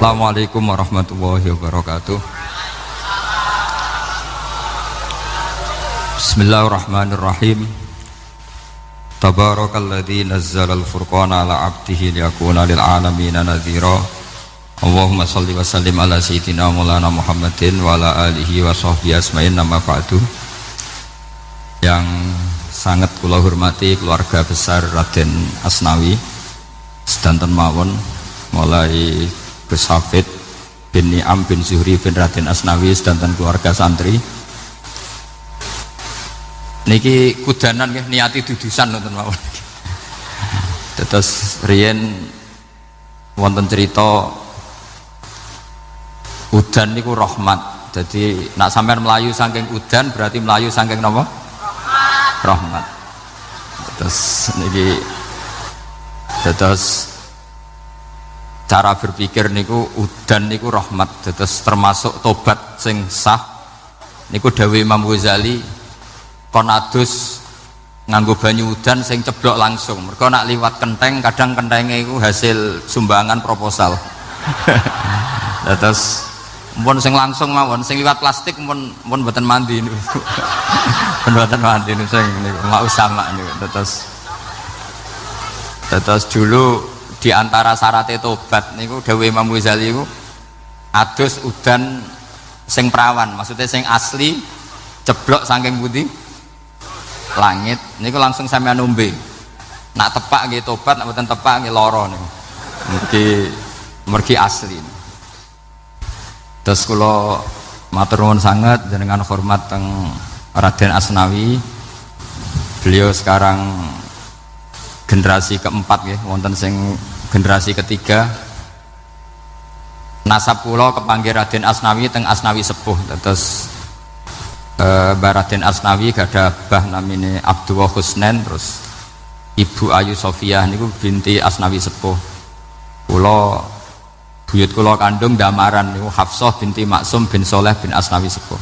Assalamualaikum warahmatullahi wabarakatuh. Bismillahirrahmanirrahim. Tabarakalladzi nazzalal furqana ala 'abdihi liyakuna lil 'alamin nadhira. Allahumma shalli wa sallim ala sayyidina Maulana Muhammadin wa ala alihi wa sahbihi asma'in, nama ba'du. Yang sangat kula hormati keluarga besar Raden Asnawi sedanten mawon, mulai Gus Hafid bin Ni'am bin Zuhri bin Raden Asnawi sedanten keluarga santri niki kudanan nggih niati dudusan nonton mawon. Terus riyen wonten cerita udan niku rahmat. Jadi nak sampean melayu saking udan berarti melayu saking napa? Rahmat. Terus niki terus cara berpikir niku udan niku rahmat, terus termasuk tobat sing sah niku dawuh Imam Ghazali kon adus nganggo banyu udan sing ceblok langsung, mergo nak liwat kenteng kadang kentenge iku hasil sumbangan proposal. Terus mun sing langsung mawon, sing liwat plastik mun mboten mandi niku. Mboten mandi niku sing niku mau sama niku. Terus dulu di antara syaratnya tobat niku dawuh Imam Ghazali niku adus udan sing perawan, maksudnya sing asli ceblok saking putih langit niku langsung sampean nombe. Nak tepak nggih tobat, nak mboten tepak nggih lara niku. Mergi asli. Terus kula matur nuwun sanget jenengan hormat teng Raden Asnawi. Beliau sekarang generasi keempat ya, wonten sing generasi ketiga. Nasab kula kepanggih Raden Asnawi teng Asnawi sepuh. Terus Mbah Raden Asnawi gadah bah namine Abdullah Husnen, terus Ibu Ayu Sofiyah niku binti Asnawi sepuh. Kula buyut kula kandung damaran niku Hafsah binti Maksum bin Soleh bin Asnawi sepuh.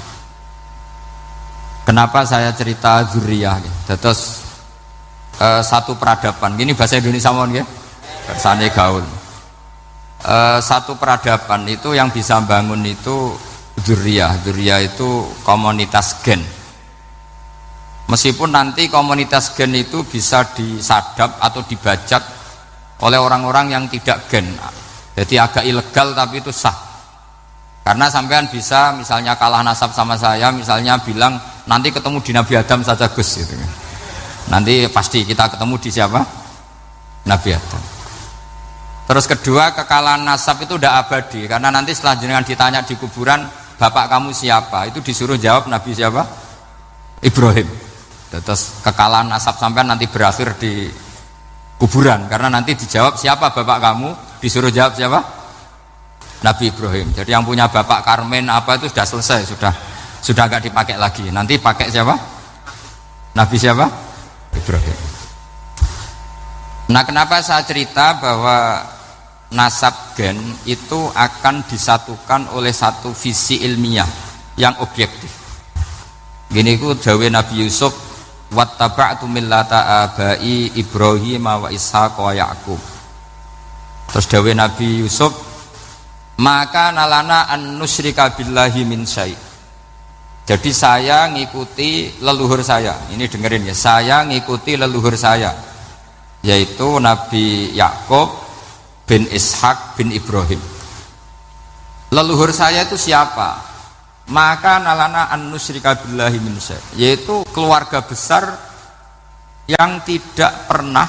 Kenapa saya cerita zuriyah gitu? Terus satu peradaban, gini bahasa Indonesia mohon ya, kersane gaul. Satu peradaban itu yang bisa bangun itu dzurriyah itu komunitas gen. Meskipun nanti komunitas gen itu bisa disadap atau dibajak oleh orang-orang yang tidak gen, jadi agak ilegal tapi itu sah. Karena sampean bisa misalnya kalah nasab sama saya, misalnya bilang nanti ketemu di Nabi Adam saja Gus gitu. Nanti pasti kita ketemu di siapa? Nabi Adam. Terus kedua, kekalahan nasab itu udah abadi, karena nanti setelah jenengan ditanya di kuburan, bapak kamu siapa? Itu disuruh jawab Nabi siapa? Ibrahim. Terus kekalahan nasab sampai nanti berakhir di kuburan, karena nanti dijawab siapa bapak kamu, disuruh jawab siapa? Nabi Ibrahim. Jadi yang punya bapak Karmen apa itu sudah selesai, sudah gak dipakai lagi. Nanti pakai siapa? Nabi siapa? Ibrahim. Nah, kenapa saya cerita bahwa nasab gen itu akan disatukan oleh satu visi ilmiah yang objektif. Gini ku dawuh Nabi Yusuf, wattaba'tu millata abai Ibrahim wa Ishaq wa Yaqub. Terus dawuh Nabi Yusuf, maka nalana an nusyrika billahi min syai'. Jadi saya ngikuti leluhur saya. Ini dengerin ya, saya ngikuti leluhur saya, yaitu Nabi Yakub bin Ishak bin Ibrahim. Leluhur saya itu siapa? Maka nalana an nusyrika billahi min syai', yaitu keluarga besar yang tidak pernah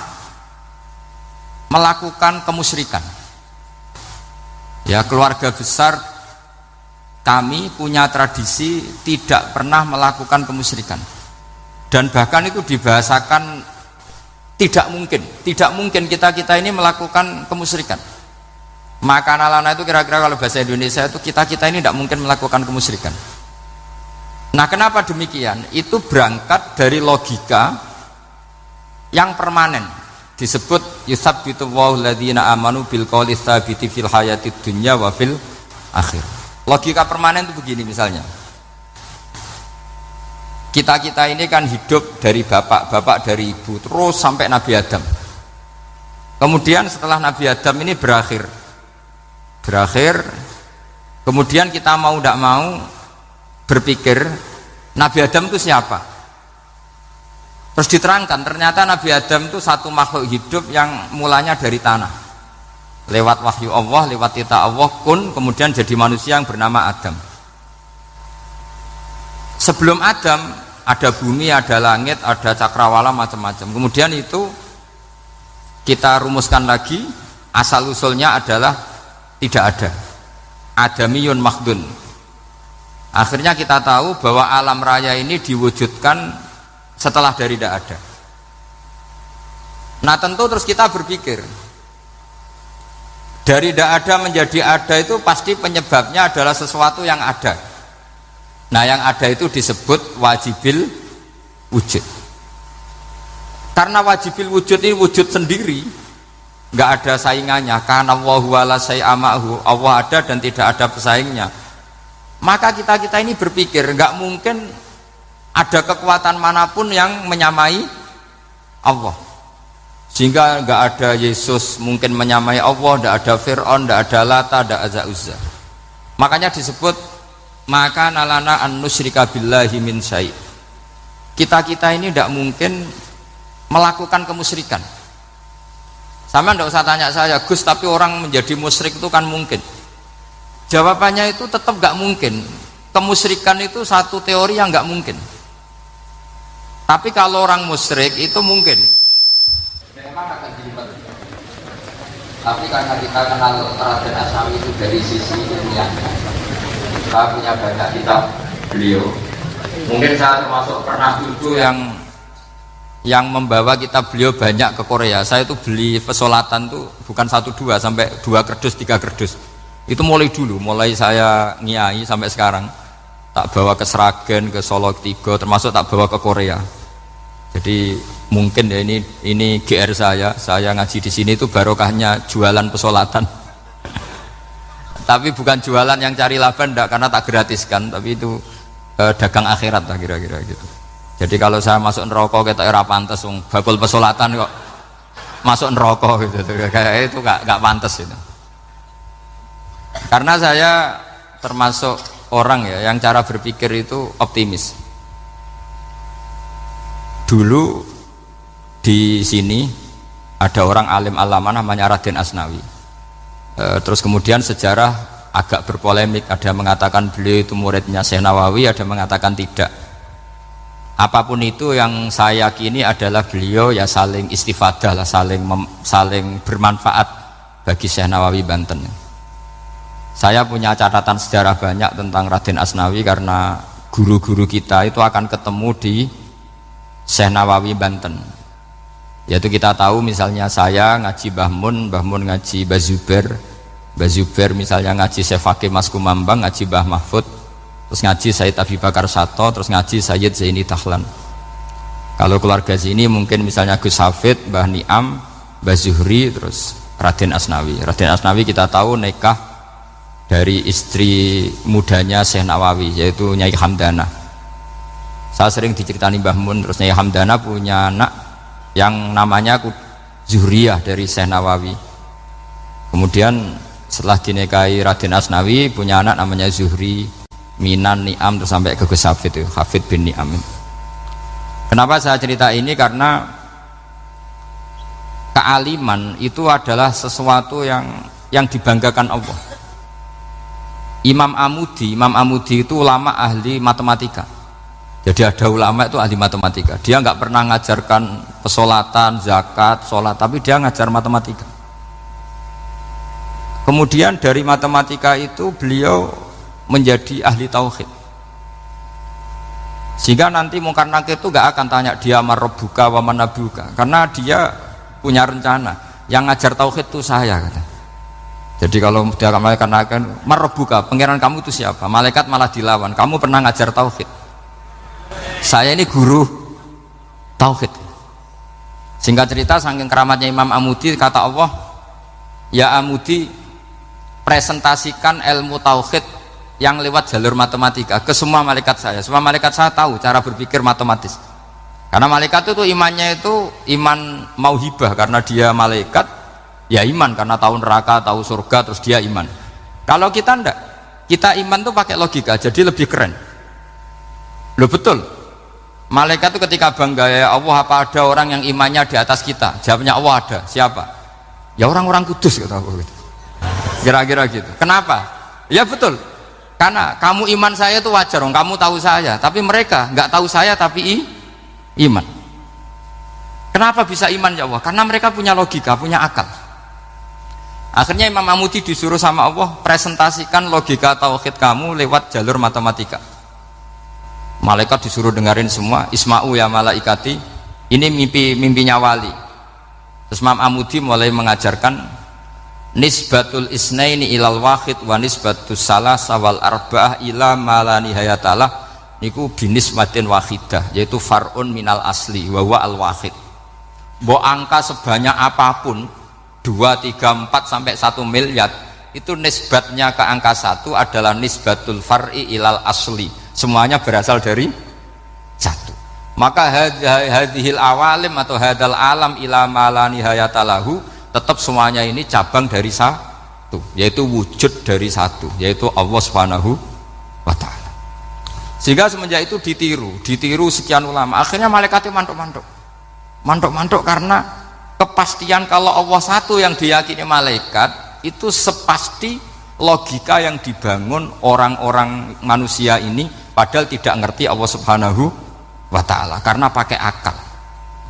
melakukan kemusyrikan. Ya, keluarga besar kami punya tradisi tidak pernah melakukan kemusyrikan, dan bahkan itu dibahasakan tidak mungkin kita ini melakukan kemusyrikan. Maka nalana itu kira-kira kalau bahasa Indonesia itu kita ini tidak mungkin melakukan kemusyrikan. Nah, kenapa demikian? Itu berangkat dari logika yang permanen, disebut yusabbitu Allahu alladzina amanu bil qouli tsabiti fil hayatid dunya wa fil akhir. Logika permanen itu begini, misalnya kita ini kan hidup dari bapak dari ibu terus sampai Nabi Adam. Kemudian setelah Nabi Adam ini berakhir, berakhir. Kemudian kita mau tidak mau berpikir Nabi Adam itu siapa? Terus diterangkan ternyata Nabi Adam itu satu makhluk hidup yang mulanya dari tanah, lewat wahyu Allah, lewat titah Allah kun, kemudian jadi manusia yang bernama Adam. Sebelum Adam ada bumi, ada langit, ada cakrawala, macam-macam. Kemudian itu kita rumuskan lagi, asal usulnya adalah tidak ada, adamiyun makhdun. Akhirnya kita tahu bahwa alam raya ini diwujudkan setelah dari tidak ada. Nah tentu terus kita berpikir, dari tidak ada menjadi ada itu pasti penyebabnya adalah sesuatu yang ada. Nah yang ada itu disebut wajibil wujud. Karena wajibil wujud ini wujud sendiri, nggak ada saingannya. Karena Allahu ala syai'amahu, Allah ada dan tidak ada pesaingnya. Maka kita ini berpikir nggak mungkin ada kekuatan manapun yang menyamai Allah. Sehingga nggak ada Yesus mungkin menyamai Allah, nggak ada Fir'aun, nggak ada Lata, nggak ada Uzza. Makanya disebut maka nalana an nusyrika billahi min syai'. Kita ini tidak mungkin melakukan kemusyrikan. Sama tidak usah tanya saya, Gus, tapi orang menjadi musyrik itu kan mungkin. Jawabannya itu tetap nggak mungkin. Kemusyrikan itu satu teori yang nggak mungkin. Tapi kalau orang musyrik itu mungkin. Memang akan dilibat. Tapi karena kita kenal Raden Asnawi itu dari sisi ilmiahnya, saya punya banyak kitab beliau. Mungkin saya termasuk pernah dulu yang membawa kitab beliau banyak ke Korea. Saya itu beli pesolatan tuh bukan 1-2 sampai 2 kerdus 3 kerdus. Itu mulai dulu, mulai saya ngiai sampai sekarang. Tak bawa ke Sragen, ke Solo 3, termasuk tak bawa ke Korea. Jadi mungkin ya ini GR saya ngaji di sini itu barokahnya jualan pesolatan. Tapi bukan jualan yang cari laba enggak, karena tak gratiskan, tapi itu dagang akhirat lah kira-kira gitu. Jadi kalau saya masuk neraka kita era pantas bakul pesolatan kok masuk neraka gitu. Kayak itu enggak pantas itu. Karena saya termasuk orang ya yang cara berpikir itu optimis. Dulu di sini ada orang alim alama namanya Raden Asnawi. Terus kemudian sejarah agak berpolemik, ada yang mengatakan beliau itu muridnya Syekh Nawawi, ada yang mengatakan tidak. Apapun itu yang saya yakini adalah beliau ya saling istifadah lah, saling bermanfaat bagi Syekh Nawawi Banten. Saya punya catatan sejarah banyak tentang Raden Asnawi karena guru-guru kita itu akan ketemu di Syekh Nawawi Banten. Yaitu kita tahu misalnya saya ngaji Mbah Mun ngaji Mbah Zubair misalnya ngaji Syekh Fakih Mas Kumambang, ngaji Mbah Mahfud, terus ngaji Sayyid Abi Bakar Sato, terus ngaji Sayyid Zaini Dahlan. Kalau keluarga sini mungkin misalnya Gus Hafid, Mbah Niam, Mbah Zuhri, terus Raden Asnawi. Raden Asnawi kita tahu nikah dari istri mudanya Syekh Nawawi, yaitu Nyai Hamdana. Saya sering diceritani Mbah Mun, terus Nyai Hamdana punya anak yang namanya Zuhriyah dari Syekh Nawawi. Kemudian setelah dinikahi Raden Asnawi punya anak namanya Zuhri, Minan, Niam, terus sampai ke Gus Hafid itu, Hafid bin Niam. Kenapa saya cerita ini? Karena kealiman itu adalah sesuatu yang dibanggakan Allah. Imam Amudi itu ulama ahli matematika. Jadi ada ulama itu ahli matematika. Dia nggak pernah ngajarkan pesolatan, zakat, sholat, tapi dia ngajar matematika. Kemudian dari matematika itu beliau menjadi ahli tauhid. Sehingga nanti Mungkar Nakir itu nggak akan tanya dia marabbuka wa manabuka, karena dia punya rencana. Yang ngajar tauhid itu saya, kata. Jadi kalau dia malaikat akan marabbuka, pangeran kamu itu siapa? Malaikat malah dilawan. Kamu pernah ngajar tauhid? Saya ini guru tauhid. Singkat cerita, saking keramatnya Imam Amudi, kata Allah, ya Amudi, presentasikan ilmu tauhid yang lewat jalur matematika ke semua malaikat saya. Semua malaikat saya tahu cara berpikir matematis. Karena malaikat itu imannya itu iman mauhibah, karena dia malaikat, ya iman karena tahu neraka, tahu surga, terus dia iman. Kalau kita ndak, kita iman tuh pakai logika, jadi lebih keren. Loh betul. Malaikat itu ketika bangga, ya Allah, apa ada orang yang imannya di atas kita? Jawabnya Allah ada. Siapa? Ya orang-orang kudus, kata Allah gitu. Kira-kira gitu. Kenapa? Ya betul. Karena kamu iman saya itu wajar, kamu tahu saya, tapi mereka nggak tahu saya tapi iman. Kenapa bisa iman ya Allah? Karena mereka punya logika, punya akal. Akhirnya Imam Mamudi disuruh sama Allah presentasikan logika tauhid kamu lewat jalur matematika. Malaikat disuruh dengerin semua, isma'u ya malaikati, ini mimpinya wali. Terus Imam Mamudi mulai mengajarkan nisbatul isnaini ilal wahid wa nisbatus salasa wal arba'ah ila ma la nihayatalah niku binisbatin wahidah, yaitu far'un minal asli wa huwa al wahid. Mbok angka sebanyak apapun 2, 3, 4 sampai 1 miliar itu nisbatnya ke angka 1 adalah nisbatul far'i ilal asli, semuanya berasal dari 1. Maka hadhil awalim atau hadal alam ila ma la nihayatalahu, tetap semuanya ini cabang dari 1, yaitu wujud dari 1, yaitu Allah Subhanahu wa ta'ala. Sehingga semenjak itu ditiru sekian ulama, akhirnya malaikatnya mantuk karena kepastian kalau Allah 1 yang diyakini malaikat itu sepasti logika yang dibangun orang-orang manusia ini, padahal tidak ngerti Allah Subhanahu wa ta'ala karena pakai akal.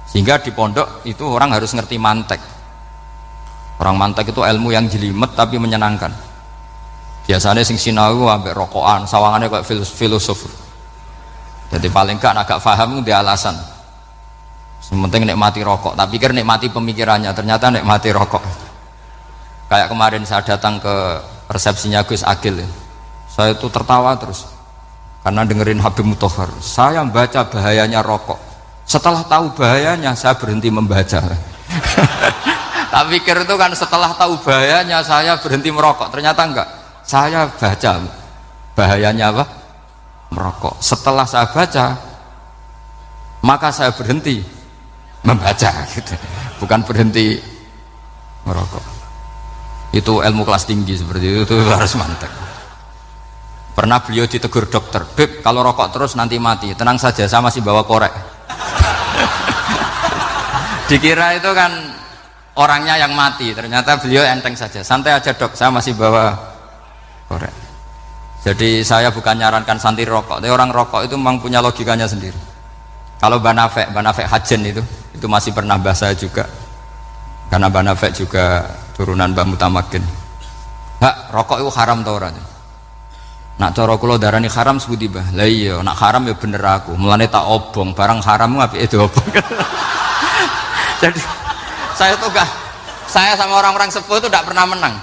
Sehingga di pondok itu orang harus ngerti mantek. Orang mantek itu ilmu yang jelimet tapi menyenangkan. Biasanya sing sinau ambek rokokan, sawangannya kayak filosof. Jadi paling gak agak paham dia alasan. Sementing nikmati rokok, tapi pikir nikmati pemikirannya, ternyata nikmati rokok. Kayak kemarin saya datang ke resepsinya Gus Agil, saya itu tertawa terus karena dengerin Habib Mutahar. Saya membaca bahayanya rokok, setelah tahu bahayanya saya berhenti membaca. Tak pikir itu kan setelah tahu bahayanya saya berhenti merokok, ternyata enggak. Saya baca bahayanya apa? Merokok. Setelah saya baca, maka saya berhenti membaca gitu. Bukan berhenti merokok. Itu ilmu kelas tinggi seperti itu harus mantap. Pernah beliau ditegur dokter, "Beb, kalau rokok terus nanti mati." "Tenang saja, saya masih bawa korek." Dikira itu kan orangnya yang mati, ternyata beliau enteng saja. "Santai aja dok, saya masih bawa korek." Jadi saya bukan nyarankan santri rokok, tapi orang rokok itu memang punya logikanya sendiri. Kalau Banafek Hajen itu masih pernah bahas saya juga, karena Banafek juga turunan Mbah Mutamakin. "Hak, rokok itu haram tau ora?" "Nak cara kula darani haram sebuti Mbah." "Lah iya, nak haram ya bener aku. Mulane tak obong, barang haram apike diobong." Jadi saya sama orang-orang sepuh itu tidak pernah menang.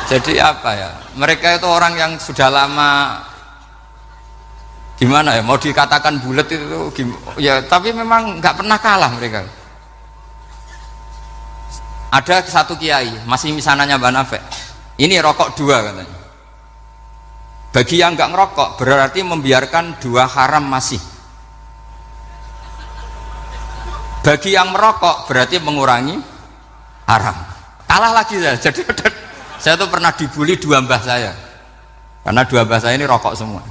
Jadi apa ya? Mereka itu orang yang sudah lama, gimana ya? Mau dikatakan bulat itu, ya tapi memang nggak pernah kalah mereka. Ada satu kiai, masih misananya Banafek. Ini rokok 2 katanya. Bagi yang nggak ngerokok berarti membiarkan 2 haram masih. Bagi yang merokok berarti mengurangi haram. Kalah lagi ya. Jadi saya tuh pernah dibully 2 mbah saya, karena 2 mbah saya ini rokok semua.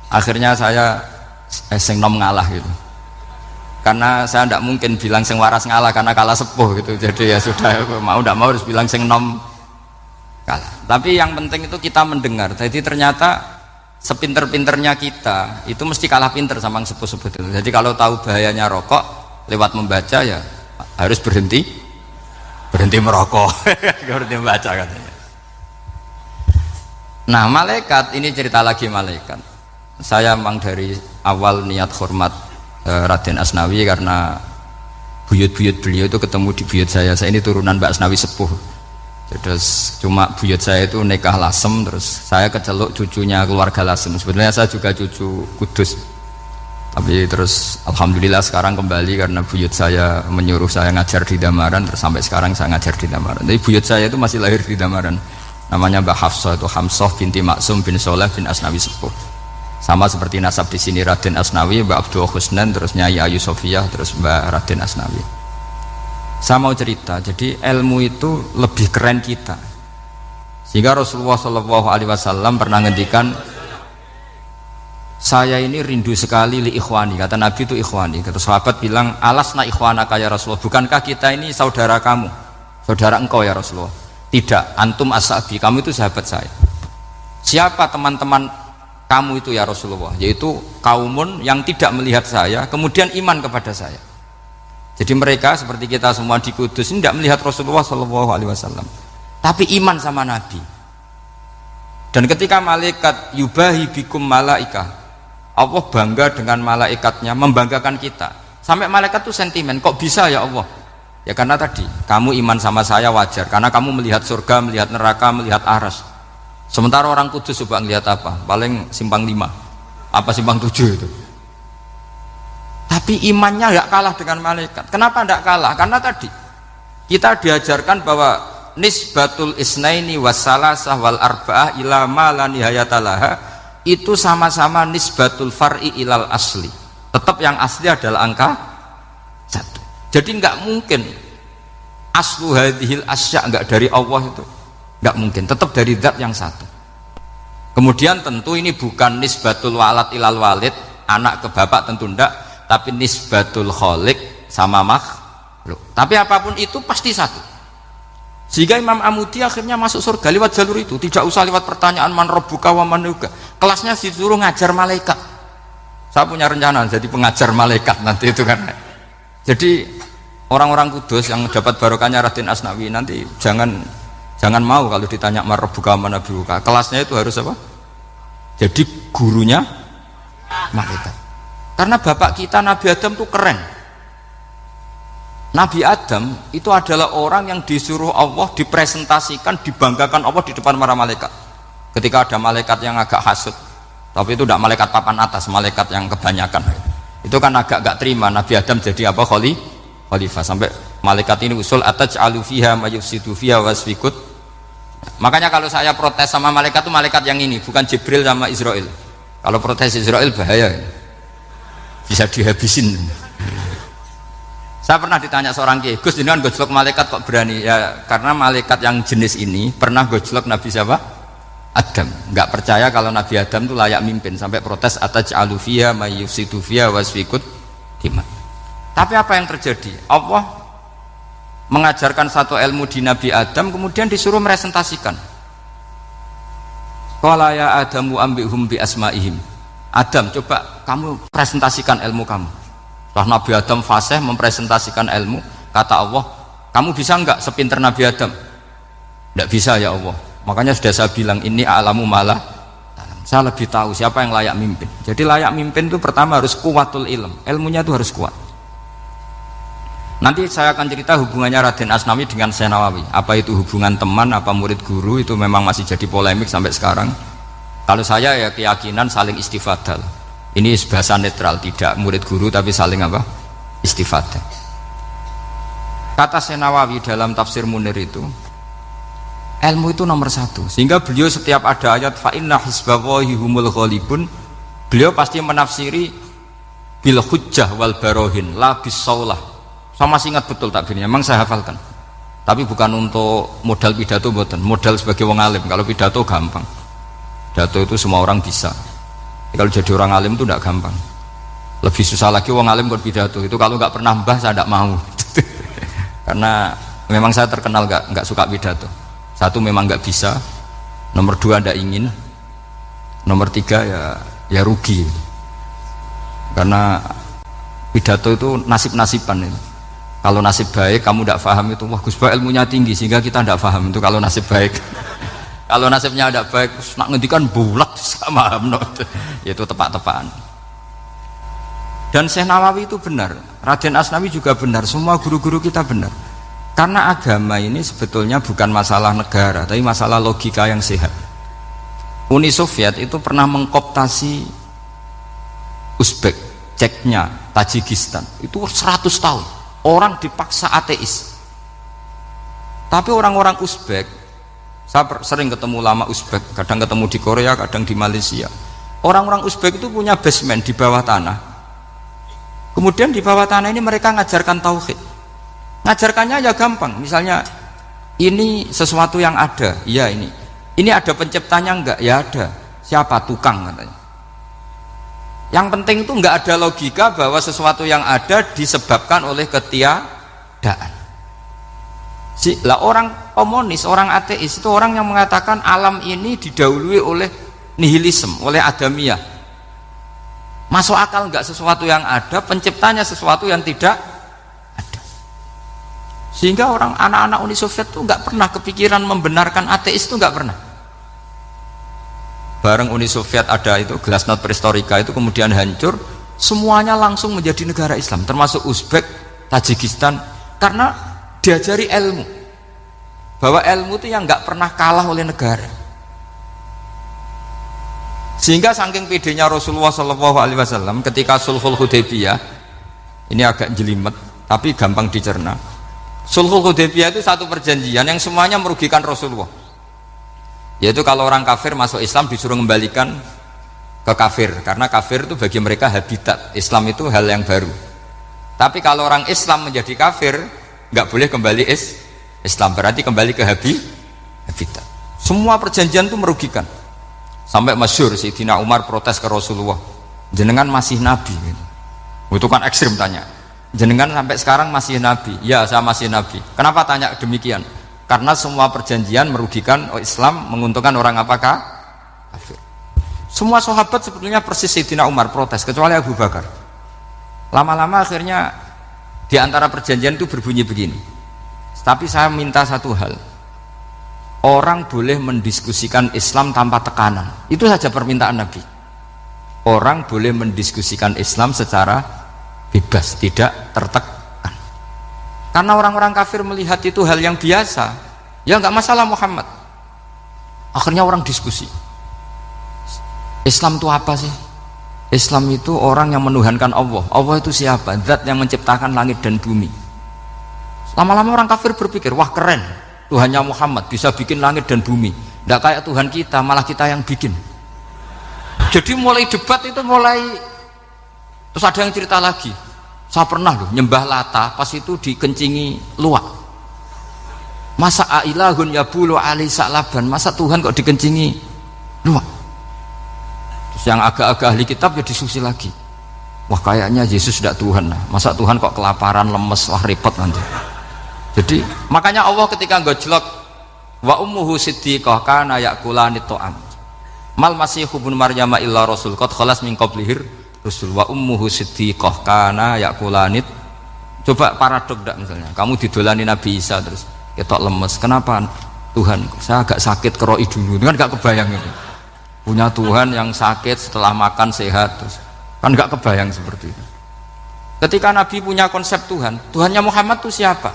Akhirnya saya sing nom ngalah gitu, karena saya tidak mungkin bilang sing waras ngalah karena kalah sepuh gitu. Jadi ya sudah, mau tidak mau harus bilang sing nom kalah. Tapi yang penting itu kita mendengar. Jadi ternyata sepinter-pinternya kita itu mesti kalah pinter sama yang sepuh-sepuh itu. Jadi kalau tahu bahayanya rokok lewat membaca ya harus berhenti merokok. Berhenti membaca katanya. Nah malaikat ini cerita lagi malaikat. Saya memang dari awal niat hormat Raden Asnawi karena buyut-buyut beliau itu ketemu di buyut saya. Saya ini turunan Mbak Asnawi sepuh. Terus cuma buyut saya itu nikah Lasem, terus saya keceluk cucunya keluarga Lasem. Sebenarnya saya juga cucu Kudus. Tapi terus alhamdulillah sekarang kembali karena buyut saya menyuruh saya ngajar di Damaran, terus sampai sekarang saya ngajar di Damaran. Tapi buyut saya itu masih lahir di Damaran. Namanya Mbak Hafsah, itu Hamsah binti Maksum bin Soleh bin Asnawi sepuh. Sama seperti nasab di sini Raden Asnawi, Mbak Abdul Husnan, terus Nyai Ayu Sofiyah, terus Mbak Raden Asnawi. Saya mau cerita, jadi ilmu itu lebih keren kita. Sehingga Rasulullah Shallallahu Alaihi Wasallam pernah ngendikan, saya ini rindu sekali li ikhwani, kata Nabi itu ikhwani. Kata sahabat bilang, alasna ikhwanaka ya Rasulullah, bukankah kita ini saudara kamu, saudara engkau ya Rasulullah? Tidak, antum ashabi, kamu itu sahabat saya. Siapa teman-teman kamu itu ya Rasulullah? Yaitu kaumun yang tidak melihat saya kemudian iman kepada saya. Jadi mereka seperti kita semua di Kudus ini tidak melihat Rasulullah Shallallahu Alaihi Wasallam, tapi iman sama Nabi. Dan ketika malaikat yubahi bikum malaika, Allah bangga dengan malaikatnya, membanggakan kita. Sampai malaikat tuh sentimen, kok bisa ya Allah? Ya karena tadi, kamu iman sama saya wajar, karena kamu melihat surga, melihat neraka, melihat aras. Sementara orang Kudus coba ngelihat apa? Paling simpang 5, apa simpang 7 itu. Tapi imannya gak kalah dengan malaikat. Kenapa gak kalah? Karena tadi, kita diajarkan bahwa nisbatul isnaini wassalasah wal arba'ah ila ma la nihayatalaha, itu sama-sama nisbatul far'i ilal asli. Tetap yang asli adalah angka 1. Jadi nggak mungkin aslu hadhil asya nggak dari Allah, itu nggak mungkin, tetap dari zat yang satu. Kemudian tentu ini bukan nisbatul walad ilal walid, anak ke bapak, tentu ndak, tapi nisbatul khaliq sama makhluk. Tapi apapun itu pasti satu. Sehingga Imam Amudi akhirnya masuk surga lewat jalur itu, tidak usah lewat pertanyaan man rabbuka wa man nuka. Kelasnya disuruh ngajar malaikat. Saya punya rencana jadi pengajar malaikat nanti itu kan. Jadi orang-orang Kudus yang dapat barokahnya Raden Asnawi nanti jangan mau kalau ditanya man rabbuka wa man nuka. Kelasnya itu harus apa? Jadi gurunya malaikat. Karena bapak kita Nabi Adam tuh keren. Nabi Adam itu adalah orang yang disuruh Allah dipresentasikan, dibanggakan Allah di depan para malaikat. Ketika ada malaikat yang agak hasut, tapi itu tidak malaikat papan atas, malaikat yang kebanyakan, itu kan agak gak terima Nabi Adam jadi apa? Khalifah. Sampai malaikat ini usul ataj'alu fiha mayufsidu fiha wasfikut. Makanya kalau saya protes sama malaikat itu malaikat yang ini, bukan Jibril sama Israel. Kalau protes Israel bahaya, bisa dihabisin. Saya pernah ditanya seorang kiai, Gus jenengan gojlok malaikat kok berani? Ya karena malaikat yang jenis ini pernah gojlok Nabi siapa? Adam. Nggak percaya kalau Nabi Adam itu layak mimpin, sampai protes ataj'alu fiha may yufsidu fiha wasfikut dima. Tapi apa yang terjadi? Allah mengajarkan satu ilmu di Nabi Adam, kemudian disuruh meresentasikan. Qala ya Adamu ambihum bi asmaihim. Adam, coba kamu presentasikan ilmu kamu. Setelah Nabi Adam fasih mempresentasikan ilmu, kata Allah, kamu bisa enggak sepinter Nabi Adam? Enggak bisa ya Allah. Makanya sudah saya bilang, ini a'lamu malah, saya lebih tahu siapa yang layak mimpin. Jadi layak mimpin itu pertama harus kuwatul ilm, ilmunya itu harus kuat. Nanti saya akan cerita hubungannya Raden Asnawi dengan Syekh Nawawi. Apa itu hubungan teman, apa murid guru, itu memang masih jadi polemik sampai sekarang. Kalau saya ya keyakinan saling istifadah. Ini bahasa netral, tidak murid guru tapi saling apa? Istifadah. Kata Syekh Nawawi dalam tafsir Munir itu, ilmu itu nomor 1. Sehingga beliau setiap ada ayat fa inna hizballahi humul ghalibun, beliau pasti menafsiri bil hujjah wal barohin la bis saulah. Saya masih ingat betul takbirnya, memang saya hafalkan. Tapi bukan untuk modal pidato, mboten. Modal sebagai wong alim. Kalau pidato gampang. Pidato itu semua orang bisa. Kalau jadi orang alim itu tidak gampang, lebih susah lagi wong alim buat pidato. Itu kalau nggak pernah mbah saya tidak mau karena memang saya terkenal nggak suka pidato. Satu memang nggak bisa, nomor 2 tidak ingin, nomor 3 ya rugi, karena pidato itu nasib-nasiban itu. Kalau nasib baik kamu tidak paham itu, wah Gus Ba ilmunya tinggi sehingga kita tidak paham, itu kalau nasib baik. Kalau nasibnya ada baik, nak ngendikan bulat sama itu tepak-tepakan. Dan Syekh Nawawi itu benar, Raden Asnawi juga benar, semua guru-guru kita benar. Karena agama ini sebetulnya bukan masalah negara, tapi masalah logika yang sehat. Uni Soviet itu pernah mengkooptasi Uzbek, Ceknya, Tajikistan. Itu 100 tahun, orang dipaksa ateis. Tapi orang-orang Uzbek, saya sering ketemu lama Uzbek, kadang ketemu di Korea, kadang di Malaysia. Orang-orang Uzbek itu punya basement di bawah tanah. Kemudian di bawah tanah ini mereka ngajarkan tauhid. Ngajarkannya ya gampang. Misalnya ini sesuatu yang ada, iya ini. Ini ada penciptanya enggak? Ya ada. Siapa? Tukang katanya. Yang penting itu enggak ada logika bahwa sesuatu yang ada disebabkan oleh ketiadaan. Lah orang komunis, orang ateis itu orang yang mengatakan alam ini didahului oleh nihilisme, oleh adamiyah. Masuk akal enggak sesuatu yang ada, penciptanya sesuatu yang tidak ada. Sehingga orang anak-anak Uni Soviet itu enggak pernah kepikiran membenarkan ateis, itu enggak pernah. Bareng Uni Soviet ada itu glasnost perestroika itu kemudian hancur, semuanya langsung menjadi negara Islam, termasuk Uzbek, Tajikistan, karena diajari ilmu, bahwa ilmu itu yang nggak pernah kalah oleh negara. Sehingga saking pedenya Rasulullah SAW ketika Sulhul Hudaybiyah, ini agak jelimet tapi gampang dicerna. Sulhul Hudaybiyah itu satu perjanjian yang semuanya merugikan Rasulullah, yaitu kalau orang kafir masuk Islam disuruh kembalikan ke kafir, karena kafir itu bagi mereka habitat, Islam itu hal yang baru. Tapi kalau orang Islam menjadi kafir nggak boleh kembali Islam, berarti kembali ke habitat. Semua perjanjian itu merugikan. Sampai masyhur Sayyidina Umar protes ke Rasulullah, jenengan masih nabi gitu. Itu kan ekstrim tanya, jenengan sampai sekarang masih nabi? Ya, saya masih nabi. Kenapa tanya demikian? Karena semua perjanjian merugikan Islam, menguntungkan orang apakah? Kafir. Semua sahabat sebetulnya persis Sayyidina Umar protes, kecuali Abu Bakar. Lama-lama akhirnya di antara perjanjian itu berbunyi begini, tapi saya minta satu hal, orang boleh mendiskusikan Islam tanpa tekanan. Itu saja permintaan Nabi. Orang boleh mendiskusikan Islam secara bebas, tidak tertekan. Karena orang-orang kafir melihat itu hal yang biasa, ya nggak masalah Muhammad. Akhirnya orang diskusi, Islam itu apa sih? Islam itu orang yang menuhankan Allah. Allah itu siapa? Zat yang menciptakan langit dan bumi. Lama-lama orang kafir berpikir, wah keren, Tuhannya Muhammad bisa bikin langit dan bumi. Tidak kayak Tuhan kita, malah kita yang bikin. Jadi mulai debat itu terus ada yang cerita lagi, saya pernah loh nyembah Lata, pas itu dikencingi luwak. Masa ailahun yabulu ali sa'laban, masa Tuhan kok dikencingi luwak? Yang agak-agak ahli kitab ya diskusi lagi, wah kayaknya Yesus tidak Tuhan, masa Tuhan kok kelaparan, lemes, wah repot nanti. Jadi makanya Allah ketika gojlok wa ummuhu siddiqah kana yakulani ta'am mal masihu ibnu maryam illa rasul qad khalas min qablihir rusul wa ummuhu siddiqah kana yakulani. Coba paradok enggak, misalnya kamu didolani Nabi Isa terus ketok lemes, kenapa Tuhan saya agak sakit keroi dulu, kan gak kebayang itu. Punya Tuhan yang sakit setelah makan sehat, terus kan nggak kebayang seperti itu. Ketika Nabi punya konsep Tuhan, Tuhannya Muhammad itu siapa?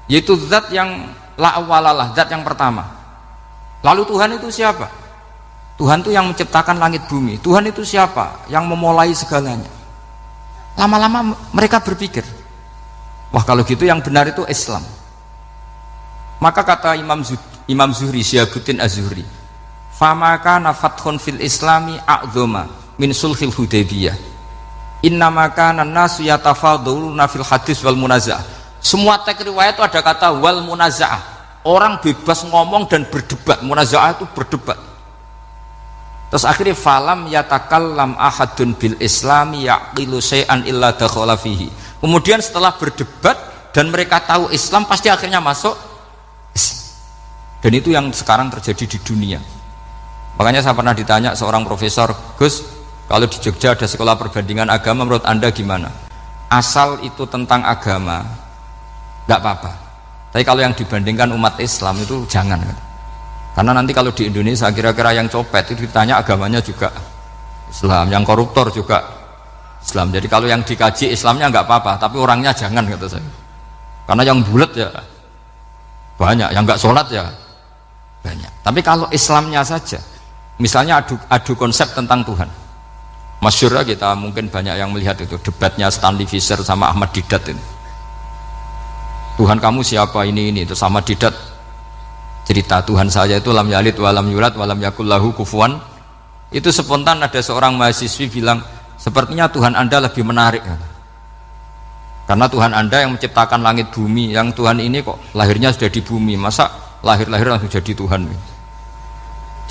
Yaitu zat yang la awalalah, zat yang pertama. Lalu Tuhan itu siapa? Tuhan itu yang menciptakan langit bumi. Tuhan itu siapa? Yang memulai segalanya. Lama-lama mereka berpikir, wah kalau gitu yang benar itu Islam. Maka kata Imam Zuhri, Syihabuddin Az-Zuhri, famaka nafathun fil islami a'zoma min sulhil hudaybiyah innamaka nasu yatafaduluna fil hadis wal munaza'ah. Semua teks riwayat itu ada kata wal munaza'ah, orang bebas ngomong dan berdebat. Munaza'ah itu berdebat. Terus akhirnya falam yatakallam ahadun bil islami yaqilu syai'an illa dakhala fihi. Kemudian setelah berdebat dan mereka tahu Islam, pasti akhirnya masuk. Dan itu yang sekarang terjadi di dunia. Makanya saya pernah ditanya seorang profesor, Gus, kalau di Jogja ada sekolah perbandingan agama, menurut Anda gimana? Asal itu tentang agama, nggak apa-apa. Tapi kalau yang dibandingkan umat Islam itu jangan. Karena nanti kalau di Indonesia kira-kira yang copet itu ditanya agamanya juga Islam, yang koruptor juga Islam. Jadi kalau yang dikaji Islamnya nggak apa-apa, tapi orangnya jangan, kata saya. Karena yang bulat ya banyak, yang nggak sholat ya banyak. Tapi kalau Islamnya saja, misalnya adu konsep tentang Tuhan, masyhur kita mungkin banyak yang melihat itu debatnya Stanley Fischer sama Ahmad Didat itu. Tuhan kamu siapa ini itu sama Didat cerita Tuhan saya itu lam yalid walam yulad walam yakul lahu kufuwan. Itu spontan ada seorang mahasiswi bilang, sepertinya Tuhan Anda lebih menarik karena Tuhan Anda yang menciptakan langit bumi, yang Tuhan ini kok lahirnya sudah di bumi, masa lahir-lahir langsung jadi Tuhan.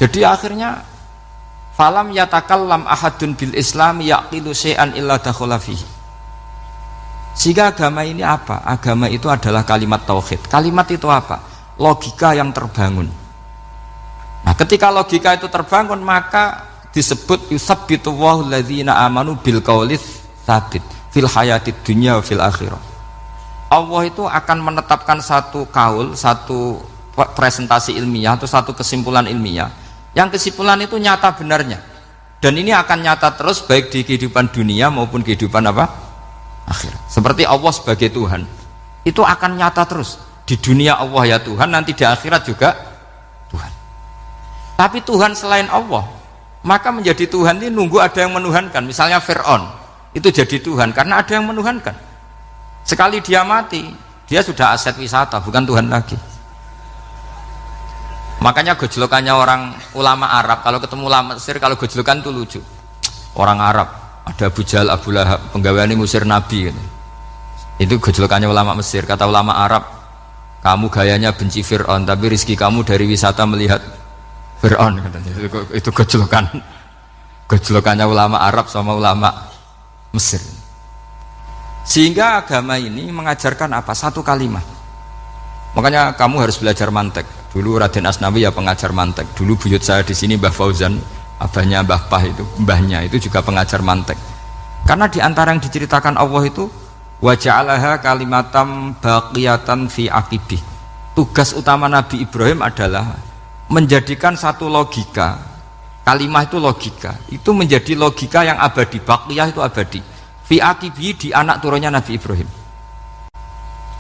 Jadi akhirnya falam yatakallam ahadun bil Islam yaqilu syai'an illa dakhala fihi. Sehingga agama ini apa? Agama itu adalah kalimat tauhid. Kalimat itu apa? Logika yang terbangun. Nah, ketika logika itu terbangun, maka disebut yusabbitu Allahu alladzina amanu bil qaulis tsabit fil hayatid dunya wa fil akhirah. Allah itu akan menetapkan satu kaul, satu presentasi ilmiah atau satu kesimpulan ilmiah yang kesimpulan itu nyata benarnya, dan ini akan nyata terus baik di kehidupan dunia maupun kehidupan apa? Akhirat. Seperti Allah sebagai Tuhan itu akan nyata terus di dunia Allah ya Tuhan, nanti di akhirat juga Tuhan. Tapi Tuhan selain Allah, maka menjadi Tuhan ini nunggu ada yang menuhankan. Misalnya Fir'aun itu jadi Tuhan karena ada yang menuhankan. Sekali dia mati, dia sudah aset wisata, bukan Tuhan lagi. Makanya gejolokannya orang ulama Arab, kalau ketemu ulama Mesir, kalau gejolokan itu lucu. Orang Arab, ada Abu Jahal, Abu Lahab, penggaweane ngusir Nabi gitu. Itu gejolokannya ulama Mesir. Kata ulama Arab, kamu gayanya benci Fir'aun, tapi rizki kamu dari wisata melihat Fir'aun. Itu gejolokannya ulama Arab sama ulama Mesir. Sehingga agama ini mengajarkan apa? Satu kalimat. Makanya kamu harus belajar mantek. Dulu Raden Asnawi ya pengajar mantek. Dulu buyut saya di sini Mbah Fauzan, abahnya Mbah Pah itu, mbahnya itu juga pengajar mantek. Karena di antara yang diceritakan Allah itu wa ja'alaha kalimatam baqiyatan fi aqibih. Tugas utama Nabi Ibrahim adalah menjadikan satu logika. Kalimah itu logika. Itu menjadi logika yang abadi, baqiyah itu abadi. Fi aqibih, di anak turunnya Nabi Ibrahim.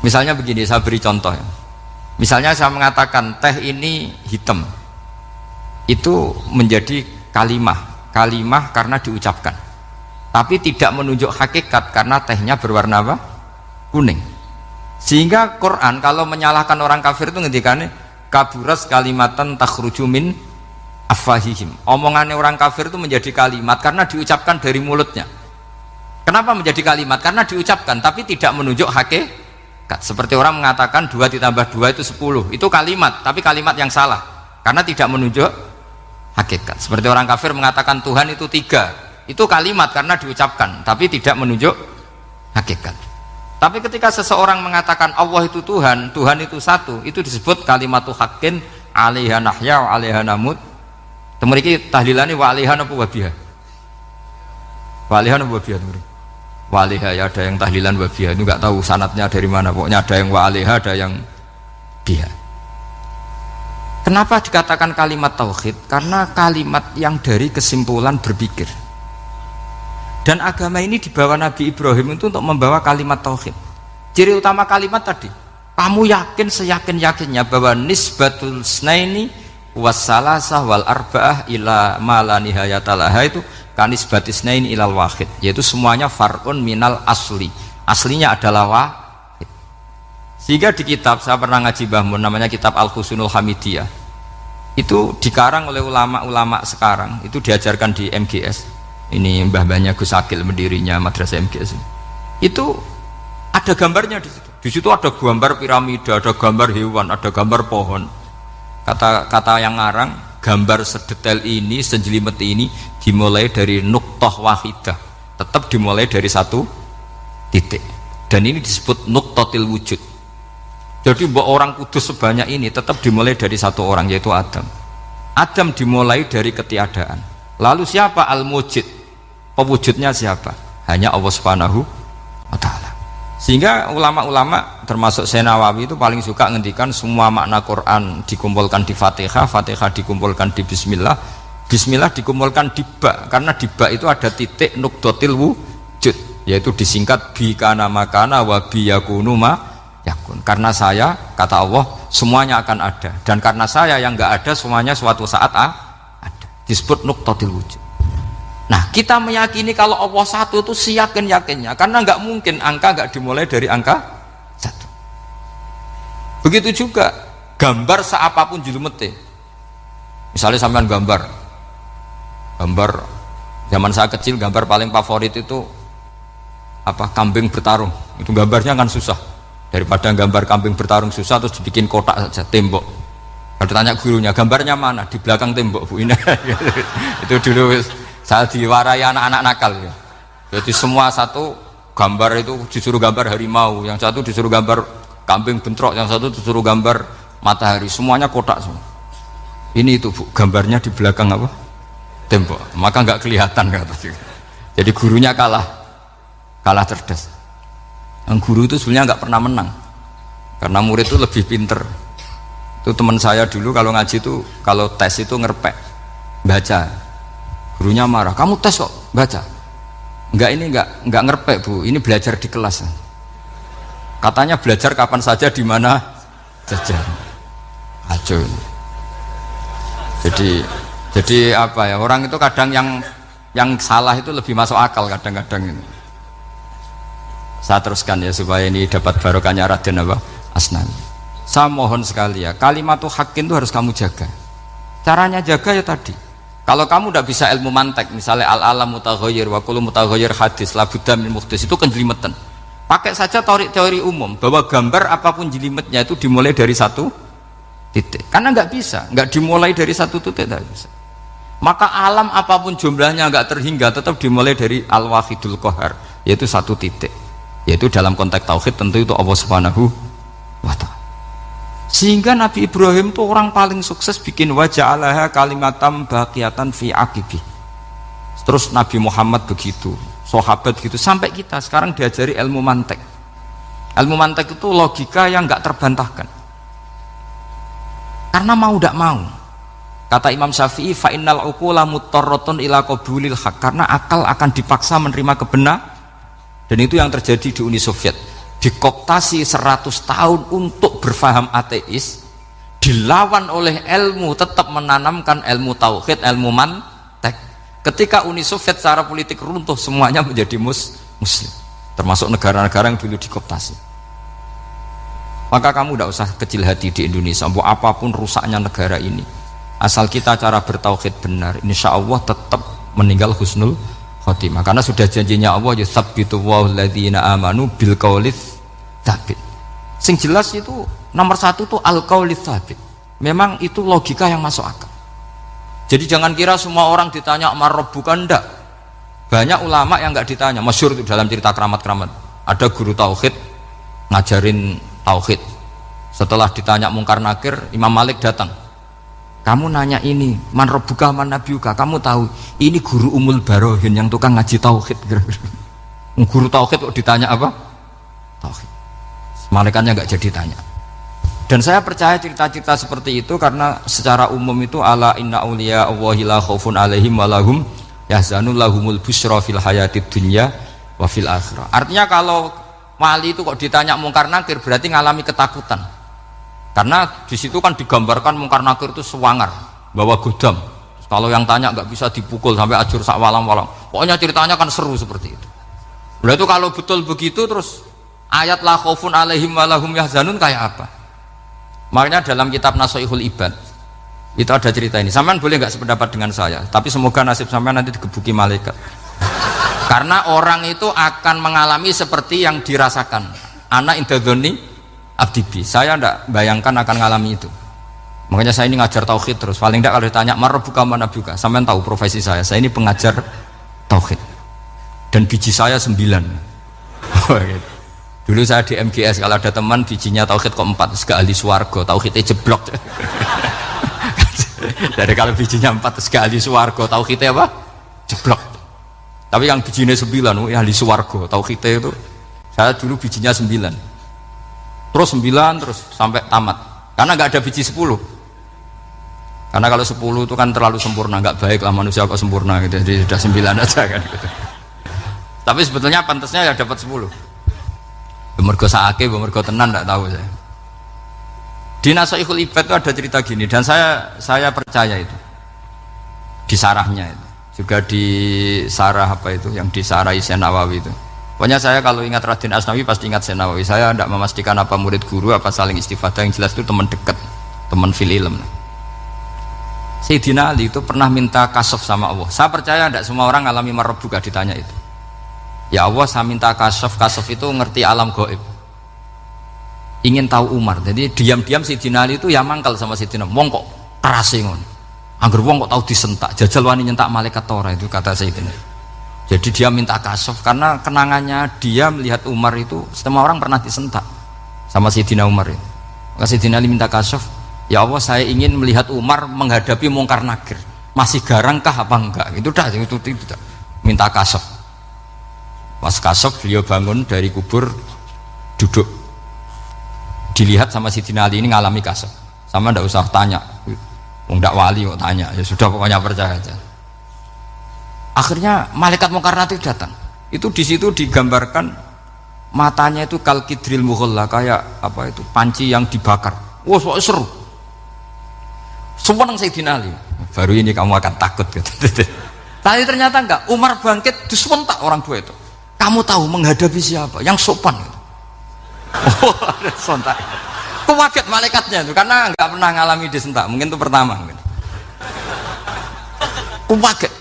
Misalnya begini, saya beri contoh ya. Misalnya saya mengatakan teh ini hitam, itu menjadi kalimah karena diucapkan, tapi tidak menunjuk hakikat karena tehnya berwarna apa? Kuning. Sehingga Quran kalau menyalahkan orang kafir itu ngendikannya kaburas kalimatan takhruju min afwahihim. Omongannya orang kafir itu menjadi kalimat karena diucapkan dari mulutnya. Kenapa menjadi kalimat? Karena diucapkan tapi tidak menunjuk hakikat. Seperti orang mengatakan 2 ditambah 2 itu 10, itu kalimat, tapi kalimat yang salah karena tidak menunjuk hakikat. Seperti orang kafir mengatakan Tuhan itu 3, itu kalimat karena diucapkan tapi tidak menunjuk hakikat. Tapi ketika seseorang mengatakan Allah itu Tuhan, Tuhan itu satu, itu disebut kalimatu haqqin 'alaiha nahya wa 'alaiha namut. Temeriki tahlilane wa 'alaiha napa wa biha? Wa 'alaiha napa wa biha? Waliha ya, ada yang tahlilan wabiyah, itu nggak tahu sanatnya dari mana, pokoknya ada yang waliha, ada yang biha. Kenapa dikatakan kalimat tauhid? Karena kalimat yang dari kesimpulan berpikir. Dan agama ini dibawa Nabi Ibrahim itu untuk membawa kalimat tauhid. Ciri utama kalimat tadi, kamu yakin seyakin-yakinnya bahwa nisbatul snaini wassalasah wal arba'ah ila ma la nihayatalaha itu kanisbatisnain ilal wahid, yaitu semuanya far'un minal asli, aslinya adalah wahid. Sehingga di kitab, saya pernah ngaji Mbah Mun, namanya kitab Al-Husunul Hamidiyah, itu dikarang oleh ulama-ulama sekarang, itu diajarkan di MGS, ini mbah-mbahnya Gus Akil pendirinya madrasah MGS, itu ada gambarnya di situ. Di situ ada gambar piramida, ada gambar hewan, ada gambar pohon. Kata yang ngarang, gambar sedetail ini, sejelimet ini dimulai dari nuktah wahidah, tetap dimulai dari satu titik, dan ini disebut nuktatil wujud. Jadi orang kudus sebanyak ini tetap dimulai dari satu orang, yaitu Adam. Adam dimulai dari ketiadaan. Lalu siapa al-mujid? Pewujudnya siapa? Hanya Allah Subhanahu wa ta'ala. Sehingga ulama-ulama termasuk Syekh Nawawi itu paling suka ngendikan semua makna Quran dikumpulkan di Fatihah, Fatihah dikumpulkan di Bismillah, Bismillah dikumpulkan di ba, karena di ba itu ada titik nukdotil wujud, yaitu disingkat bi kana makana wa bi yakunu ma yakun. Karena saya, kata Allah, semuanya akan ada, dan karena saya yang enggak ada, semuanya suatu saat ada. Disebut nukdotil wujud. Nah, kita meyakini kalau Allah satu itu seyakin-yakinnya, karena nggak mungkin angka nggak dimulai dari angka satu. Begitu juga gambar seapapun julumete. Misalnya sampean gambar zaman saya kecil, gambar paling favorit itu apa? Kambing bertarung. Itu gambarnya kan susah. Daripada gambar kambing bertarung susah terus dibikin kotak saja, tembok. Kalau tanya gurunya, gambarnya mana? Di belakang tembok Bu. Ini itu dulu saya diwarai anak-anak nakal ya. Jadi semua satu gambar itu disuruh gambar harimau, yang satu disuruh gambar kambing bentrok, yang satu disuruh gambar matahari, semuanya kotak semua. Ini itu Bu, gambarnya di belakang apa? Tembok. Maka nggak kelihatan kata dia. Jadi gurunya kalah cerdas. Yang guru itu sebenarnya nggak pernah menang, karena murid itu lebih pinter. Itu teman saya dulu kalau ngaji itu kalau tes itu ngerpek baca, gurunya marah, kamu tes kok baca? Enggak ngerpek Bu, ini belajar di kelas. Katanya belajar kapan saja di mana saja. Acuh. Jadi apa ya, orang itu kadang yang salah itu lebih masuk akal kadang-kadang ini. Saya teruskan ya supaya ini dapat barokahnya Raden apa? Asnawi. Saya mohon sekali ya, kalimatul haqqin itu harus kamu jaga. Caranya jaga ya tadi. Kalau kamu tidak bisa ilmu mantek, misalnya al-alam mutaghayyir wa kullu mutaghayyir hadis la budda min muhdits, itu kenjelimetan. Pakai saja teori umum bahwa gambar apapun jelimetnya itu dimulai dari satu titik. Karena nggak bisa, nggak dimulai dari satu titik tidak bisa. Maka alam apapun jumlahnya nggak terhingga tetap dimulai dari al-wahidul qahar, yaitu satu titik. Yaitu dalam konteks tauhid tentu itu Allah Subhanahu wa ta'ala. Sehingga Nabi Ibrahim itu orang paling sukses bikin waja'alaha kalimatam baqiyatan fi aqibi. Terus Nabi Muhammad begitu, sahabat gitu, sampai kita sekarang diajari ilmu mantek. Ilmu mantek itu logika yang nggak terbantahkan. Karena mau tidak mau. Kata Imam Syafi'i, fa innal uqula muttarratun ila qabulil haq, karena akal akan dipaksa menerima kebenaran. Dan itu yang terjadi di Uni Soviet. Dikooptasi 100 tahun untuk berfaham ateis, dilawan oleh ilmu, tetap menanamkan ilmu tauhid, ilmu mantek. Ketika Uni Soviet secara politik runtuh, semuanya menjadi muslim, termasuk negara-negara yang dulu dikooptasi. Maka kamu tidak usah kecil hati di Indonesia, bahwa apapun rusaknya negara ini, asal kita cara bertauhid benar, insya Allah tetap meninggal husnul khotimah. Karena sudah janjinya Allah, yusabbitu walladzina amanu bil qaulits tsabit. Sing jelas itu nomor satu tuh al qaulits tsabit. Memang itu logika yang masuk akal. Jadi jangan kira semua orang ditanya marabbuka, ndak. Banyak ulama yang enggak ditanya. Masyhur itu dalam cerita keramat-keramat. Ada guru tauhid ngajarin tauhid. Setelah ditanya mungkar nakir, Imam Malik datang. Kamu nanya ini, man rabbuka man nabiyuka, kamu tahu ini guru Umul Barohin yang tukang ngaji tauhid. Guru tauhid kok ditanya apa? Tauhid. Malaikatnya nggak jadi tanya. Dan saya percaya cerita-cerita seperti itu karena secara umum itu ala inna auliya Allahi la khaufun alaihim wa lahum yahzanun lahumul busyra fil hayatid dunya wa fil akhirah. Artinya kalau wali itu kok ditanya mungkar nakir berarti ngalami ketakutan. Karena di situ kan digambarkan mungkar nakir itu sewangar, bawa godam. Terus kalau yang tanya nggak bisa dipukul sampai ajur sak walang-walang. Pokoknya ceritanya kan seru seperti itu. Berarti kalau betul begitu terus ayat la khaufun alaihim wa lahum yahzanun kayak apa? Makanya dalam kitab Nasoihul Ibad itu ada cerita ini. Sampean boleh nggak sependapat dengan saya, tapi semoga nasib sampean nanti digebuki malaikat. Karena orang itu akan mengalami seperti yang dirasakan. Ana indadzoni abdibi. Saya tidak bayangkan akan mengalami itu. Makanya saya ini ngajar tauhid terus. Paling tidak kalau ditanya marabbuka man nabiyuka, sampean tahu profesi saya. Saya ini pengajar tauhid. Dan biji saya 9. Dulu saya di MGS, kalau ada teman bijinya tauhid kok 4, terus gak ahli swarga, tauhidnya jeblok. Jadi kalau bijinya 4 terus gak ahli swarga, tauhidnya apa? Jeblok. Tapi yang bijinya 9, ahli swarga, tauhidnya itu saya dulu bijinya 9. Terus 9 terus sampai tamat. Karena gak ada biji 10. Karena kalau 10 itu kan terlalu sempurna, gak baik lah manusia kok sempurna gitu. Jadi sudah 9 aja kan gitu. Tapi sebetulnya pantasnya ya dapat 10. Bemergo saake, bemergo tenan tidak tahu saya. Di Nasoihul Ibad itu ada cerita gini dan saya percaya itu. Di sarahnya itu. Juga di sarah apa itu yang di sarah Syekh Nawawi itu. Pokoknya saya kalau ingat Raden Asnawi pasti ingat Syekh Nawawi. Saya tidak memastikan apa murid guru apa saling istifadah, yang jelas itu teman dekat, teman fil ilm. Sayyidina Ali itu pernah minta kasaf sama Allah. Saya percaya tidak semua orang alami marabbuka ditanya itu. Ya Allah, saya minta kasaf itu ngerti alam gaib. ingin tahu Umar. Jadi diam-diam Sayyidina Ali itu ya mangkal sama Sayyidina. Wong kok keras ngono. Angger wong kok tahu disentak, jajal wani nyentak malaikat ora, itu kata Sayyidina. Jadi dia minta kasaf karena kenangannya dia melihat Umar itu semua orang pernah disentak sama Sayyidina Umar itu. Maka Sayyidina Ali minta kasaf, ya Allah saya ingin melihat Umar menghadapi mungkar nakir. Masih garangkah apa enggak? Itu dah itu tidak. Minta kasaf. Pas kasaf beliau bangun dari kubur, duduk. Dilihat sama Sayyidina Ali ini ngalami kasaf. Sama ndak usah tanya. Ndak wali kok tanya, ya sudah pokoknya percaya aja. Akhirnya malaikat mungkar nakir datang. Itu di situ digambarkan matanya itu kalkidril mughalla, kayak apa itu panci yang dibakar. Wah, seru. Sumpah Sayyidina Ali. Baru ini kamu akan takut gitu. Tapi ternyata enggak. Umar bangkit disewentak orang tua itu. Kamu tahu menghadapi siapa? Yang sopan. Gitu. Oh, ada sontak. Aku kaget malaikatnya itu karena nggak pernah ngalami disentak, mungkin itu pertama. Aku kaget.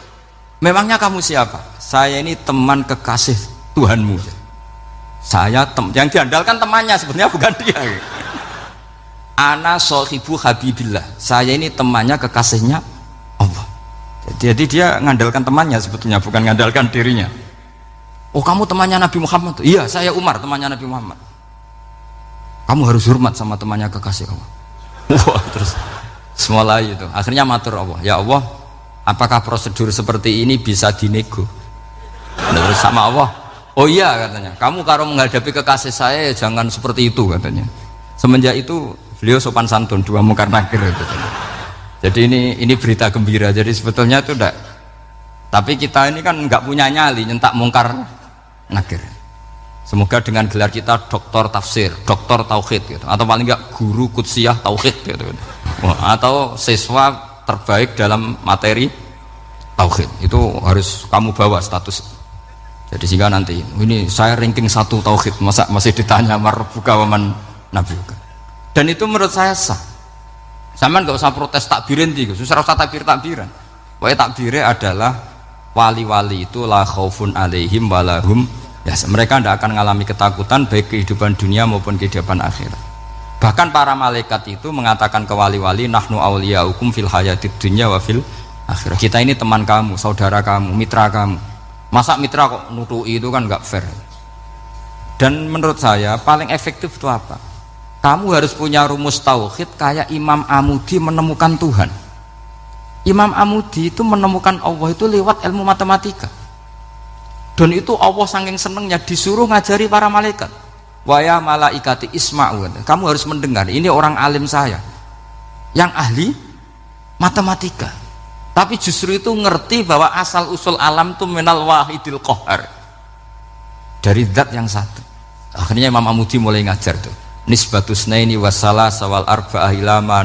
Memangnya kamu siapa? Saya ini teman kekasih Tuhanmu. Saya yang diandalkan temannya sebenarnya bukan dia. Ana sohibu habibillah. Saya ini temannya kekasihnya Allah. Jadi dia ngandalkan temannya sebetulnya, bukan ngandalkan dirinya. Oh, kamu temannya Nabi Muhammad? Iya, saya Umar, temannya Nabi Muhammad. Kamu harus hormat sama temannya kekasih Allah. Wah, terus semulai itu. Akhirnya matur Allah, ya Allah, apakah prosedur seperti ini bisa dinego? Terus sama Allah, oh iya katanya, kamu kalau menghadapi kekasih saya jangan seperti itu katanya. Semenjak itu beliau sopan santun, dua mungkar nakir katanya. Jadi ini berita gembira. Jadi sebetulnya itu enggak. Tapi kita ini kan enggak punya nyali nyentak mungkar nakir. Semoga dengan gelar kita doktor tafsir, doktor tauhid gitu, atau paling enggak guru kudsiyah tauhid gitu. Atau siswa terbaik dalam materi tauhid. Itu harus kamu bawa status. Jadi sehingga nanti ini saya ranking 1 tauhid, masa masih ditanya marbuka waman nabiuka. Dan itu menurut saya sah. Sama enggak usah protes takbirin gitu, susah usah takbiran. Pokoknya takbirnya adalah wali-wali itu la khaufun alaihim walahum. Ya, mereka tidak akan mengalami ketakutan baik kehidupan dunia maupun kehidupan akhirat. Bahkan para malaikat itu mengatakan ke wali-wali, nahnu awliyaukum fil hayatid dunya wa fil akhirah. Kita ini teman kamu, saudara kamu, mitra kamu. Masa mitra kok nutui itu kan nggak fair. Dan menurut saya paling efektif itu apa? Kamu harus punya rumus tauhid kayak Imam Amudi menemukan Tuhan. Imam Amudi itu menemukan Allah itu lewat ilmu matematika. Dan itu Allah saking senengnya disuruh ngajari para malaikat. Wa ya malaikati isma'u. Kamu harus mendengar, ini orang alim saya yang ahli matematika. Tapi justru itu ngerti bahwa asal usul alam itu minal wahidil qahar. Dari zat yang satu. Akhirnya Imam Amudi mulai ngajar tuh. Nisbatus naini wassalasa wal arba'ah ila ma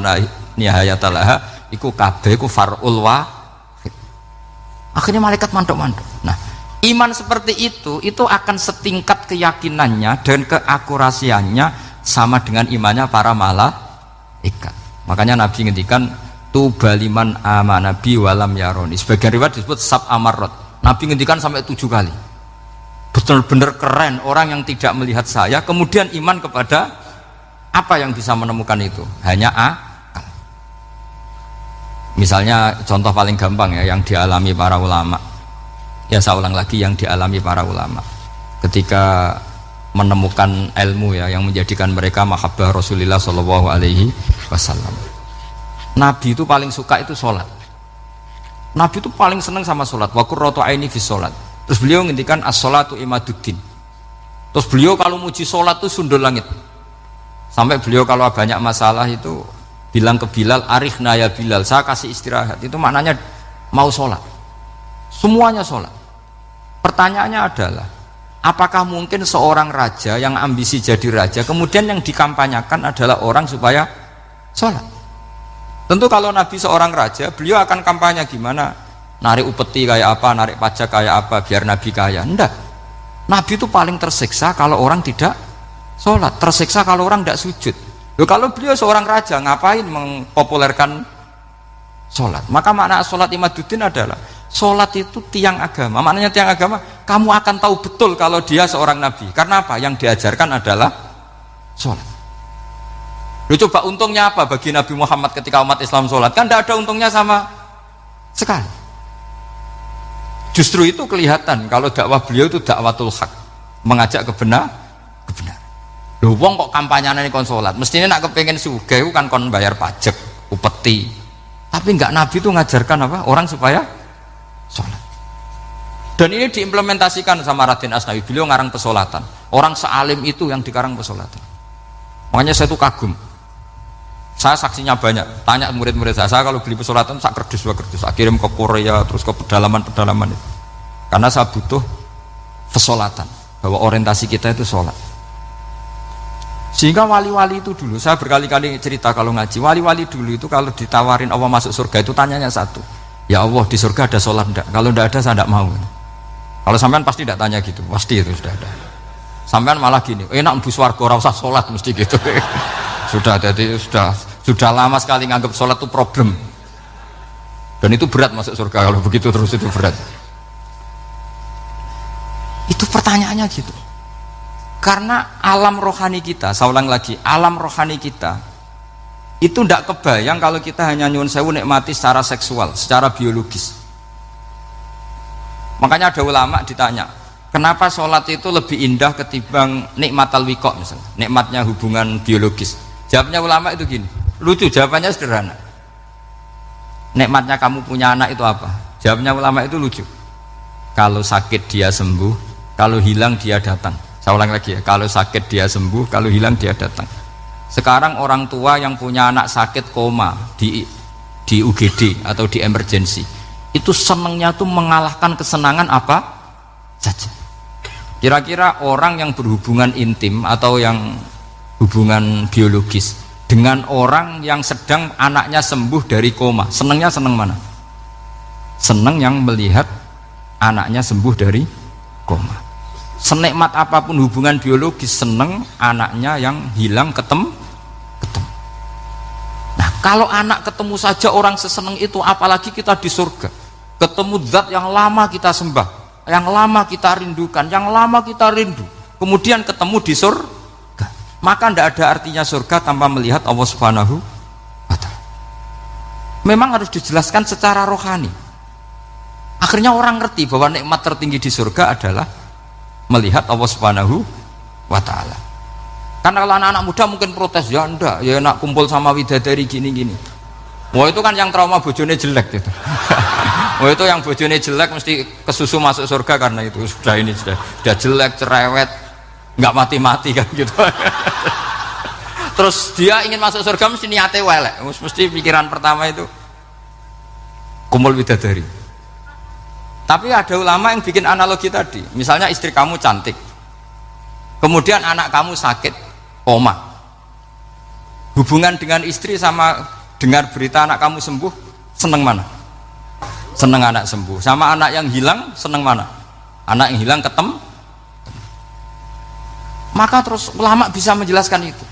nihayatalaha iku kabeh iku far'ul wahid. Akhirnya malaikat mantuk-mantuk. Nah, iman seperti itu akan setingkat keyakinannya dan keakurasiannya sama dengan imannya para malaikat. Makanya Nabi ngendikan tubaliman amana bi walam yaroni. Sebagian riwayat disebut sab amarot. Nabi ngendikan sampai 7 kali. Benar-benar keren orang yang tidak melihat saya kemudian iman kepada apa yang bisa menemukan itu? Hanya akal. Misalnya contoh paling gampang ya yang dialami para ulama. Ya saya ulang lagi yang dialami para ulama ketika menemukan ilmu ya yang menjadikan mereka mahabbah Rasulullah Shallallahu Alaihi Wasallam. Nabi itu paling suka itu sholat. Nabi itu paling senang sama sholat. Wa qurratu aini fi sholat. Terus beliau ngendikan as-sholatu imaduddin. Terus beliau kalau muji sholat itu sundul langit. Sampai beliau kalau banyak masalah itu bilang ke Bilal, arikhna ya Bilal, saya kasih istirahat. Itu maknanya mau sholat. Semuanya sholat. Pertanyaannya adalah, apakah mungkin seorang raja yang ambisi jadi raja kemudian yang dikampanyakan adalah orang supaya sholat? Tentu kalau Nabi seorang raja, beliau akan kampanye gimana? Narik upeti kayak apa, narik pajak kayak apa biar Nabi kaya. Enggak. Nabi itu paling tersiksa kalau orang tidak sholat, tersiksa kalau orang tidak sujud. Loh, kalau beliau seorang raja ngapain mengpopulerkan sholat? Maka makna sholat imaduddin adalah sholat itu tiang agama. Maknanya tiang agama, kamu akan tahu betul kalau dia seorang nabi. Karena apa? Yang diajarkan adalah sholat. Lu coba untungnya apa bagi Nabi Muhammad ketika umat Islam sholat? Kan tidak ada untungnya sama sekali. Justru itu kelihatan kalau dakwah beliau itu dakwatul haq, mengajak kebenaran. Lho wong kok kampanyane kon salat, mestine nak kepengin sugih kan kon bayar pajak, upeti. Tapi enggak, Nabi itu ngajarkan apa? Orang supaya salat. Dan ini diimplementasikan sama Raden Asnawi. Beliau ngarang pesolatan. Orang sealim itu yang dikarang pesolatan. Makanya saya tuh kagum. Saya saksinya banyak. Tanya murid-murid saya kalau beli pesolatan sak kerdus dua kerdus, saya kirim ke Korea terus ke pedalaman-pedalaman itu. Karena saya butuh pesolatan, bahwa orientasi kita itu sholat. Sehingga wali-wali itu dulu, saya berkali-kali cerita kalau ngaji, wali-wali dulu itu kalau ditawarin Allah masuk surga itu tanyanya satu, ya Allah di surga ada sholat enggak? Kalau enggak ada saya enggak mau. Kalau sampean pasti enggak tanya gitu, pasti itu sudah ada. Sampean malah gini, enak mlebu swarga ora usah sholat mesti gitu. Sudah, jadi sudah lama sekali nganggap sholat itu problem. Dan itu berat masuk surga kalau begitu terus, itu berat. Itu pertanyaannya gitu. Karena alam rohani kita, saya ulang lagi, alam rohani kita itu tidak kebayang kalau kita hanya nyuwun sewu nikmati secara seksual, secara biologis. Makanya ada ulama ditanya, kenapa sholat itu lebih indah ketimbang nikmat al-wiqa misalnya, nikmatnya hubungan biologis. Jawabnya ulama itu gini, lucu, jawabannya sederhana. Nikmatnya kamu punya anak itu apa? Jawabnya ulama itu lucu. Kalau sakit dia sembuh, kalau hilang dia datang. Saya ulang lagi ya, kalau sakit dia sembuh, kalau hilang dia datang. Sekarang orang tua yang punya anak sakit koma di UGD atau di emergency, itu senangnya tuh mengalahkan kesenangan apa saja. Kira-kira orang yang berhubungan intim atau yang hubungan biologis dengan orang yang sedang anaknya sembuh dari koma, senangnya senang mana? Senang yang melihat anaknya sembuh dari koma. Senikmat apapun hubungan biologis, seneng anaknya yang hilang ketemu. Nah kalau anak ketemu saja orang seseneng itu, apalagi kita di surga ketemu zat yang lama kita sembah, yang lama kita rindukan, yang lama kita rindu, kemudian ketemu di surga, maka tidak ada artinya surga tanpa melihat Allah Subhanahu wa ta'ala. Memang harus dijelaskan secara rohani. Akhirnya orang ngerti bahwa nikmat tertinggi di surga adalah melihat Allah Subhanahu wa ta'ala. Karena kalau anak-anak muda mungkin protes, ya enggak, ya enak kumpul sama widadari gini-gini. Wah itu kan yang trauma bojone jelek gitu. Wah itu yang bojone jelek mesti kesusu masuk surga karena itu sudah jelek, cerewet, nggak mati-mati kan gitu. Terus dia ingin masuk surga mesti niate welek, mesti pikiran pertama itu kumpul widadari. Tapi ada ulama yang bikin analogi tadi, misalnya istri kamu cantik, kemudian anak kamu sakit, koma. Hubungan dengan istri sama dengar berita anak kamu sembuh, seneng mana? Seneng anak sembuh. Sama anak yang hilang, seneng mana? Anak yang hilang ketemu. Maka terus ulama bisa menjelaskan itu.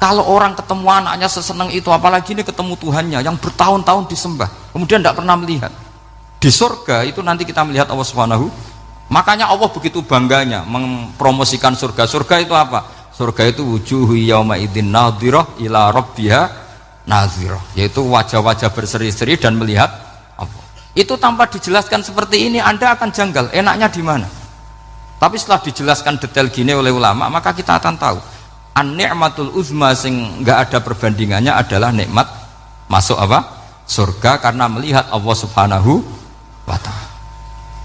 Kalau orang ketemu anaknya seseneng itu, apalagi ini ketemu Tuhannya yang bertahun-tahun disembah, kemudian tidak pernah melihat. Di surga itu nanti kita melihat Allah Subhanahu. Makanya Allah begitu bangganya mempromosikan surga. Surga itu apa? Surga itu wujuhu yauma idzin nadhirah ila rabbiha nadhirah, yaitu wajah-wajah berseri-seri dan melihat Allah. Itu tanpa dijelaskan seperti ini Anda akan janggal, enaknya di mana? Tapi setelah dijelaskan detail gini oleh ulama, maka kita akan tahu an-ni'matul uzma sing enggak ada perbandingannya adalah nikmat masuk apa? Surga karena melihat Allah Subhanahu wa ta'ala.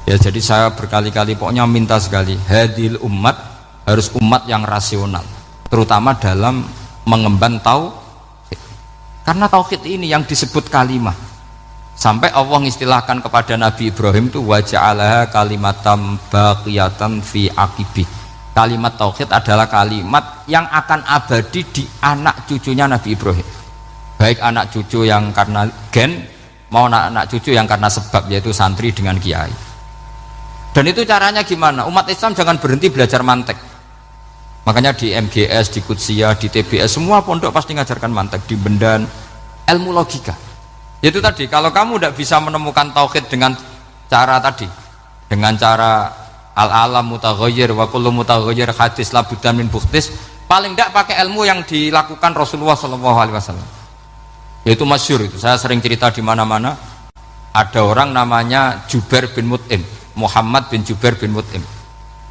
Ya jadi saya berkali-kali pokoknya minta sekali, hadil umat harus umat yang rasional, terutama dalam mengemban tauhid. Karena tauhid ini yang disebut kalimah. Sampai Allah mengistilahkan kepada Nabi Ibrahim itu wa ja'alaha kalimatam baqiyatan fi aqibih. Kalimat tauhid adalah kalimat yang akan abadi di anak cucunya Nabi Ibrahim. Baik anak cucu yang karena gen, mau anak cucu yang karena sebab, yaitu santri dengan kiai. Dan itu caranya gimana? Umat Islam jangan berhenti belajar mantek. Makanya di MGS, di Qudsiyah, di TBS semua pondok pasti ngajarkan mantek, di Bendan, ilmu logika. Yaitu tadi, kalau kamu tidak bisa menemukan tauhid dengan cara tadi, dengan cara al-alam mutaghayyir wa kullu mutaghayyir hadis la buddan min bukhtis, paling tidak pakai ilmu yang dilakukan Rasulullah SAW. Yaitu masyhur itu, saya sering cerita di mana-mana. Ada orang namanya Jubair bin Mut'im, Muhammad bin Jubair bin Mut'im.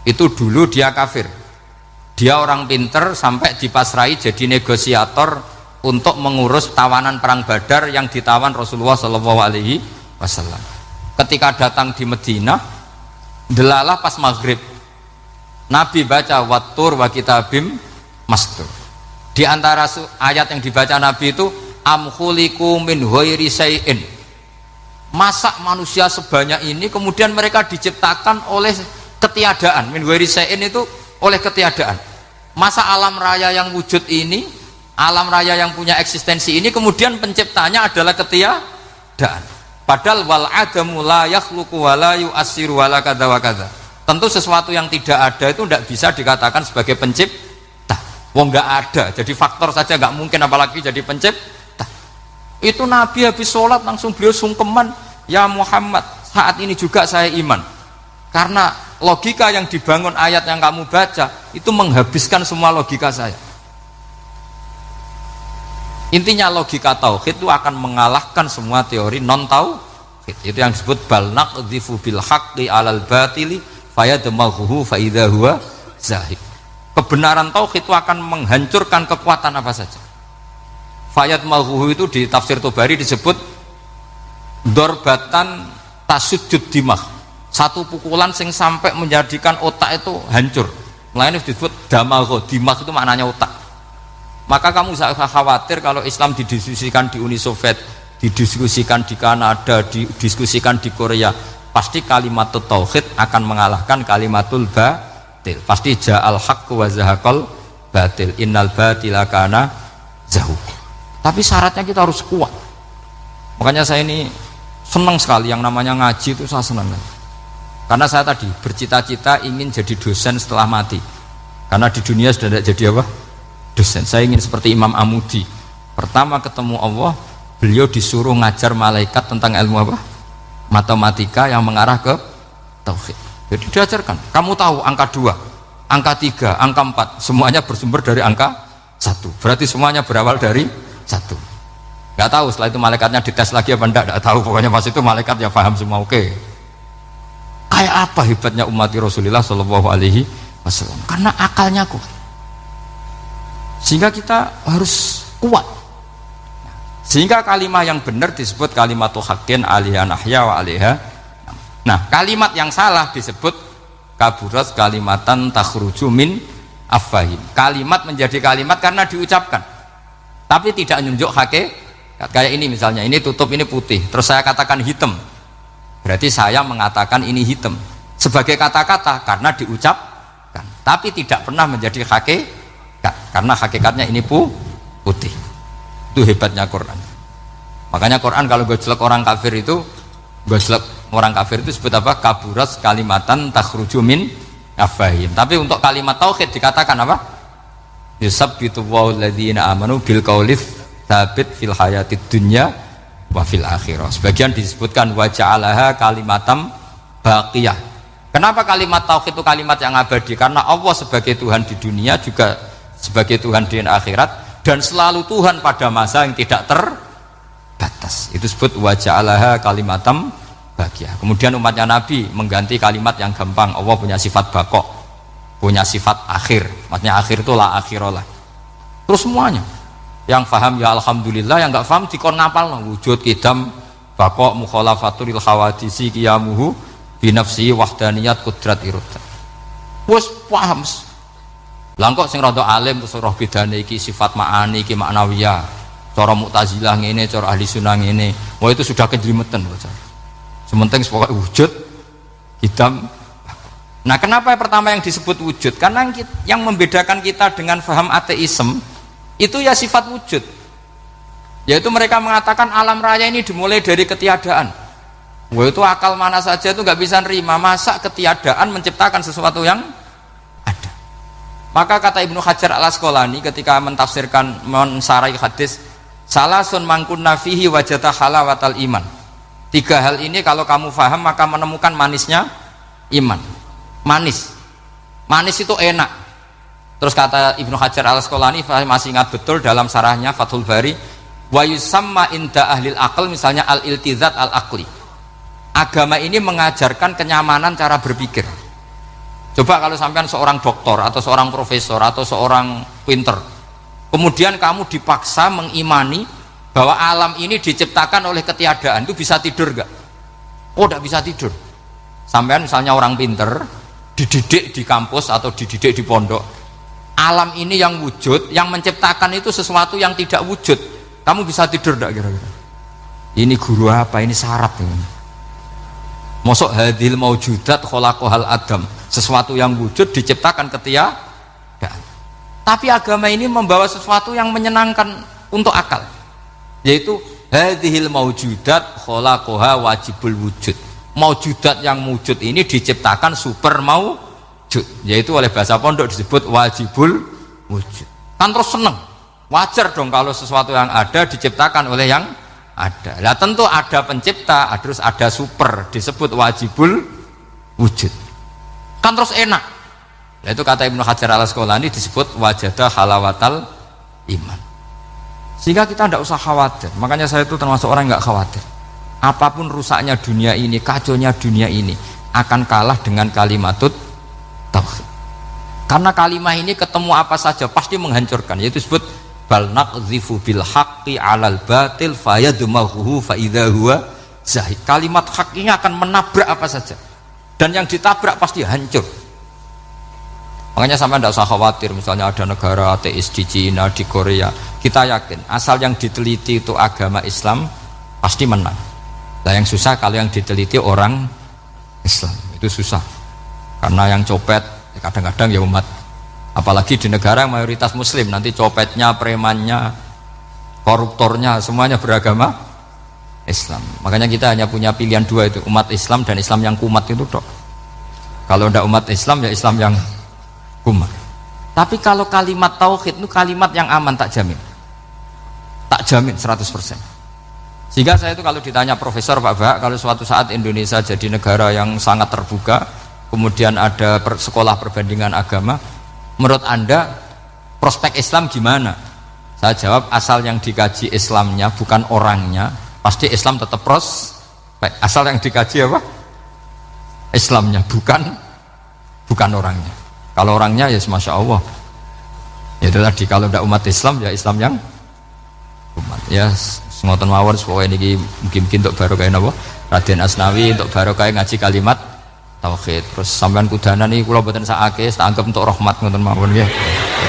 Itu dulu dia kafir. Dia orang pinter sampai dipasrai jadi negosiator untuk mengurus tawanan perang Badar yang ditawan Rasulullah SAW. Ketika datang di Madinah, delalah pas maghrib, Nabi baca wattur wa kitabim mastur. Di antara ayat yang dibaca Nabi itu am khuliqu min ghairi syai'in. Masa manusia sebanyak ini kemudian mereka diciptakan oleh ketiadaan. Min ghairi syai'in itu oleh ketiadaan. Masa alam raya yang wujud ini, alam raya yang punya eksistensi ini kemudian penciptanya adalah ketiadaan. Padahal wal adamu la yakhluqu wa la yu'assiru wa la kadza wa kadza. Tentu sesuatu yang tidak ada itu tidak bisa dikatakan sebagai pencipta. Wong nggak ada, jadi faktor saja nggak mungkin apalagi jadi pencipta. Itu Nabi habis sholat langsung beliau sungkeman, ya Muhammad, saat ini juga saya iman. Karena logika yang dibangun ayat yang kamu baca itu menghabiskan semua logika saya. Intinya logika tauhid itu akan mengalahkan semua teori non tauhid. Itu yang disebut bal naqdhifu bil haqqi 'alal batili fayadmaghuhu fa idza huwa zahid. Kebenaran tauhid itu akan menghancurkan kekuatan apa saja. Fayadmaghuhu itu di tafsir Tobari disebut dorbatan tasujud dimah. Satu pukulan sing sampai menjadikan otak itu hancur. Lainnya disebut damagho, dimah itu maknanya otak. Maka kamu usah khawatir kalau Islam didiskusikan di Uni Soviet, didiskusikan di Kanada, didiskusikan di Korea, pasti kalimat tauhid akan mengalahkan kalimatul batil. Pasti ja'al haqqu wa zahaqal batil, innal batila kana zahuq. Tapi syaratnya kita harus kuat. Makanya saya ini senang sekali yang namanya ngaji itu, saya senang. Karena saya tadi bercita-cita ingin jadi dosen setelah mati. Karena di dunia sudah tidak jadi apa? Dosen. Saya ingin seperti Imam Amudi. Pertama ketemu Allah, beliau disuruh ngajar malaikat tentang ilmu apa? Matematika yang mengarah ke tauhid. Jadi diajarkan, kamu tahu angka 2, angka 3, angka 4, semuanya bersumber dari angka 1. Berarti semuanya berawal dari 1. Gak tahu setelah itu malaikatnya dites lagi apa enggak, gak tahu. Pokoknya pas itu malaikat ya paham semua. Oke. Kayak apa hebatnya umat Rasulullah Shallallahu Alaihi Wasallam? Karena akalnya kuat. Sehingga kita harus kuat. Sehingga kalimat yang benar disebut kalimatu haqqin 'alaiha nahya wa 'alaiha. Nah, kalimat yang salah disebut kaburat kalimatan takhruju min afwahim. Kalimat menjadi kalimat karena diucapkan, tapi tidak menunjuk hakikat. Kayak ini misalnya, ini tutup, ini putih, terus saya katakan hitam, berarti saya mengatakan ini hitam sebagai kata-kata karena diucapkan, tapi tidak pernah menjadi hakikat karena hakikatnya ini putih. Itu hebatnya Quran. Makanya Quran kalau gojlek orang kafir itu, gojlek orang kafir itu sebut apa? Kaburas kalimatan takhruju min afwahim. Tapi untuk kalimat tauhid dikatakan apa? Yusabbitu Allahu alladziina amanu bil qauli tsabit fil hayatid dunya wa fil akhirah. Sebagian disebutkan wa ja'alaha kalimatam baqiyah. Kenapa kalimat tauhid itu kalimat yang abadi? Karena Allah sebagai Tuhan di dunia juga sebagai Tuhan di akhirat, dan selalu Tuhan pada masa yang tidak terbatas. Itu disebut wa ja'alaha kalimatam baqiyah. Kemudian umatnya Nabi mengganti kalimat yang gampang. Allah punya sifat baqo, punya sifat akhir, maksudnya akhir itu la akhirolah. Terus semuanya yang faham ya alhamdulillah, yang nggak faham dikon ngapal wujud kidam baqo mukhalafatul khawadisi qiyamuhu binafsi wahdaniyat kudrat irodat. Wes paham langkok sing rada alim terus roh bedane iki sifat ma'ani iki maknawiyah, cara Mu'tazilah ngene, cara ahli sunnah ngene. Wah itu sudah kejelimetan bocah. Sementing pokoknya wujud kidam. Nah, kenapa pertama yang disebut wujud? Karena yang membedakan kita dengan faham ateisme itu ya sifat wujud. Yaitu mereka mengatakan alam raya ini dimulai dari ketiadaan. Wah itu akal mana saja itu nggak bisa nerima, masa ketiadaan menciptakan sesuatu yang ada. Maka kata Ibnu Hajar al-Asqalani ketika mentafsirkan mensarai hadis, salasun mangkunna fihi wajata halawatal iman. 3 hal ini kalau kamu faham maka menemukan manisnya iman. Manis itu enak. Terus kata Ibnu Hajar Al-Asqalani, saya masih ingat betul dalam sarahnya Fathul Bari, wa yusamma inda ahlil aql, misalnya al-iltizat al-aqli. Agama ini mengajarkan kenyamanan cara berpikir. Coba kalau sampean seorang doktor atau seorang profesor atau seorang pinter, kemudian kamu dipaksa mengimani bahwa alam ini diciptakan oleh ketiadaan, itu bisa tidur gak? Oh, tidak bisa tidur. Sampean misalnya orang pinter dididik di kampus atau dididik di pondok, alam ini yang wujud, yang menciptakan itu sesuatu yang tidak wujud, kamu bisa tidur gak kira-kira? Ini guru apa? Ini syarat ini. Mosok hadil maujudat khalaqahal adam, sesuatu yang wujud diciptakan ketiadaan. Tapi agama ini membawa sesuatu yang menyenangkan untuk akal, yaitu hadhil maujudat khalaqaha wajibul wujud. Maujudat yang wujud ini diciptakan super maujud, yaitu oleh bahasa pondok disebut wajibul wujud. Kan terus seneng, wajar dong kalau sesuatu yang ada diciptakan oleh yang ada. Lah tentu ada pencipta, terus ada super, disebut wajibul wujud. Kan terus enak. Nah, itu kata Ibnu Hajar Al-Asqalani disebut wajada halawatal iman. Sehingga kita tidak usah khawatir. Makanya saya itu termasuk orang yang nggak khawatir. Apapun rusaknya dunia ini, kacaunya dunia ini, akan kalah dengan kalimatut tauhid. Karena kalimat ini ketemu apa saja pasti menghancurkan. Yaitu disebut bal naqdhifu bil haqqi 'alal batil fayadmaghuhu fa idza huwa zahid. Kalimat hak ini akan menabrak apa saja. Dan yang ditabrak pasti hancur. Makanya sampai tidak usah khawatir, misalnya ada negara ateis di Cina, di Korea, kita yakin asal yang diteliti itu agama Islam pasti menang. Nah, yang susah kalau yang diteliti orang Islam, itu susah. Karena yang copet kadang-kadang ya umat, apalagi di negara yang mayoritas muslim, nanti copetnya, premannya, koruptornya semuanya beragama Islam. Makanya kita hanya punya pilihan dua, itu umat Islam dan Islam yang kumat itu dok. Kalau tidak umat Islam ya Islam yang kumat. Tapi kalau kalimat tauhid itu kalimat yang aman, tak jamin 100%. Sehingga saya itu kalau ditanya profesor, Pak Bahak, kalau suatu saat Indonesia jadi negara yang sangat terbuka, kemudian ada sekolah perbandingan agama, menurut Anda prospek Islam gimana? Saya jawab, asal yang dikaji Islamnya bukan orangnya, pasti Islam tetap prospek. Asal yang dikaji apa? Islamnya, bukan orangnya. Kalau orangnya ya Masya Allah, itu tadi, kalau tidak umat Islam ya Islam yang umat. Ya ngoten mawon, supaya ini mungkin untuk barokah napa Raden Asnawi, untuk barokah ngaji kalimat tauhid. Terus sampean kudanan nih kula mboten sakake, tak anggap untuk rahmat ngoten mawon nggih.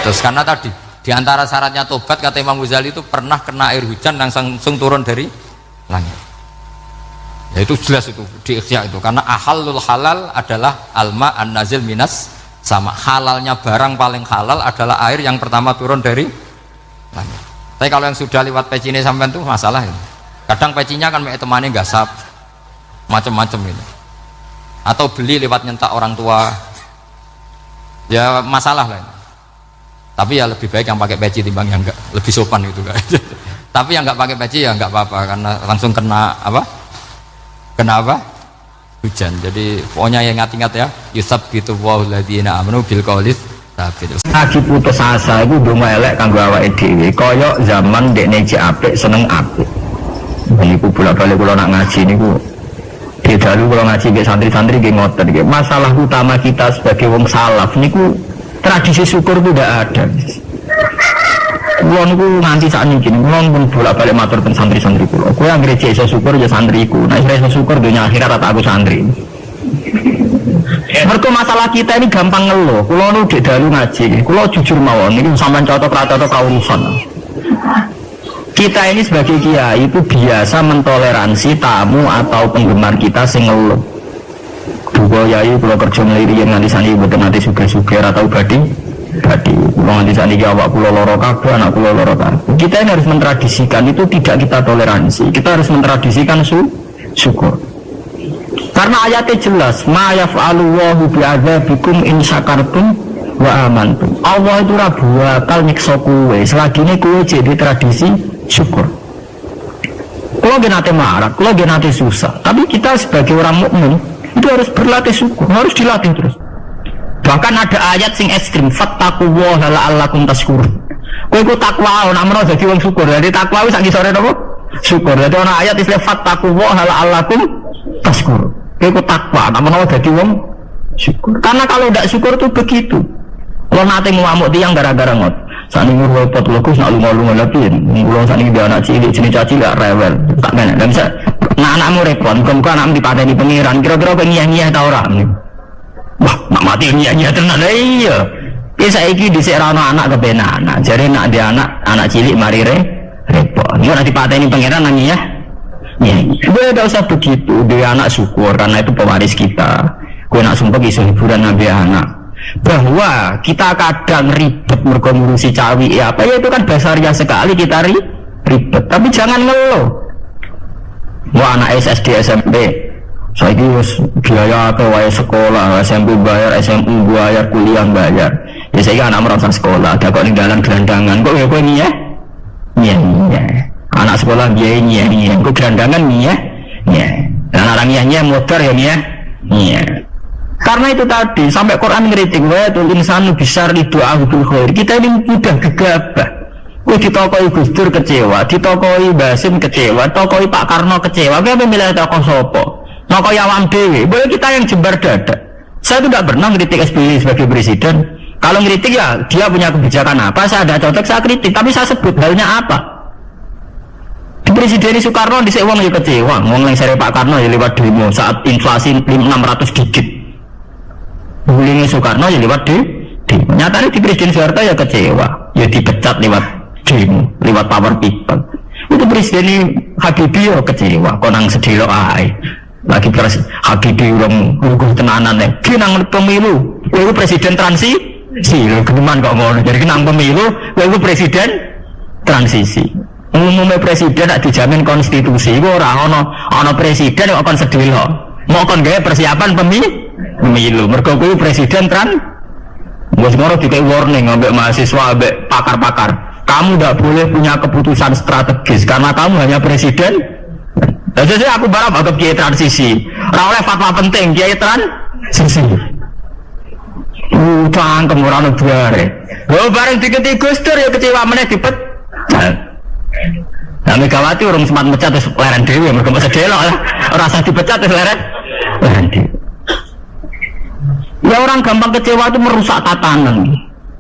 Terus karena tadi di antara syaratnya tobat kata Imam Ghazali itu pernah kena air hujan yang langsung turun dari langit. Ya itu jelas itu di Ikhya itu, karena ahalul halal adalah alma an-nazil minas sama. Halalnya barang paling halal adalah air yang pertama turun dari langit. Tapi kalau yang sudah lewat pecine sampean tuh masalah ini. Kadang pecinya kan temane gasap macam-macam itu. Atau beli lewat nyentak orang tua. Ya masalah lah ini. Tapi ya lebih baik yang pakai peci timbang yang enggak, lebih sopan gitu kan. Tapi yang enggak pakai peci ya enggak apa-apa, karena langsung kena apa? Kena apa? Hujan. Jadi pokoknya yang ingat-ingat ya, yusab gitu walladzina amanu bil qaulis sabit. Ngaji putus asa iku ndonga elek kanggo awake dhewe. Kaya zaman dekne cek apik seneng apik. Niku bolak-balik kula nak ngaji niku. Dalu kula ngaji mbek santri-santri nggih ngoten nggih. Masalah utama kita sebagai wong salaf niku tradisi syukur itu tidak ada. Kula niku nganti sakniki kula pun bolak-balik matur ten santri-santri kula. Kowe anggere iso syukur ya santriku. Nek iso syukur dunya akhirat tak aku santri. Mergo masalah kita ini gampang ngeluh. Kula nu dek dalu ngaji. Kula jujur mawon niki sampean cocok ra cocok urusan. Kita ini sebagai kiai itu biasa mentoleransi tamu atau penggemar kita sing ngeluh. Duga yai kula kerja ngliri yen nganti sani mboten nate sugih-sugih atau badi. Kula nganti saniki awak kula lara kabeh, anak kula lara kabeh. Kita ini harus mentradisikan itu, tidak kita toleransi. Kita harus mentradisikan syukur. Karena ayatnya jelas, ma yaf'alullahu bi'adzabikum in syakartum wa amantum. Allah itu ora bakal nyiksa kowe selagi ini kowe jadi tradisi syukur. Kalau nggih nate marah, kalau nggih nate susah, tapi kita sebagai orang mukmin itu harus berlatih syukur, harus dilatih terus. Bahkan ada ayat sing ekstrim, fattaqullaha la'allakum tashkurun. Kowe iku takwa nek menawa dadi wong syukur. Dadi takwa wis sak ngisore napa? Syukur. Dadi ana ayat istilah fattaqullaha la'allakum tashkurun. Kowe iku takwa nek menawa dadi wong syukur. Karena kalau tidak syukur itu begitu. Kalau nanti ngamuk tiang gara-gara ngot. Saat ini repot lokus nak lunga-lunga lagi. Kalau saat ini dia anak cilik, jenis caci gak rewel. Tak kena. Dan bisa, anakmu repot. Bukan anakmu dipateni pengiran. Kira-kira pengiah-ngiah tau orang. Wah, nak mati ngiah-ngiah tenan. Iya. Bisa iki disik rano anak kepena anak. Jadi nak dia anak cilik mari repot. Ini nak dipateni pengiran nang ngiah. Ya, gue tidak usah begitu. Dia anak syukur karena itu pewaris kita. Gue nak sumpah isu hiburan nabi anak. Bahwa kita kadang ribet ngurusi cawi ya apa ya itu kan dasarnya sekali kita ribet, tapi jangan ngeluh. Wah anak SD SMP saya biaya ke waya sekolah, SMP bayar, SMU bayar, kuliah bayar. Ya saya anak merasa sekolah, ada kok ninggalan gelandangan kok ya kok ini ya anak sekolah biaya ini kok gelandangan nih ya dan orangnya motor ya Karena itu tadi sampai Quran ngeritik wa tul insanu besar doa bil khair. Kita ini mudah gegabah. Ditokoi Gus Dur kecewa, ditokoi Basim kecewa, tokoi Pak Karno kecewa. Kowe milih tokoh sapa? Nokoi awam dhewe. Boleh kita yang jembar dada. Saya tidak pernah ngeritik SBY sebagai presiden. Kalau ngeritik ya dia punya kebijakan apa, saya ada cocok saya kritik, tapi saya sebut halnya apa. Di Presiden Soekarno dhisik wong ya kecewa. Wong ning sare Pak Karno ya lewat demo saat inflasi 600 digit. Bulingnya Soekarno ya lewat demo. Nyatanya di Presiden Soeharto ya kecewa, ya dipecat lewat demo, lewat power people. Itu Presiden ini Habibie ya kecewa, konang sedelo ae. Lagi Habibie urung luguh tenanan ya. Kinang pemilu, itu Presiden transisi, geneman kok ngono. Jadi kinang pemilu, itu Presiden transisi. Umumnya Presiden nak dijamin konstitusi, itu orang ono Presiden yang akan sedelo. Mau kon gawe persiapan pemilu mergo kuwi presiden wis ngono dikai warning ambek mahasiswa ambek pakar-pakar. Kamu tidak boleh punya keputusan strategis karena kamu hanya presiden. Jadi aku barang anggap kiai transisi. Ora oleh fatwa penting kiai transisi. Cangkem ora ono bare. Lho bareng diketi Gus Dur ya kecewa meneh dipet. Nah Megawati urung sempat mecat terus leren dhewe mergo sedelok lah. Ora usah dipecat terus leren dhewe. Ya orang gampang kecewa itu merusak tatanan.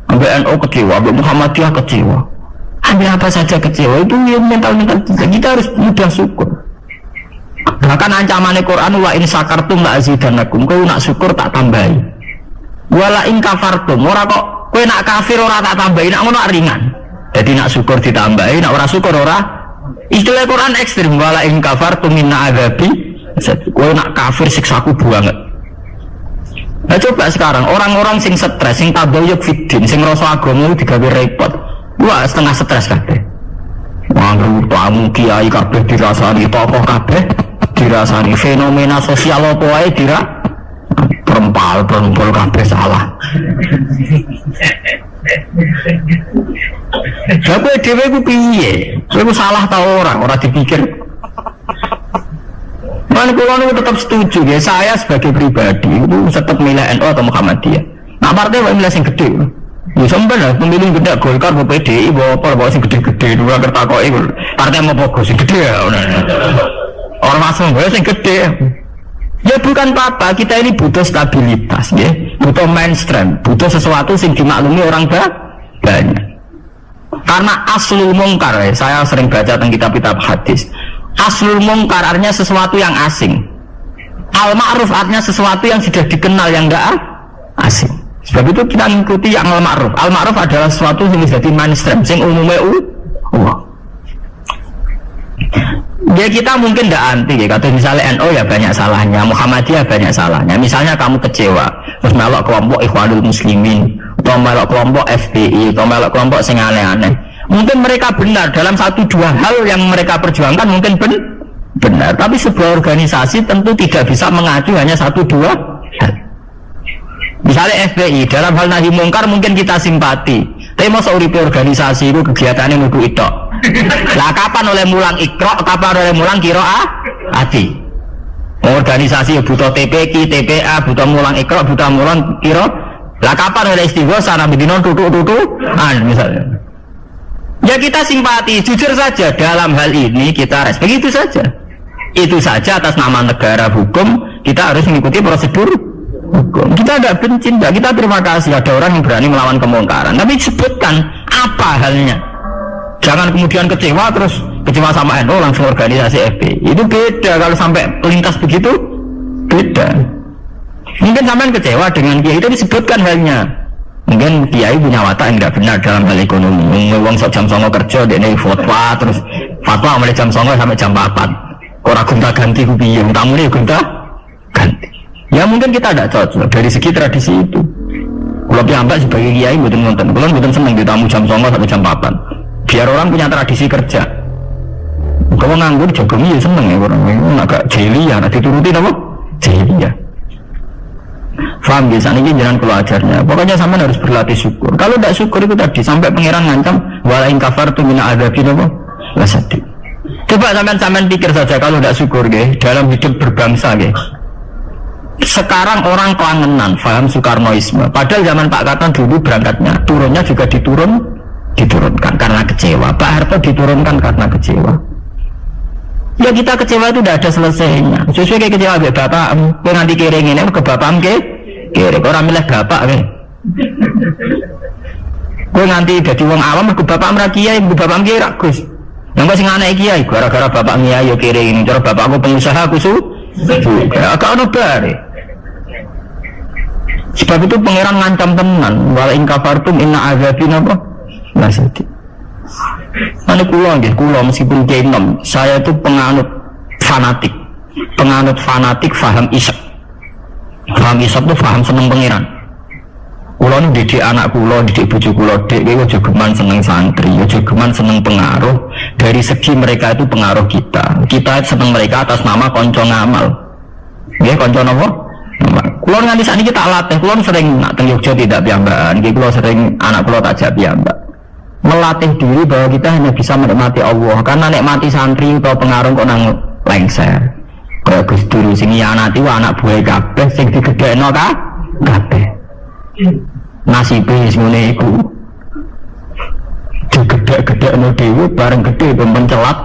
Ambil NU kecewa, ambil Muhammadiyah kecewa. Ambil apa saja kecewa itu ya mental kita harus mudah syukur. Bahkan ancaman Quran wa in syakartum la azidannakum. Kau nak syukur tak tambahi. Wala in kafartum ora kok kowe nak kafir ora tak tambahi, nak ngono ringan. Jadi nak syukur ditambahi, nak ora syukur ora. Istilah Quran ekstrim wala in kafartum minna adzabi. Kowe nak kafir siksaku banget. Nah coba sekarang orang-orang sing stres, sing tabayuk fiddin, sing rasa agama digawe repot. Wah setengah stres kabeh. Wong tamu kiai kabeh dirasani, tokoh kabeh dirasani, fenomena sosial apa wae perempal kabeh salah. Kowe dhewe ku piye? Kowe salah ta ora dipikir. Mana kalau tetap setuju ya, saya sebagai pribadi itu tetap milih NU atau Muhammadiyah. Nah partai milih yang gede. Ya sebenarnya pemilih gede Golkar, PDI, bawa sing gede-gede dua kertakoi. Partai mau fokus sing gede ya. Orang masuk gue sing gede. Ya bukan apa-apa, kita ini butuh stabilitas ya, butuh mainstream, butuh sesuatu yang dimaklumi orang banyak. Karena aslul mungkar ya, saya sering baca tentang kitab-kitab hadis. Aslul mungkar artinya sesuatu yang asing. Al-ma'ruf artinya sesuatu yang sudah dikenal yang enggak asing. Sebab itu kita mengikuti yang al-ma'ruf. Al-ma'ruf adalah sesuatu yang jadi mainstream, yang umumnya ya kita mungkin tidak anti ya. Kata misalnya NU ya banyak salahnya, Muhammadiyah banyak salahnya. Misalnya kamu kecewa terus melok kelompok Ikhwanul Muslimin atau melok kelompok FPI atau melok kelompok sing aneh-aneh. Mungkin mereka benar dalam satu dua hal yang mereka perjuangkan, mungkin benar. Tapi sebuah organisasi tentu tidak bisa mengacu hanya satu dua hal. Misalnya FPI dalam hal nahi mungkar mungkin kita simpati. Tapi masa uripe organisasi itu kegiatannya nudu itok. Lah kapan oleh mulang ikro, kapan oleh mulang kiroah ati. Organisasi butuh TPQ, TPA, butuh mulang ikro, butuh mulang kiro Lah kapan oleh istighosah Nabi dino tutuk-tutukan misalnya. Ya kita simpati, jujur saja dalam hal ini kita respect itu saja. Itu saja atas nama negara hukum kita harus mengikuti prosedur hukum. Kita tidak benci, kita terima kasih ada orang yang berani melawan kemungkaran. Tapi sebutkan apa halnya. Jangan kemudian kecewa terus kecewa sama NU langsung organisasi FPI. Itu beda kalau sampai lintas begitu beda. Mungkin sampai kecewa dengan kiai itu disebutkan halnya. Mungkin kiai punya watak yang tidak benar dalam hal ekonomi. Uang jam 9 kerja, dia naik fatwa terus fatwa mulai jam 9 sampai jam 4. Orang gonta ganti kubi yang tamu ini gonta ganti. Ya mungkin kita tidak cocok dari segi tradisi itu. Kalau piyambak sebagai kiai bukan nonton, kalau bukan seneng di tamu jam 9 sampai jam 4. Biar orang punya tradisi kerja. Kalau nganggur jogomi ya seneng ya orang. Agak jeli ya, nanti turutin apa? Jeli ya. Faham biasa ini jangan keluar ajarnya. Pokoknya sampai harus berlatih syukur. Kalau tidak syukur itu tadi sampai pangeran ngancam walain kafar tu mina adzabin apa? Lasadi. Coba sampean pikir saja kalau tidak syukur ge dalam hidup berbangsa ge. Sekarang orang kelangenan faham Soekarnoisme. Padahal zaman Pak Karno dulu berangkatnya turunnya juga diturunkan karena kecewa. Pak Harto diturunkan karena kecewa. Ya kita kecewa itu tidak ada selesainya. Sesuai kayak kecewa be bapak, kowe nganti kiring ini ke bapak kiring. Orang milih bapak ke. Kowe nganti dadi wong awam ke bapak mra kiai, ke bapak kiai ra Gus. Yang sing anak kiai gara-gara bapak kiai yo kiring. Cara bapakku pengusaha aku agak ono bare. Sebab itu pangeran ngancam tenan, wala in kafartum inna azabin apa? Lasadi. Ane kulo meskipun kenom, saya itu penganut fanatik faham isak. Faham isak itu faham seneng pangeran. Kulo ini didik anak kulo, didik bojo kulo, dek kowe aja geman seneng santri, aja geman seneng pengaruh. Dari segi mereka itu pengaruh kita. Kita seneng mereka atas nama konco ngamal. Nggih, konco napa? Kulo nganti sakniki tak latih, kulo sering nak teng Yogya tidak piyambakan. Nggih kulo sering anak kulo tak jak piyambak. Melatih diri bahwa kita hanya bisa menikmati Allah karena nikmati santri atau pengaruh kok nang lengser kayak Gus Dur sing nyanati anak buah kabeh sing digedhekno kabeh nasibe wis ngene iku digedhek-gedhekno dhewe bareng gedhe pencelat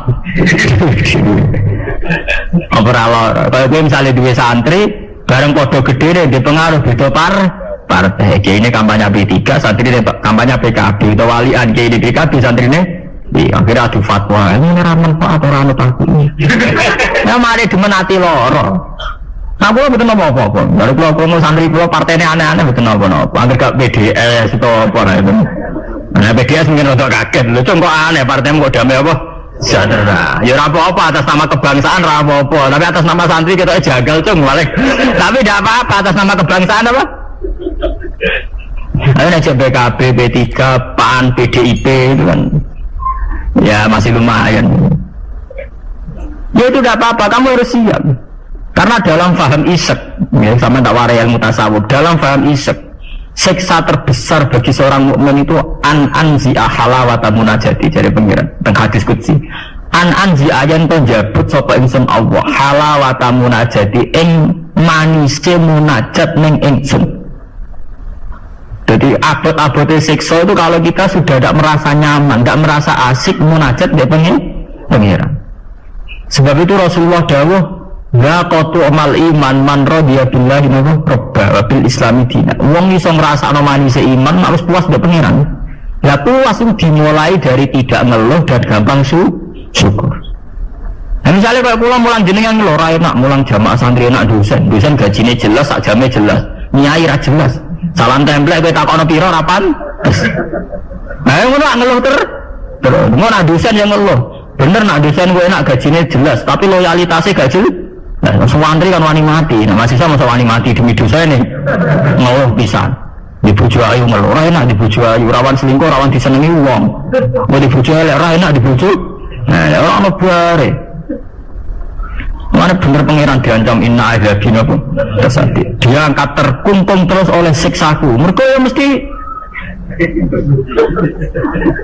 ora lara kaya kowe misale duwe santri bareng padha gedhe ndek pengaruh beda partai ini kampanye P3, santri ini kampanye PKB atau walian ini PKB, santri ini akhirnya adu fatwa ini ramen pak atau ranut aku ya mari dimenati loro nah aku betul apa-apa baru kalau santri kalau partai ini aneh-aneh betul apa-apa agar gak PDS atau apa nah PDS mungkin untuk kaget lu kok aneh partai kok damai apa sejahtera ya apa-apa atas nama kebangsaan apa-apa tapi atas nama santri kita jagal cung balik tapi tidak apa-apa atas nama kebangsaan apa ayo aja PKB, P3, PAN, PDIP itu kan ya masih lumayan ya itu tidak apa-apa, kamu harus siap karena dalam faham isak ya, sama tak warai yang mutasawuf dalam faham isak siksa terbesar bagi seorang mukmin itu anzi'a halawata munajati dari pengiran dan hadis qudsi anzi'a yang penjabut sapa ingsun Allah halawata munajati ing manise munajat ning ingsun. Jadi abot-abotnya siksa itu kalau kita sudah tidak merasa nyaman, tidak merasa asik munajat dia pengiran. Sebab itu Rasulullah dawuh, la qatu amal iman man radiya billahi rabba wa bil islami dina. Wong iso ngrasakno manise iman harus puas dia pengiran. Lah puas itu dimulai dari tidak ngeluh dan gampang syukur. Nah, misalnya kalau pulang mulang jenengan ngeluh ra enak, mulang jamaah santri enak dosen gajine jelas, sak jame jelas, nyai ra jelas. Salam template kowe takono pira rapan? Nah, ngono ngeluh terus ngono dosen yang ngeluh. Bener nak dosen kowe enak gajine jelas, tapi loyalitasnya gak jelas. Nah, santri kan wani mati. Nah, mahasiswa masa wani mati demi dosa ini. Ngeluh pisan. Dibujuk ayu ngeluh, ora enak dibujuk ayu, rawan selingkuh, rawan disenengi wong. Mau dibujuk elek ora enak dibujuk. Nah, ora ono bare. Mana bener pangeran diancam inna azabina pun tersati. Dia angkat terkungkung terus oleh siksaku. Mereka ya mesti.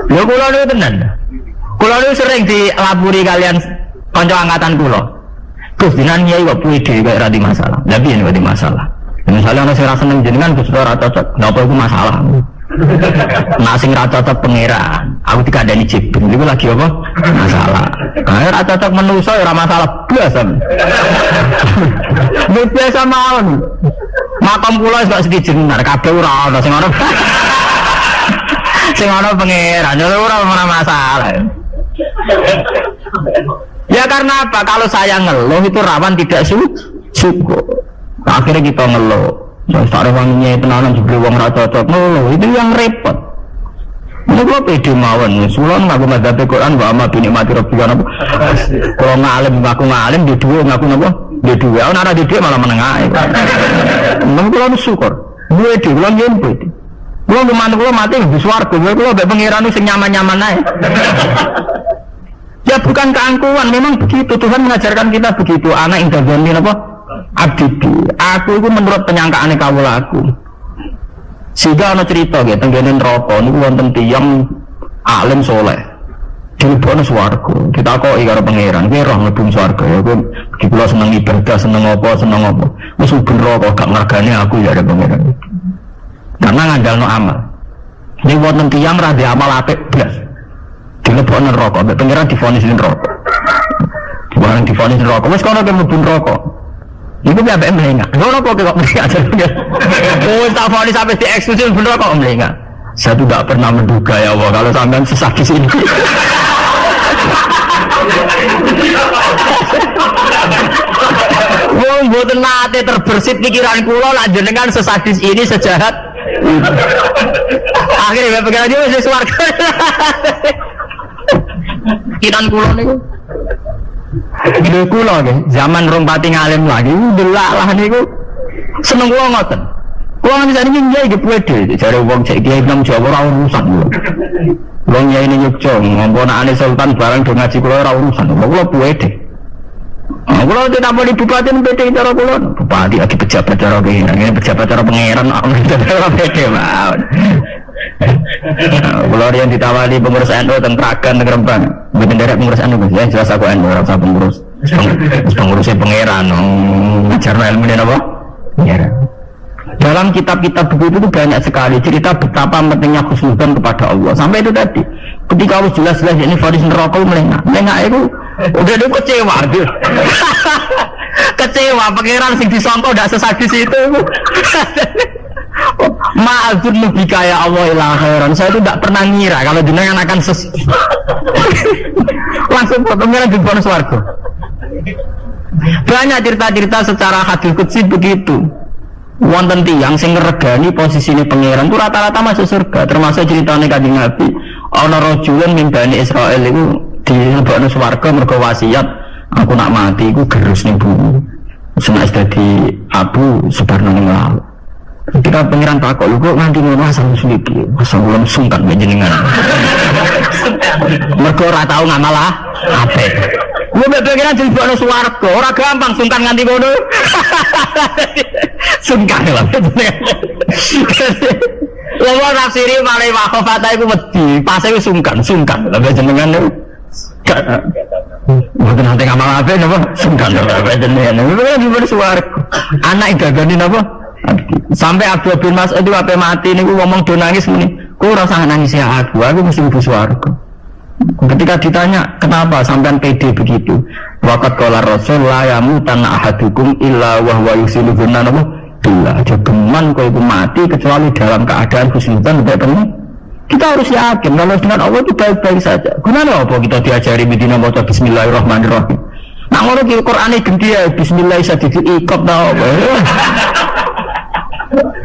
Ya kula niku tenan. Kula niku sering dilapuri kalian kanca angkatan kula. Gus dinan nyai kok puide kaya ra di masalah. Lah piye nek di masalah? Misalnya ana sing ra seneng jenengan Gusti ora cocok, napa iku masalah. Nah sing ra cocok pangeran, aku dikandani Jibril iku lagi apa? Masalah. Nah ra cocok manusa ora masalah biasa. Biasa mawon. Makam kula wis sedhi jenengan kabeh ora ana sing ana. Sing ana pangeran ora masalah. Ya karena apa? Kalau saya ngeluh itu rawan tidak syukur. Akhirnya kita ngeluh. Sak rewanginya tenanan jebule wong ra cocok ngeluh. Itu yang repot. Ini kok pede mawon. Sulon ngaku madzhab Quran wa amma bi nikmati rabbika napa. Kalau ngalim ngaku ngalim di dhuwur ngaku napa? Di dhuwur. Ana ora di dhuwur malah meneng ae. Nang kula syukur. Duwe di kula yen pede. Kula manut kula mati di swarga. Kula mbek pangeran sing nyaman-nyaman ae. Ya bukan keangkuhan, memang begitu. Tuhan mengajarkan kita begitu. Anak indah dzanni apa? Abdi. Aku itu menurut penyangkaane kawula aku. Sehingga ana cerita nggih tenggene neraka niku wonten tiyang alim saleh. Dilebokno swarga. Ditakoki karo pangeran, "Kowe roh mlebu swarga ya kowe iki kula seneng ibadah, seneng apa? Wis ben neraka gak ngergani aku ya ada pangeran." Karena ngandalno amal. Ini wonten tiyang ra ndek amal apik blas. Dilebokno neraka, mbek pangeran divonis neraka. Barang divonis neraka, wis kono ke mlebu neraka. Iku ya mbek mlengak. Ngono kok mlengak aja. Oh, tak vonis sampai dieksekusi bener kok mlengak. Saya tuh tidak pernah menduga ya Allah kalau sampean sesadis ini. Wong mboten nate terbersit pikiran kula lan jenengan sesadis ini sejahat. Akhirnya pengen aja wis swarga. Kiran kula niku. Gede kula nggih, zaman rong pati ngalim lagi delalah niku seneng kula ngoten. Kula bisa niki nggih nggih pede, jare wong cek kiai nang Jawa ora urusan kula. Wong kiai ning Yogya ngomponane sultan barang do ngaji kula ora urusan, kula pede. Kula tidak mau bupati pede cara kula, bupati lagi pejabat cara kene, pejabat cara pangeran ora pede mawon. Kalau yang ditawari pengurus NU teng Kragan teng Rembang, mboten derek pengurus NU ya jelas aku NU ora usah pengurus. Pengurusnya pangeran ngajarno ilmu napa? Ya. Dalam kitab-kitab begitu itu banyak sekali cerita betapa pentingnya khusnudzon kepada Allah. Sampai itu tadi, ketika harus jelas-jelas ini vonis neraka melengak itu udah dia kecewa gitu. Kecewa pangeran sing disangka udah sesadis itu. Ma'adzun nubika ya Allah ila khairan. Saya itu tidak pernah ngira kalau jenengan akan langsung pangeran di bonus warga. Banyak cerita-cerita secara hadis qudsi begitu. Wonten tiyang sing ngregani posisine pangeran itu rata-rata masuk surga. Termasuk ceritane Kanjeng Nabi, ana rajulun min Bani Israil iku dilebokno swarga mergo wasiat, aku nak mati iku gerus ning bumi. Senak dadi abu sebarno ning laut. Ketika pangeran takok lho kok nganti ngono asal suliki, asal kula sungkan jenengan. Mergo ora tau ngamal apik. Lu beberan dilebokno swarga, ora gampang sungkan nganti ngono. Sungkan lho. Lawa nafsiri male wakhafata iku wedi, pas iku sungkan lho jenengan niku. Mboten nate ngamal apik napa? Sungkan lho jenengan. Beberan dilebokno swarga. Anak gagani napa? Sampai Abdul bin Mas'ud itu apa mati ini ngomong do nangis muni, kok ora usah nangis ya aku mesti mlebu swarga. Ketika ditanya kenapa sampean pede begitu, waqat qala rasul la yamutanna ahadukum illa wa huwa yusilu dzanna billah, jageman kok iku mati kecuali dalam keadaan husnudzan tidak penuh. Kita harus yakin kalau dengan Allah itu baik-baik saja. Kenapa apa kita diajari medina maca bismillahirrahmanirrahim. Nah ngono ki Qur'ane ganti ya bismillahirrahmanirrahim ikop ta apa.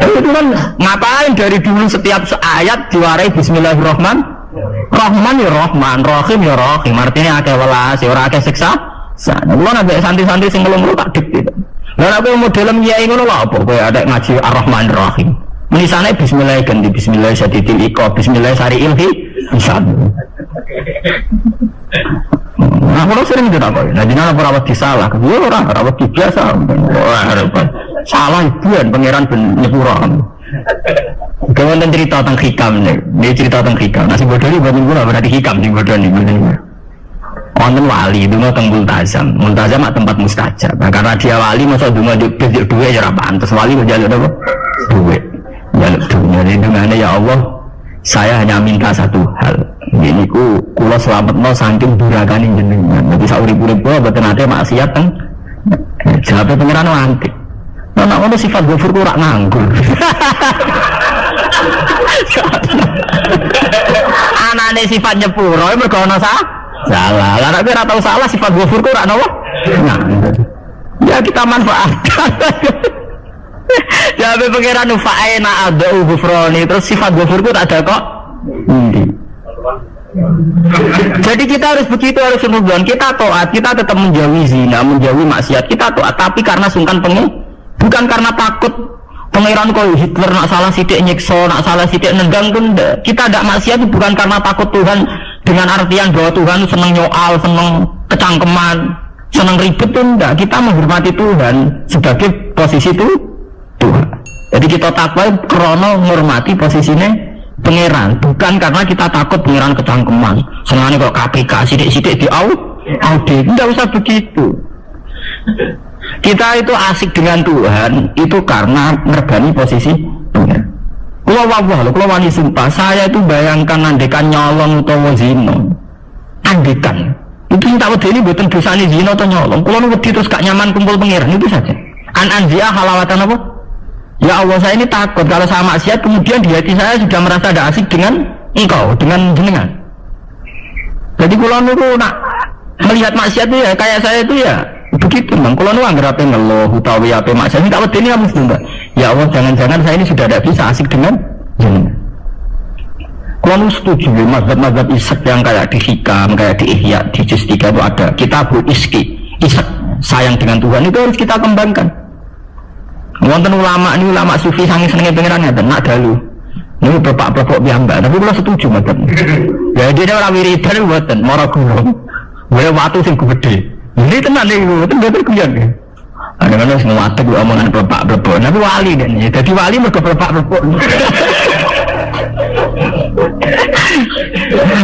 Itu kan ngapain dari dulu setiap ayat diwarai bismillahirrahmanirrahim. Rahman ya Rahman, Rahim ya Rahim. Artinya akeh welas, ora akeh siksa. Kulo nek santri-santri sing ngelung tak dik. Lah aku model kiai ngono lho apa kowe ada ngaji Ar-Rahmanir-Rahim. Menisane bismillah ganti bismillah syadidil iqab, bismillah syari'il hisab. Nah, kalau sering tidak kok. Nah, jangan rawat disalah. Dia orang rawat biasa. Salah ibuan pangeran penyepuran. Kemudian cerita tentang hikam nih. Dia cerita tentang hikam. Nasi bodoh ini buat minggu lah berarti hikam sih bodoh nih. Wonten wali donga teng multazam. Multazam mak tempat mustajab. Nah, karena dia wali masa donga duit ya ora pantes. Wali kok njaluk apa? Duit. Njaluk dunya. Dungane ya Allah, saya hanya minta satu hal. Ini kula selametno saking durakane jenengan. Nanti saurip-urip kula mboten nate maksiat teng. Jawabe pengiran antik. Nek ngono sifat ghafur ku ora nganggur. Anane sifat nyepuro mergo ana salah. Lah nek ora tau salah sifat ghafur ku ora napa? Nganggur. Ya kita manfaatkan. Jawabe pengiran fa'ina adau ghufrani terus sifat ghafur ku tak ada kok. Jadi kita harus begitu, harus senubuhan. Kita taat, kita tetap menjauhi zina, menjauhi maksiat. Kita taat, tapi karena sungkan bukan karena takut pangeran kau Hitler nak salah sidik nyiksa, nak salah sidik nendang pun. Kita tidak maksiat bukan karena takut Tuhan dengan artian bahwa Tuhan senang nyoal, senang kecangkeman, senang ribet pun tidak. Kita menghormati Tuhan sebagai posisi itu Tuhan. Jadi kita takwa karena menghormati posisinya pangeran, bukan karena kita takut pangeran kecangkeman. Senangnya kok KPK sidik-sidik di audit, tidak usah begitu. Kita itu asik dengan Tuhan itu karena meregani posisi pangeran. Kalau wani sumpah, saya itu bayangkan andekan nyolong utawa zina, andekan itu yang tak wedi ini buatan dosanya zina atau nyolong. Kalau wedi terus gak nyaman kumpul pangeran itu saja. Anzia halawatan apa? Ya Allah, saya ini takut kalau saya maksiat kemudian di hati saya sudah merasa tidak asik dengan engkau, dengan jenengan. Jadi kalau niku nak melihat maksiat itu ya kayak saya itu ya begitu bang. Kalau niku anggap ngeluh utawi apa maksiat ini tak wedi ini kamu sudah. Ya Allah, jangan-jangan saya ini sudah tidak bisa asik dengan jenengan. Kalau niku setuju mazhab-mazhab isak yang kayak di Hikam, kayak di Ihya, di Juz 3 itu ada kitabul iski, isak sayang dengan Tuhan itu harus kita kembangkan. Wonten ulama ini ulama sufi sange senenge pengirannya dan nak dalu. Ini bapak-bapak piyambak, tapi kula setuju mboten. Ya dene ora wiridan mboten, mara gulung. Wae watu sing gede. Ini tenan iki mboten mboten kuyon. Ana-ana sing watek omongan bapak-bapak, tapi wali den. Dadi wali mergo bapak-bapak.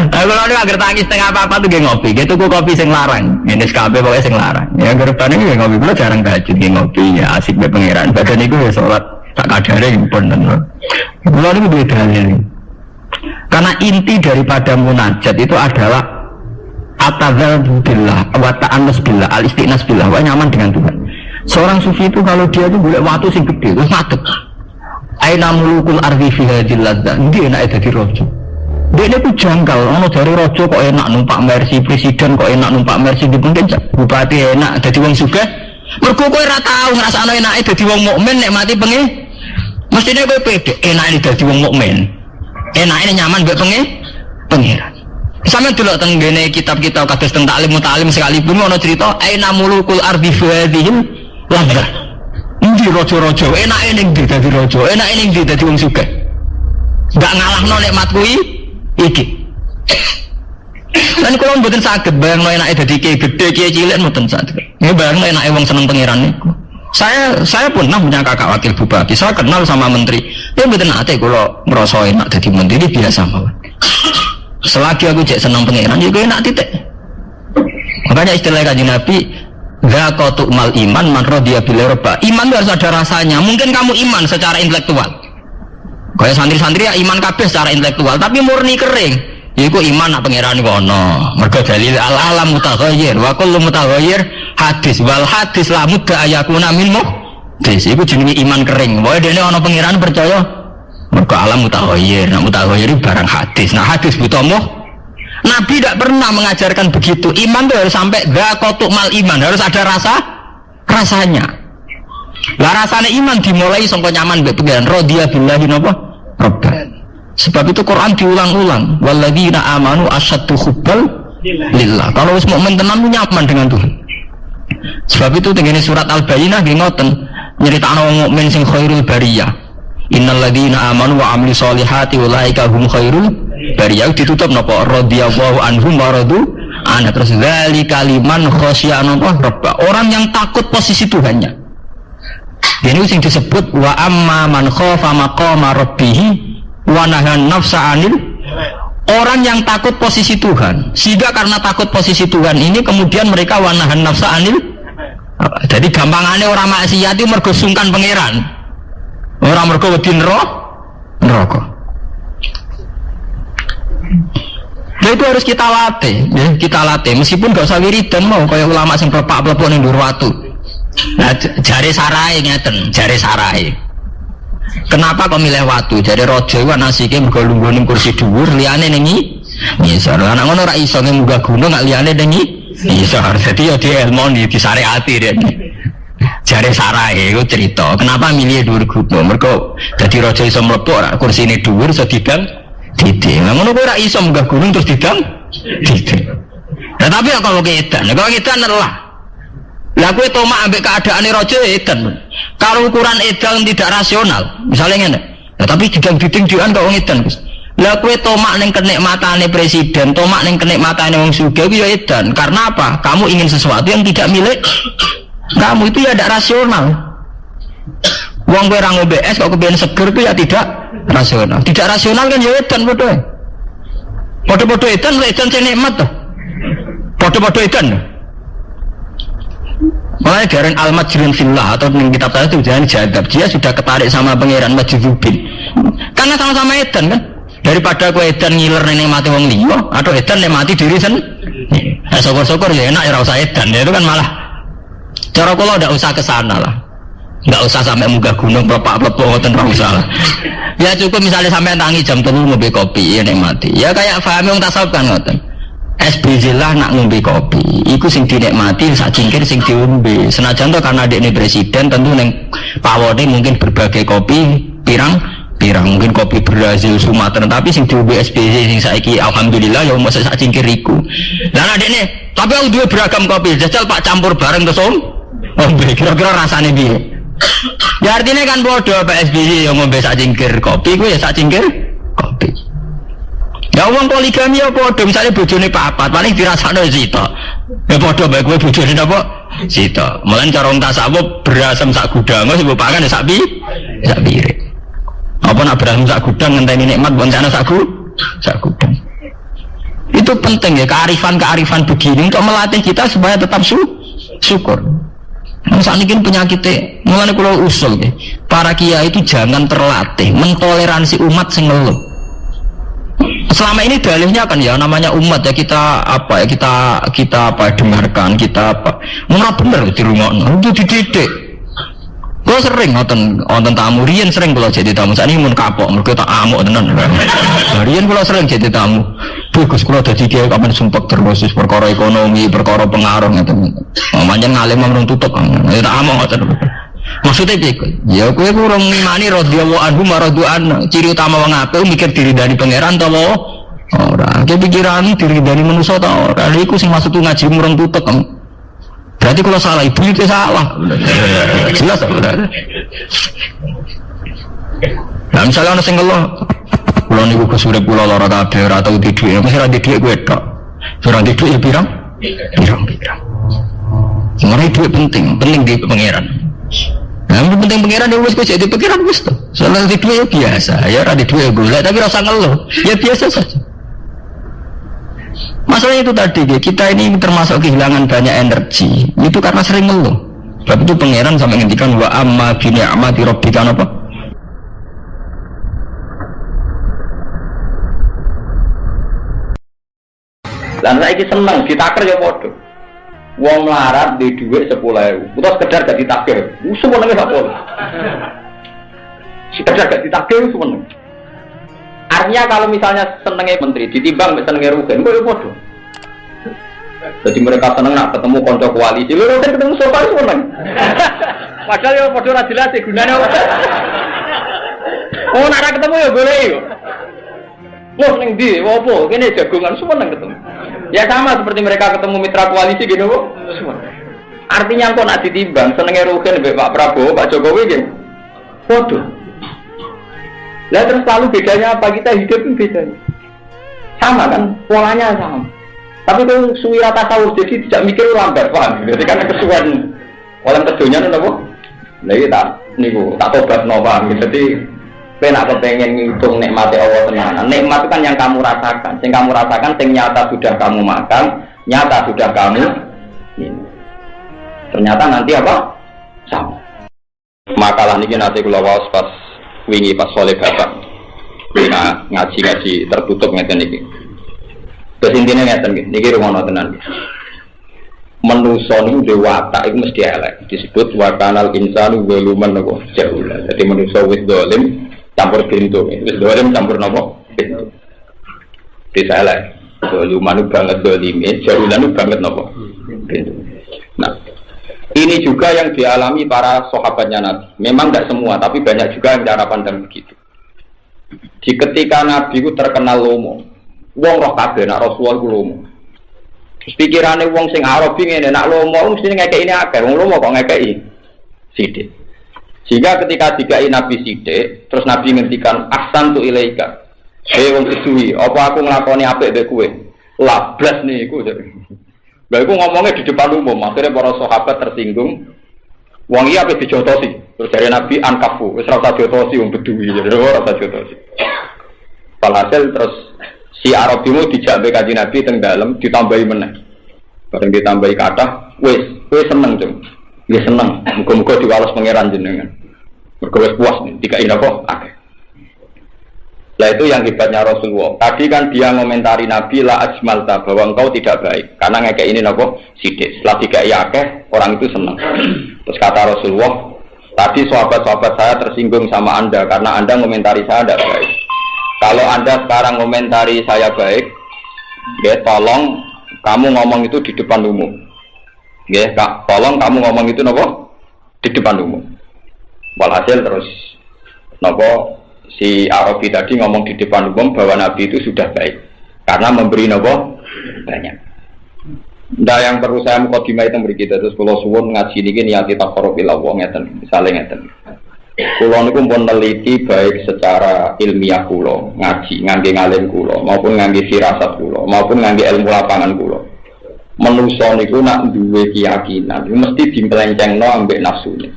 Kalau ada agar tangis tengah apa tuh geng ngopi, gitu tuku kopi sing larang, ini SKP pokoknya sing larang. Ya gerban ini geng ngopi, kalau jarang tahajud geng ngopi, ya asik be pangeran. Badan itu ya sholat tak kadare pun tenan. Kalau ini beda ini, karena inti daripada munajat itu adalah atadzal billah, wa ta'annas billah, al-istinas billah, wa nyaman dengan Tuhan. Seorang sufi itu kalau dia itu boleh waktu sing gede, terus madep. Aina mulukul ardi fi hadhil ladza. Ndi enake dadi raja. Dene ku janggal, ono dari raja kok enak numpak Mercy, presiden kok enak numpak Mercy, mungkin bupati enak dadi wong sugih. Mergo kowe ora tau ngrasakno enake dadi wong mukmin nek mati pengi. Mestine kowe pede enake dadi wong mukmin. Enake nyaman mbek pengiran. Sampe delok teng ngene kitab-kitab kados teng taklim mutalim sekalipun ono cerita aina mulukul ardi fi hadhil ladza. Ini rojo-rojo, enak ini dadi rojo, enak ini dadi wong sugih. Enggak ngalahno nikmat kuwi iki. Lan kula mboten saged bayangno enake dadi kiai gedhe, kiai cilik mboten saged. Nggih bayangno enake wong seneng pangeran niku. Saya pernah punya kakak wakil bupati, saya kenal sama menteri. Ya mboten nate kula ngrasa enak dadi menteri biasa mawon. Selagi aku cek seneng pangeran, ya enak titik. Makanya istilah Kanjeng Nabi Zaqatu mal iman man radiya bil irba. Iman itu harus ada rasanya. Mungkin kamu iman secara intelektual. Kayak santri-santri ya iman kabeh secara intelektual, tapi murni kering. Iku iman nak pangeran iku ana. Mergo dalil al-alam mutaghayyir wa kullu mutaghayyir hadis wal hadis la mudda ayakuna min muhdis. Iku jenenge iman kering. Wae dene ana pangeran percaya mergo alam mutaghayyir. Nak mutaghayyir barang hadis. Nah hadis butuh Nabi tidak pernah mengajarkan begitu. Iman itu harus sampai zaqatu mal iman, harus ada rasanya. Lah rasanya iman dimulai sangka nyaman mbek pengiran radhiya billahi napa? Rabban. Sebab itu Quran diulang-ulang. Walladzina amanu asyaddu hubbal lillah. Kalau wis mukmin tenan nyaman dengan Tuhan. Sebab itu tengene surat Al-Bayyinah nggih ngoten, nyeritakno wong mukmin sing khairul bariyah. Innalladzina amanu wa amilus solihati ulaika hum khairul bariyah. Ditutup napa radhiyallahu anhum wa radu an. Terus dzalika liman khasyana rabbah. Orang yang takut posisi Tuhannya. Ini sing disebut wa amma man khafa maqama rabbih wa nahan nafsa 'anil orang yang takut posisi Tuhan, sehingga karena takut posisi Tuhan ini kemudian mereka wanahan nafsa anil. Jadi gampangannya orang maksiat itu mergo sungkan pangeran, orang mergo wedi neraka. Nah, itu harus kita latih, ya, kita latih. Meskipun gak usah wiridan mau kayak ulama sing plepak-plepok ning dhuwur watu. Nah, jare sarai ngeten, jare sarai. Kenapa kok milih watu? Jare raja iku nasike mergo lungguh ning kursi dhuwur, liyane ning ngisor. Lah nek ngono ora iso munggah gunung gak liyane ning ngisor. Dadi ya dielmoni disareati rek. Jare sarai iku cerita, kenapa milih dhuwur gunung? Mergo dadi raja iso mlebu ora kursine dhuwur iso didang titik. Lah ngono kowe ora iso munggah gunung terus didang titik. Nah, tapi kalau edan lah. Lah kowe tomak ambek keadaane raja edan. Kalau ukuran edan tidak rasional, misalnya ngene. Nah, tapi didang-diding kok wong edan, Gus. Lah kowe tomak ning kenikmatane presiden, tomak ning kenikmatane wong sugih ku ya edan. Karena apa? Kamu ingin sesuatu yang tidak milik kamu, itu ya tidak rasional. Wong kowe ra ngombe es kok kepen seger itu ya tidak rasional. Tidak rasional kan ya edan padha. Padha-padha edan sing nikmat to. Padha-padha edan. Makanya dari al-majrun fillah atau kitab saya itu jangan jadab, dia sudah ketarik sama pangeran majdzubin. Karena sama-sama edan kan. Daripada aku edan ngiler nenek mati wong liya atau edan nek mati diri sendiri. Nah, syukur-syukur ya enak ya ora usah edan. Ya, itu kan malah cara kula ndak usah ke sana lah. Nggak usah sampai munggah gunung plepak-plepok ngoten ora usah lah. Ya cukup misalnya sampai tangi jam 3 ngombe kopi ya nek mati. Ya kayak paham wong tasawuf kan ngoten. SBZ lah nak ngombe kopi. Iku sing dinikmati sak cingkir sing diombe. Senajan to karena dekne presiden tentu ning pawone mungkin berbagai kopi pirang mungkin kopi Brazil Sumatera tapi sing diombe SBZ sing saiki alhamdulillah ya mosok sak cingkir iku. Lah nek dekne tapi aku duwe beragam kopi jajal Pak campur bareng terus ombe kira-kira rasane piye? Ya artinya kan bodoh Pak SBY yang ngombe sak cingkir kopi, gue ya sak cingkir kopi. Ya uang poligami ya bodoh, misalnya bojone papat, paling dirasakno sito. Ya bodoh bae gue bojone apa? Sito. Mulane cara wong tasawuf berasem sak gudang, sing mbok pangan ya sak piring. Apa nak berasem sak gudang ngenteni nikmat mbok ana sak gudang. Itu penting ya kearifan begini untuk melatih kita supaya tetap syukur. Saat ini penyakitnya, mulai kalau usul ya, para kiai itu jangan terlatih mentoleransi umat sing ngeluh. Selama ini dalihnya kan ya namanya umat ya kita dengarkan kita apa, murah bener di rumah itu dididik. Gue sering nonton tamu, Rian sering kalau jadi tamu, saat ini mun kapok, mereka tak amuk tenan. Rian kalau sering jadi tamu, bagus kalau jadi kiai kapan sumpah terus perkara ekonomi, perkara pengaruh gitu. Manjan ngalim ngomong tutup, tak amuk ngoten. Maksudnya pikir, ya gue kurang ngimani radhiyallahu anhu maradu'an, ciri utama wong apik mikir diri dari pangeran ta ora. Ki pikiran diri dari manusia ta ora. Iku sing maksud ngaji murung tutup. Berarti kalau salah ibu itu salah. Jelas sebenarnya. Nah misalnya orang singgah kalau niku kesurip pulau lara kabeh atau di duit, mesti ra di duit gue tok. Surang di duit ya pirang. Sebenarnya duit penting di pangeran. Nah penting pangeran ya wis jadi pangeran wis to. Soalnya di duit ya biasa, ya ra di duit golek tapi rasa ngeluh. Ya biasa saja. Masalahnya itu tadi kita ini termasuk kehilangan banyak energi itu karena sering ngeluh. Sebab itu pangeran sampai ngendikan wa amma bi ni'mati rabbika apa? Lan saiki seneng ditaker ya padha. Wong melarat di dhuwit 10.000. Terus sekedar gak ditaker. Semenenge sak pol. Sekedar gak ditaker semenenge. Artinya kalau misalnya senengnya menteri ditimbang senengnya Rugen, kok ya bodoh. Jadi mereka seneng nak ketemu konco koalisi, lu Rugen ketemu sofa itu seneng. Padahal ya bodoh ra jelas gunanya apa. Oh nak ketemu ya boleh yo. Loh ning ndi? Opo? Kene jagongan seneng ketemu. Ya sama seperti mereka ketemu mitra koalisi gitu kok. Artinya kok nak ditimbang senengnya Rugen mbek Pak Prabowo, Pak Jokowi gitu. Bodoh. Lah terus lalu bedanya apa? Kita hidup itu bedanya sama kan, polanya sama. Tapi kalau suwira tasawuf jadi tidak mikir lambat, paham? Jadi kan kesuwen orang kedunya nopo. Lah iki tak niku tak tobat no paham. Jadi Kowe nek kepengen ngitung nikmate Allah tenanan, nikmat itu kan yang kamu rasakan. Sing kamu rasakan sing nyata sudah kamu makan, nyata sudah kamu ini. Ternyata nanti apa? Sama. Makalah niki nanti kula waos pas wingi pas soleh bapak. Ngaji tertutup ngeten niki. Terus intine ngeten niki rumono tenan. Manusa niku dhewe watak iku mesti elek. Disebut wa kanal insanu zaluman napa jahula. Dadi manusa wis zalim campur gintung. Wis zalim campur napa? Gintung. Desa elek. Zaluman banget zalime, jahulan banget napa? Gintung. Nah, ini juga yang dialami para sahabatnya Nabi. Memang tidak semua, tapi banyak juga yang cara pandang begitu. Di ketika Nabi itu terkenal lomo, wong roh kabeh nak Rasulullah ku lomo. Terus pikirane wong sing Arabi ngene nak lomo mesti ngekeki ini akeh, wong lomo kok ngekeki sithik. Sehingga ketika dikai Nabi sithik, terus Nabi ngendikan ahsantu ilaika. Wong kesuwi, apa aku nglakoni apik mbek kowe? Lablas niku. Lha iku ngomongnya di depan umum, akhirnya para sahabat tersinggung. Wong iki ape dijotosi. Terus dari Nabi ankafu, wis ora usah jotosi wong Bedui, jadi ora usah jotosi. Walhasil terus si Arabimu dijak mbek Kanjeng Nabi teng dalem ditambahi meneh. Bareng ditambahi kathah, wis kowe seneng, Cung. Nggih seneng. Muga-muga diwales pangeran jenengan. Mergo wis puas dikai napa akeh. Lah itu yang hebatnya Rasulullah. Tadi kan dia ngomentari Nabi la ajmalta bahwa engkau tidak baik karena ngekek ini napa sithik. Setelah dikai akeh, orang itu senang. Terus kata Rasulullah, tadi sahabat-sahabat saya tersinggung sama Anda karena Anda ngomentari saya tidak baik. Kalau Anda sekarang ngomentari saya baik, ya tolong kamu ngomong itu di depan umum. Ya, tolong kamu ngomong itu napa di depan umum. Walhasil terus napa si Arabi tadi ngomong di depan umum bahwa Nabi itu sudah baik karena memberi nopo banyak. Ndak yang perlu saya mukadimah itu beri kita terus kula suwun ngaji niki niat taqarrub ila Allah ngeten misale ngeten. Kula niku pun neliti baik secara ilmiah kula ngaji ngangge ngalim kula maupun ngangge firasat kula maupun ngangge ilmu lapangan kula. Manusa niku nak duwe keyakinan mesti dimplencengno ambek nafsune.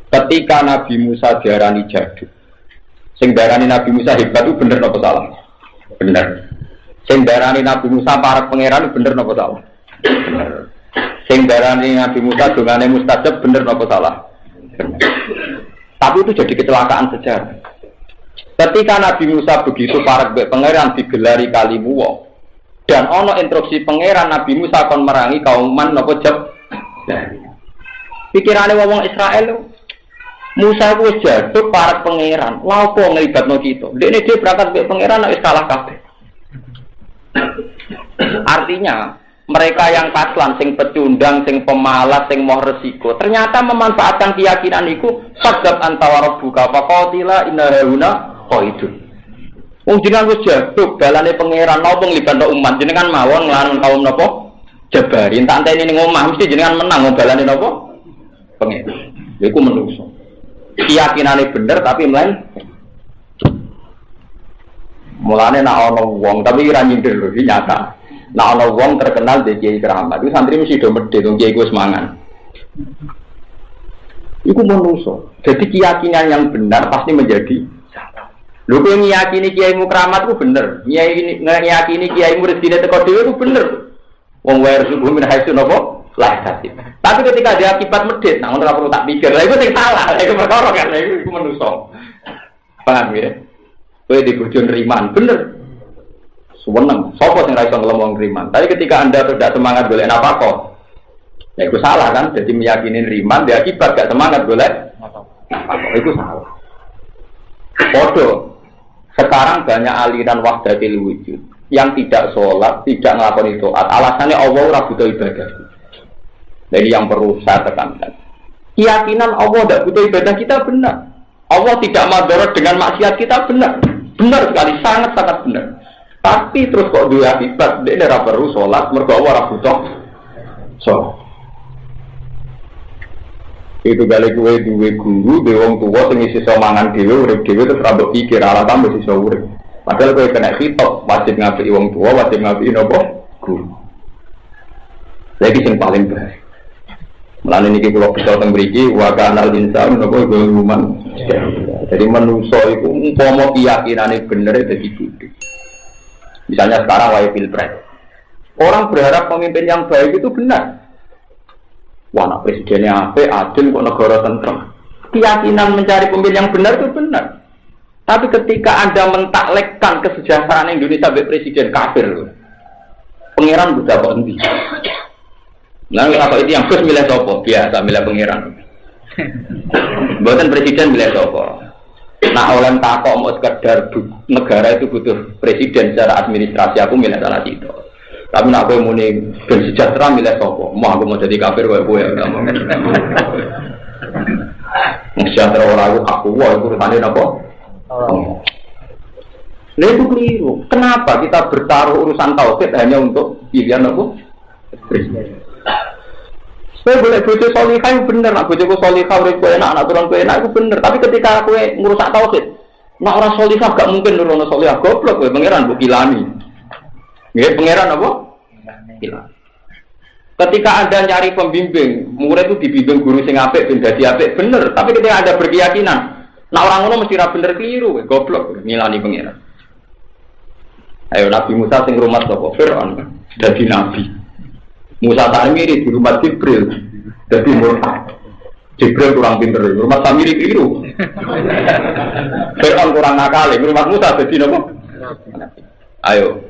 Ketika Nabi Musa diarani jaduk sing darani Nabi Musa hebat itu bener apa salah? Bener. Sing darani Nabi Musa para pangeran bener apa salah? Bener. Sing darani Nabi Musa dongane mustajab bener apa salah? Bener. Tapi itu jadi kecelakaan sejarah. Ketika Nabi Musa begitu para pangeran digelari kalimuwa dan ono instruksi pangeran Nabi Musa akan merangi kaum man napa jab. Pikirane wong Israel Musa wis jatuh para pangeran, lha opo ngelibatno kita? Dekne dia berangkat mbek pangeran wis kalah kabeh. Artinya, mereka yang paslan sing pecundang, sing pemalas, sing mau resiko, ternyata memanfaatkan keyakinan iku sabab antawara buka faqatila inna hauna qaidun. Wong jenengan wis jatuh balane pangeran napa nglibatno umat jenengan mawon nglawan kaum napa? Jabarin tak anteni ning omah mesti jenengan menang balane napa? Pangeran. Iku menungso. Keyakinannya bener tapi melain mulane nak ono wong tapi ora nyindir lho iki nyata. Nak ono wong terkenal di Kiai Keramat itu santri mesti do medhit wong Kiai ku semangan. Iku menungso. Jadi keyakinan yang benar pasti menjadi salah. Lho kowe ngiyakini Kiai Keramat ku bener. Ngiyakini Kiai Muridine teko dhewe ku bener. Wong wae subuh min haitsu napa? Lah kasih. Tapi ketika dia akibat medhit, nah ora perlu tak pikir. Lah iku sing salah, iku perkara kan iku menungso. Paham ya? Kowe dibojo nriman, bener. Suweneng. Sapa sing ra iso ngelomong nriman? Tapi ketika Anda tidak semangat golek nafkah, ya itu salah kan? Jadi meyakini nriman dia akibat gak semangat golek nafkah. Itu salah. Podo. Sekarang banyak aliran wahdatil wujud yang tidak sholat, tidak nglakoni taat. Alasannya Allah ora butuh ibadah. Jadi yang perlu saya tekankan, keyakinan Allah tidak butuh ibadah kita benar. Allah tidak madarat dengan maksiat kita benar, benar sekali, sangat-sangat benar. Tapi terus kok dia akibat, dia tidak perlu sholat, mergo Allah butuh sholat. Itu balik gue duwe guru, duwe wong tua, sing isi somangan dewe, urip dewe terus rambut pikir, ala tambah sisa urip. Padahal gue kena hitop, wajib ngapi wong tua, wajib ngapi nopo guru. Lagi yang paling baik. Mulane niki kula bisa teng mriki wa kanal insan napa guluman. Jadi manusia itu umpama keyakinannya bener jadi bodoh. Misalnya sekarang wae pilpres. Orang berharap pemimpin yang baik itu benar. Wah, nak presidennya apik, adil kok negara tentrem. Keyakinan mencari pemimpin yang benar itu benar. Tapi ketika Anda mentaklekkan kesejahteraan Indonesia sebagai presiden kafir, pangeran sudah kok endi? Nah, kalau itu yang Gus milih sopo, biasa milih pangeran. Bukan presiden milih sopo. Nah, oleh takok mau sekedar negara itu butuh presiden secara administrasi, aku milih salah situ. Tapi nak aku mau nih bersejahtera milih sopo. Mau aku mau jadi kafir, gue sejahtera orang aku urusannya apa? Nah itu keliru. Kenapa kita bertaruh urusan tauhid hanya untuk pilihan apa? Presiden. Saya boleh bojo solihah itu bener, nak bojoku solihah urip kowe enak, anak turun kowe enak itu bener. Tapi ketika kowe ngurusak tauhid, nak orang solihah gak mungkin nurono solihah, goblok kowe pangeran mbok kilani. Nggih, pangeran apa? Kilani. Ketika Anda cari pembimbing, murid itu dibimbing guru sing apik ben dadi apik bener, tapi ketika Anda berkeyakinan, nak orang ngono mesti ra bener keliru, goblok ngilani pangeran. Ayo Nabi Musa sing rumah sapa Firaun dadi nabi. Musa Samiri di rumah Jibril jadi murtad. Jibril kurang pinter, rumah Samiri keliru. Fir'aun kurang nakal, rumah Musa jadi apa? Ayo,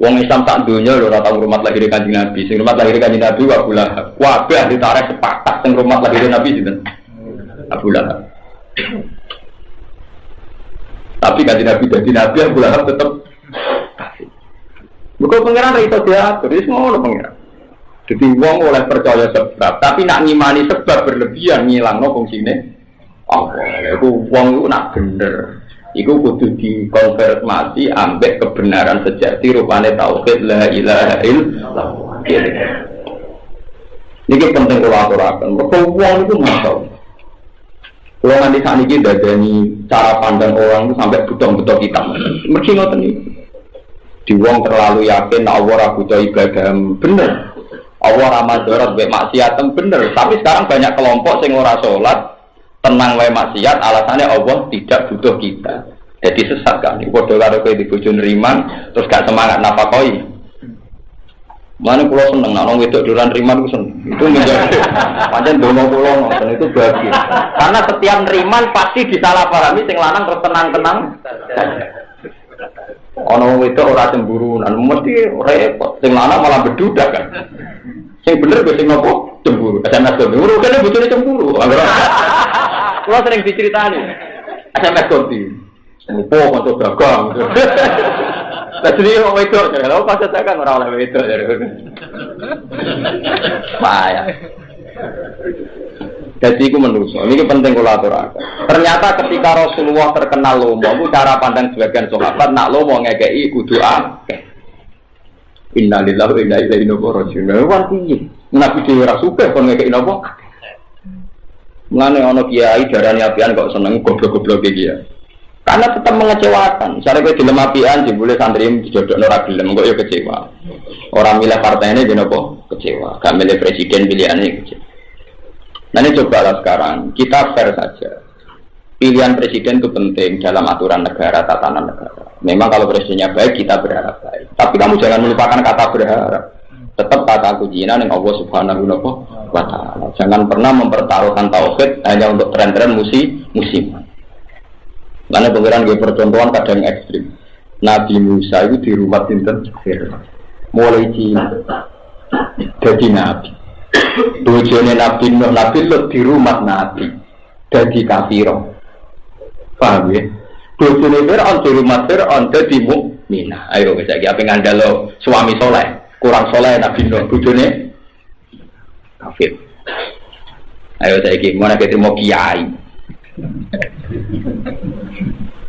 wong Islam tak dunia lho ora tau rumah lahir Kanjeng Nabi. Sing rumah lahir Kanjeng Nabi Abu Lahab. Kabeh ditarik sepakat sing rumah lahir Nabi sinten? Abu Lahab. Tapi Kanjeng Nabi dadi nabi, Abu Lahab tetep kafir. Bukan pangeran ra iso diatur, wis ngono pangeran. Jadi wong oleh percaya sebab, tapi nak ngimani sebab berlebihan ngilangno fungsine. Iku wong iku nak bener. Iku kudu dikonfirmasi ambek kebenaran sejati rupane tauhid la ilaha illallah. Niki penting kula aturaken. Mergo wong iku masuk. Kula nganti sakniki dadani cara pandang orang itu sampai butuh-butuh kita. Mergi ngoten iki. Di wong terlalu yakin Allah ora butuh ibadah bener. Allah ramadharat wae maksiat bener, tapi sekarang banyak kelompok sing ora salat, tenang wae maksiat, alasannya Allah tidak butuh kita. Jadi sesat kan. Padha karo kowe di bojo neriman terus gak semangat nafakoi. Mana kula seneng nek wong wedok duran neriman ku seneng. Itu menjadi pancen donga kula ngoten itu bagus. Karena setiap neriman pasti disalahpahami sing lanang terus tenang-tenang. Ono wedok ora cemburu, nan mesti repot. Sing lanang malah bedudak kan. Sing bener kok sing nopo cemburu. SMS cemburu, kene bojone cemburu. Kulo sering diceritani. SMS konti. Opo kanca dagang. Tadi wong wedok, lha pas dagang ora oleh wedok jare. Payah. Jadi itu manusia, ini penting kalau aturakan. Ternyata ketika Rasulullah terkenal lomo, itu cara pandang sebagian sahabat, nak lomo ngekei kudu akeh. Innalillahi wa inna ilaihi raji'un. Artinya, Nabi Dewi Rasuke kon ngekei nopo? Mengane ono kiai darani apian kok seneng goblok-goblok iki ya. Karena tetap mengecewakan. Misalnya kowe dilem apian jebule santri dijodokno ora gelem kok ya kecewa. Orang milih partainya ben apa? Kecewa. Gak milih presiden pilihane kecewa. Nah ini cobalah sekarang, kita fair saja. Pilihan presiden itu penting dalam aturan negara, tatanan negara. Memang kalau presidennya baik, kita berharap baik. Tapi kamu jangan melupakan kata berharap. Tetap kata kuncinya yang Allah Subhanahu wa Ta'ala. Jangan pernah mempertaruhkan tauhid hanya untuk tren-tren musiman. Karena pengiran gue percontohan kadang ekstrim. Nabi Musa itu di rumah Sinten mulai Cina jadi nabi. Bojone Nabi Nuh, Nabi Lut di rumah Nabi jadi kafiro. Paham ya? Bojone Fir'aun di rumah Fir'aun jadi mukminah. Ayo kita lagi apa ngandalo suami soleh, kurang soleh Nabi Nuh, bojone kafir. Ayo saya lagi mana kita mau kiai.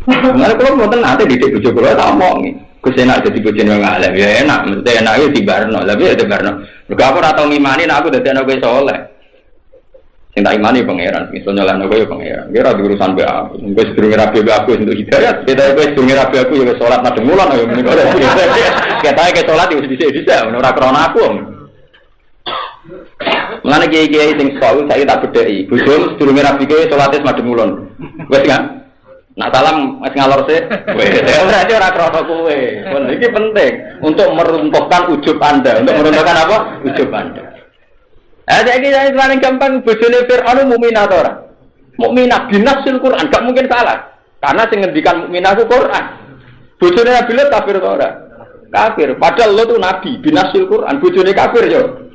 Mana kalau mau tenang nanti didik bojo kula tak omong. Gus enak jadi bojone wong alim ya enak, mesti enak yo dibarno, tapi ya dibarno. Mergo aku ora tau ngimani nek aku dadi anak kowe saleh. Sing tak imani pangeran, iso nyalahno kowe ya pangeran. Ki ora diurusan be aku. Wis durung rapi be aku untuk hidayat. Beda kowe durung rapi aku ya wis salat madheng mulan ya menika. Ketae ke salat wis dhisik-dhisik ora krana aku. Mulane kiai-kiai sing sok saiki tak bedheki. Bojomu durung rapi kowe salat madheng mulan. Wis kan? Nak salam wis ngalor sih. Berarti ora krasa kowe. Iki penting untuk meruntuhkan ujub Anda, untuk meruntuhkan apa? Ujub Anda. Saiki saya paling gampang bojone Fir'aun mukminah ta ora? Mukminah binasil Quran, gak mungkin salah. Karena sing ngendikan mukminah itu Quran. Bojone Nabi Lut kafir ta ora? Kafir. Padahal lo tuh nabi binasil Quran, bojone kafir yo.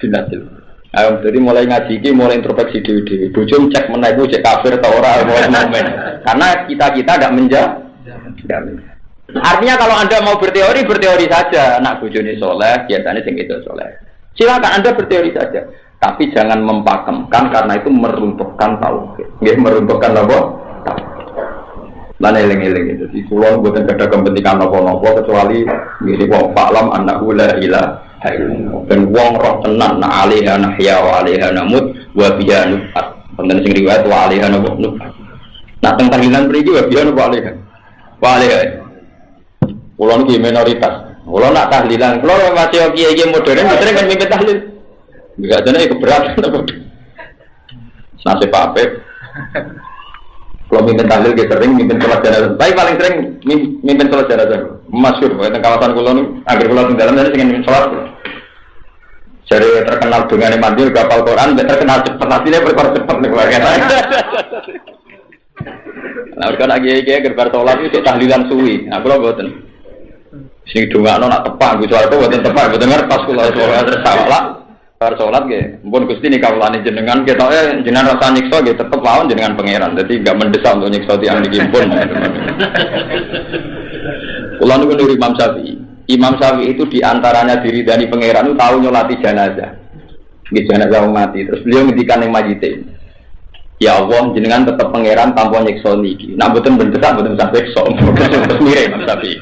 Binasil. Ayo jadi mulai ngaji iki mulai introspeksi dhewe-dhewe. Bojom cek menawa cek kafir ta ora mukmin. Karena kita gak menjawab. Artinya kalau Anda mau berteori saja. Anak bojone soleh, biasanya sing itu soleh. Silakan Anda berteori saja, tapi jangan mempakemkan karena itu meruntuhkan tauhid. Nggih, meruntuhkan apa? Lan eling-eling itu. Di kula mboten ada kepentingan apa-apa kecuali ngene wong faklam annahu la ilaha illallah. Ben wong roh tenan na alaiha nahya wa alaiha namut wa biha nufat. Wonten sing riwayat wa alaiha nufat. Nah teng tahlilan mriki wa biha wa alaiha. Wa alaiha. Kula niki minoritas. Kalau nak tahlilan, kalau masih kiai modern, modern kan mimpin tahlil. Enggak ada nih keberatan apa? Nasib Pak Apep. Kalau mimpin tahlil kita sering mimpin sholat jenazah. Tapi paling sering mimpin sholat jenazah. Masyhur, di kawasan Kulon, agar Kulon dalam dari ingin mimpin sholat. Jadi terkenal dengan mandir kapal Quran, terkenal cepat hasilnya berkor cepat nih keluarga. Nah, kan lagi gerbar sholat itu tahlilan suwi. Nah, kalau buatan. Sing dongakno nak tepak Gusti Allah boten tepak boten ngertos kula terus salah bar salat nggih mumpun Gusti nika kawulane jenengan ketoke jenengan rasa nyiksa nggih tetep lawan jenengan pangeran dadi enggak mendesak untuk nyiksa tiyang niki pun kula niku niru Imam Syafi'i itu diantaranya diridani pangeran itu tahu nyolati jenazah nggih jenazah mati terus beliau ngendikan ning majite ya Allah jenengan tetep pangeran tanpa nyiksa niki nek boten mendesak boten usah nyiksa terus mirip Imam Syafi'i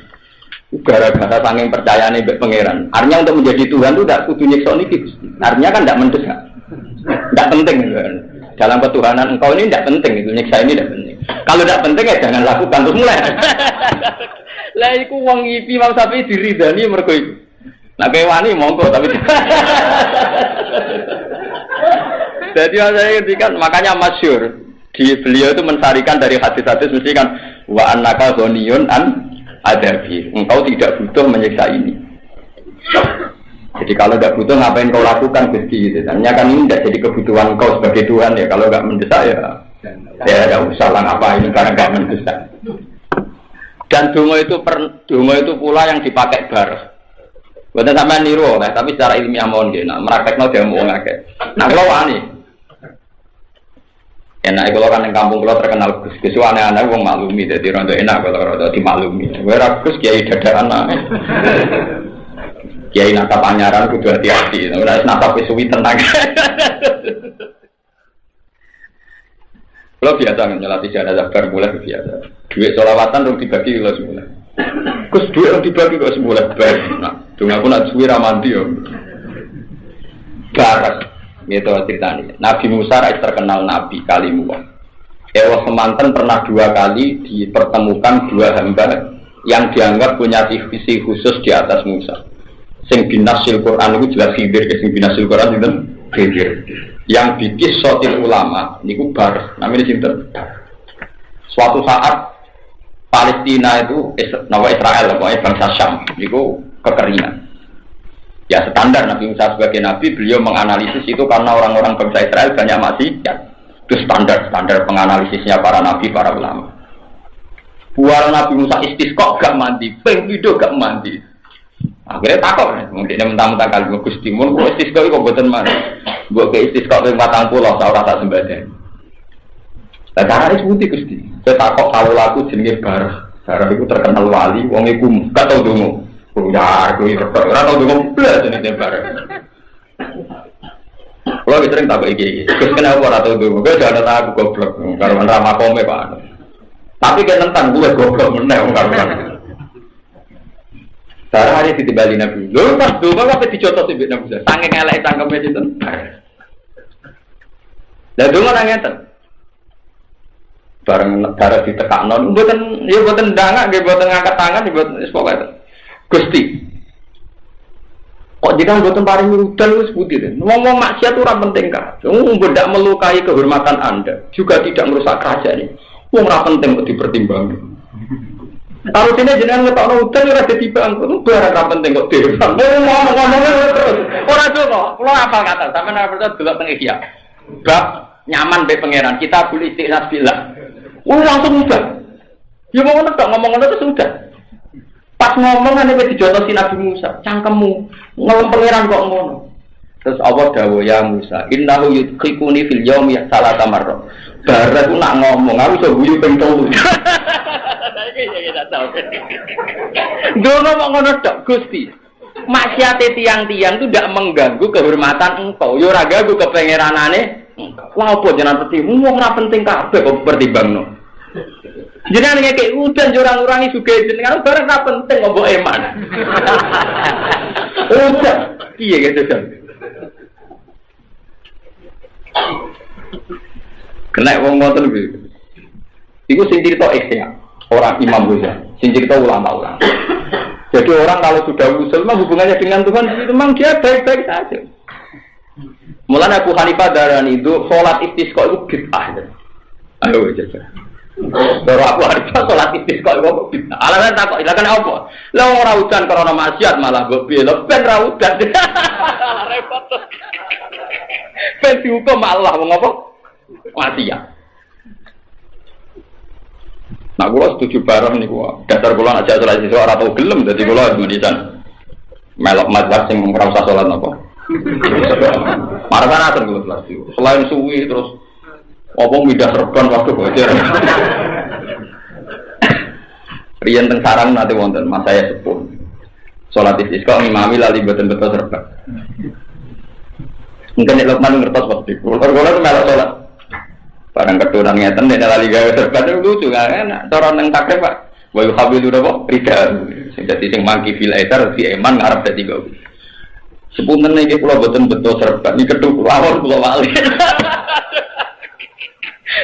gara-gara saking percayaan mbek pangeran. Artinya untuk menjadi Tuhan itu tidak kudu nyiksa niki. Artinya kan tidak mendesak. Tidak penting kan. Dalam ketuhanan engkau ini tidak penting itu nyiksa ini tidak penting. Kalau tidak penting ya jangan lakukan terus mulai. Lah iku wong ngipi Imam Syafi'i diridani mergo iku. Nah kowe wani monggo tapi jadi saya ngertikan makanya masyhur di beliau itu mensarikan dari hadis-hadis mesti kan wa annaka ghaniyun an adabi, engkau tidak butuh menyiksa ini. Jadi kalau tidak butuh ngapain kau lakukan Gusti gitu. Tanya kan ini tidak jadi kebutuhan kau sebagai Tuhan ya. Kalau nggak mendesak ya tidak usah lah ngapain karena nggak mendesak. Dan donga itu pula yang dipakai bareng. Bukan sampai niru lah, tapi secara ilmiah mohon gini. Nah, meraktekno dia mau ngakek. Nah kalau wani. Enak kalau kan yang kampung kalau terkenal Gus aneh-aneh wong maklumi jadi rondo enak kalau rondo dimaklumi. Ora Gus kiai dadakan anak. Kiai nakap panyaran kudu hati-hati. Ora nakap suwi tenang. Kalau biasa nyelati jenazah bar mulai biasa. Duit sholawatan dong dibagi kalau semula. Gus duit dong dibagi kalau semula bar. Nah, dong aku nak suwi ramanti yo. Barat. Gitu ceritanya. Nabi Musa terkenal Nabi Kalimullah. Allah semanten pernah 2 kali dipertemukan 2 hamba yang dianggap punya visi khusus di atas Musa. Sing binasil Quran itu jelas Khidir, sing binasil Quran itu Khidir. Yang bikis sotil ulama niku bar, namanya sinten. Suatu saat Palestina itu nama Israel, pokoknya bangsa Syam, niku kekeringan. Ya standar Nabi Musa sebagai Nabi beliau menganalisis itu karena orang-orang bangsa Israel banyak maksiat. Itu standar penganalisisnya para nabi, para ulama. Buat Nabi Musa istisqa gak mandi, pengpido gak mandi. Akhirnya takut, mungkin mentang-mentang kali Gusti mun kok istisqa iki kok boten mandi. Mbok ke istisqa ping 40 ora tak sembahyang. Lah carane seputi Gusti. Saya takut kalau laku jenenge Barah. Barah itu terkenal wali, wong iku gak tau donga. Ya, aku itu orang tahu dong belas ini tempat. Kalau kita sering tak begini, terus kenapa orang tahu dong? Gue jangan tahu goblok, karena ramah kome pak. Tapi kan tentang gue goblok meneng karena. Cara hari ditibali Nabi. Lalu pas dulu apa dicotot ibu Nabi? Sange ngelak cangkemnya itu. Dan dulu nanya tu. Bareng negara ditekak non, buatan dangak, buatan ngangkat tangan, buatan sepuluh. Gusti, kok jika buatan paling rudal itu sebuti deh. Ngomong maksiat itu orang penting kah? Tidak melukai kehormatan Anda, juga tidak merusak kerajaan ini. Wong ora penting kok dipertimbangkan. Kalau sini jenengan ngetokno udan ora dadi bangku, barang ora penting kok dhewe. Ngomong terus. Ora donga, kula hafal kata, sampeyan ora percaya delok teng Ihya. Bab nyaman be pangeran, kita boleh istighfar billah. Langsung udah. Ya mau ngono tok, ngomong ngono terus sudah. Pas ngomong ane wis dijotosi Nabi Musa, cangkemmu ngelem pangeran kok ngono. Terus Allah dawuh ya Musa, innahu yudkhikuni fil yaumi salata marrah. Bareng aku nak ngomong, aku iso guyu ping 3. Saiki ya tak tahu. Dono kok ngono tok, Gusti. Maksiate tiang-tiang itu tidak mengganggu kehormatan engkau. Yo ora ganggu kepengeranane engkau. Lha opo jenengan peti wong ora penting kabeh kok pertimbangno. Jenengan ngekek udan yo ora ngurangi sugih jenengan bareng ora penting kok mbok eman. Udah, piye gitu kan. Kena wong ngoten iki. Iku sing cerita Ihya, orang Imam Ghazali, sing cerita ulama-ulama. Jadi orang kalau sudah usul mah hubungannya dengan Tuhan itu memang dia baik-baik saja. Mulanya Abu Hanifah darani itu sholat istisqa itu bid'ah. Ayo aja. Baru Abu Hanifah sholat istisqa itu bid'ah. Alasan takok, ilakan apa? Lah ora udan karena maksiat malah mbok piye? Lho ben ra udan. Repot. Ben dihukum Allah wong apa? Maksiat. Nah, kula setuju bareng niku. Dasar kula aja salat sesuk ora tau gelem dadi kula menisan. Melok mazhab sing ora usah salat napa. Marana ten kula salat. Selain suwi terus apa midah serban waktu bocor. Riyen teng sarang nate wonten mas saya sepuh. Salat istisqa ngimami lali mboten beto serban. Mungkin nek Lukman ngertos waktu. Kula melok salat. Barang keturunan ngeten nek lali gawe serban lucu kan enak. Cara nang takrib Pak. Wa yuhabilu napa? Rida. Sing dadi sing mangki fil etar di eman ngarep dadi gawe. Sepunten iki kula boten beto serban. Iki kedhu kula awon kula wali.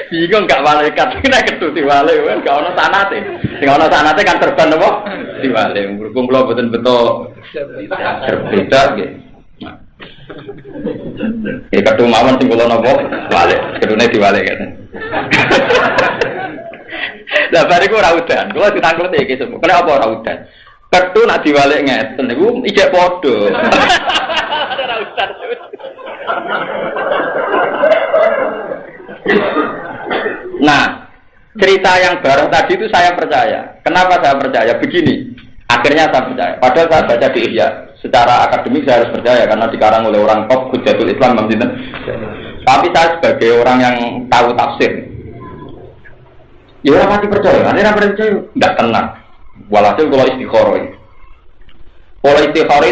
Bingung gak malaikat nek kedhu diwale kan gak ono sanate. Sing ono sanate kan serban napa? Diwale. Berhubung kula boten beto serban nggih. Ya kadung mawon sing kula napa wale, kedune diwale kan. Lah bariku ora udan, kula ditangklet iki semua. Kenapa ora udan? Kedhu nak diwale ngeten niku ijek padha. Ora udan. Nah, cerita yang baru tadi itu saya percaya. Kenapa saya percaya? Begini, akhirnya saya percaya. Padahal saya baca di Ihya. Secara akademik saya harus percaya karena dikarang oleh orang top Hujatul Islam Mamdin. Tapi saya sebagai orang yang tahu tafsir, ya orang masih percaya. Anda percaya? Tidak tenang. Walhasil kalau istikharah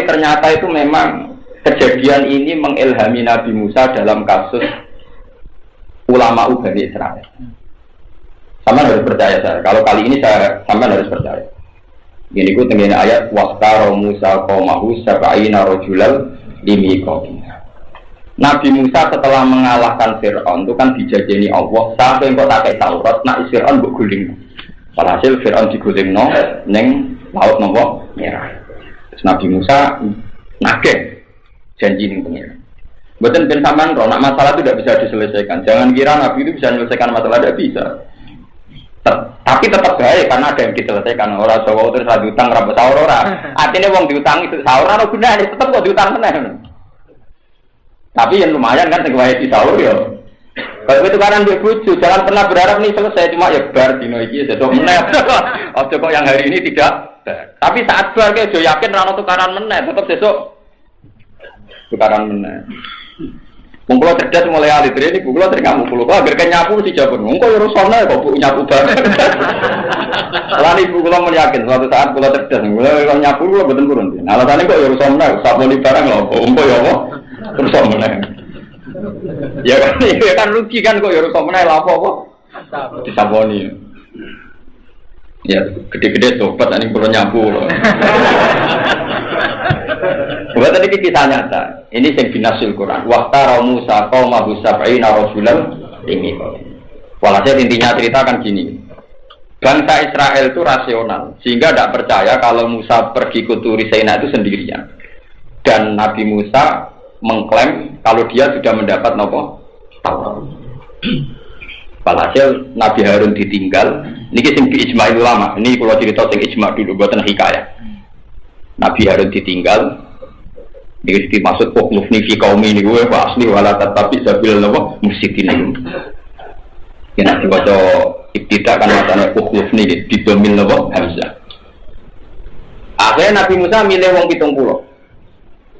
ternyata itu memang kejadian ini mengilhami Nabi Musa dalam kasus ulama Bani Israel. Sama harus percaya saya. Kalau kali ini saya sama harus percaya. Ini ku tengene ayat waqtara Musa qaumahu sab'ina rajulal limiqatina. Nabi Musa setelah mengalahkan Fir'aun itu kan dijajeni Allah sampai kok tak Taurat nak Fir'aun mbok guling. Walhasil Fir'aun digulingno ning laut napa merah. Terus Nabi Musa nagih janji ning pengiran. Mboten ben sampean kok nak masalah itu tidak bisa diselesaikan. Jangan kira Nabi itu bisa menyelesaikan masalah, tidak bisa. Tapi tetap baik karena ada yang diselesaikan. Orang Jawa terus ada utang rambut sahur ora. Artinya wong diutang itu sahur ora gunane, tetap kok diutang meneh. Tapi yang lumayan kan sing wae di sahur ya. Kalau itu kan ndek bojo, jangan pernah berharap nih selesai cuma ya bar dino iki sesuk meneh. Ojo kok yang hari ini tidak. Tapi saat bar ke yo yakin ora ono tukaran meneh, tetap sesuk tukaran meneh. Wong kula cerdas mulai alit ini, kula sering ngamuk kula. Agar nyapu mesti jawab. Wong kok yo rusone kok bu nyapu bareng. Lan ibu kula yakin suatu saat kula cerdas. Kula nyapu kula mboten purun. Alasane kok yo rusone saponi barang lho. Wong kok yo apa? Rusone. Ya kan rugi kan kok yo rusone lha apa? Disaponi. Ya gede-gede sobat ning kula nyapu lho. Buat tadi kisah nyata. Ini yang binasul Quran. Waqtara Musa qaumahu sab'ina rasulan ini. Walhasil intinya cerita kan gini. Bangsa Israel itu rasional sehingga tidak percaya kalau Musa pergi ke Turi Sinai itu sendirian. Dan Nabi Musa mengklaim kalau dia sudah mendapat nopo Taurat. Walhasil Nabi Harun ditinggal. Niki sing ijma ulama. Ini kalau cerita sing ijma dulu buatan hikayah. Nabi Harun ditinggal. Niki dimaksud ukhlufni fi qaumi niku asli wala tatabi sabil lawa musikin niku. Yen diwaca ibtidak kan matane ukhlufni didomil lawa hamzah. Akhirnya Nabi Musa milih wong 70.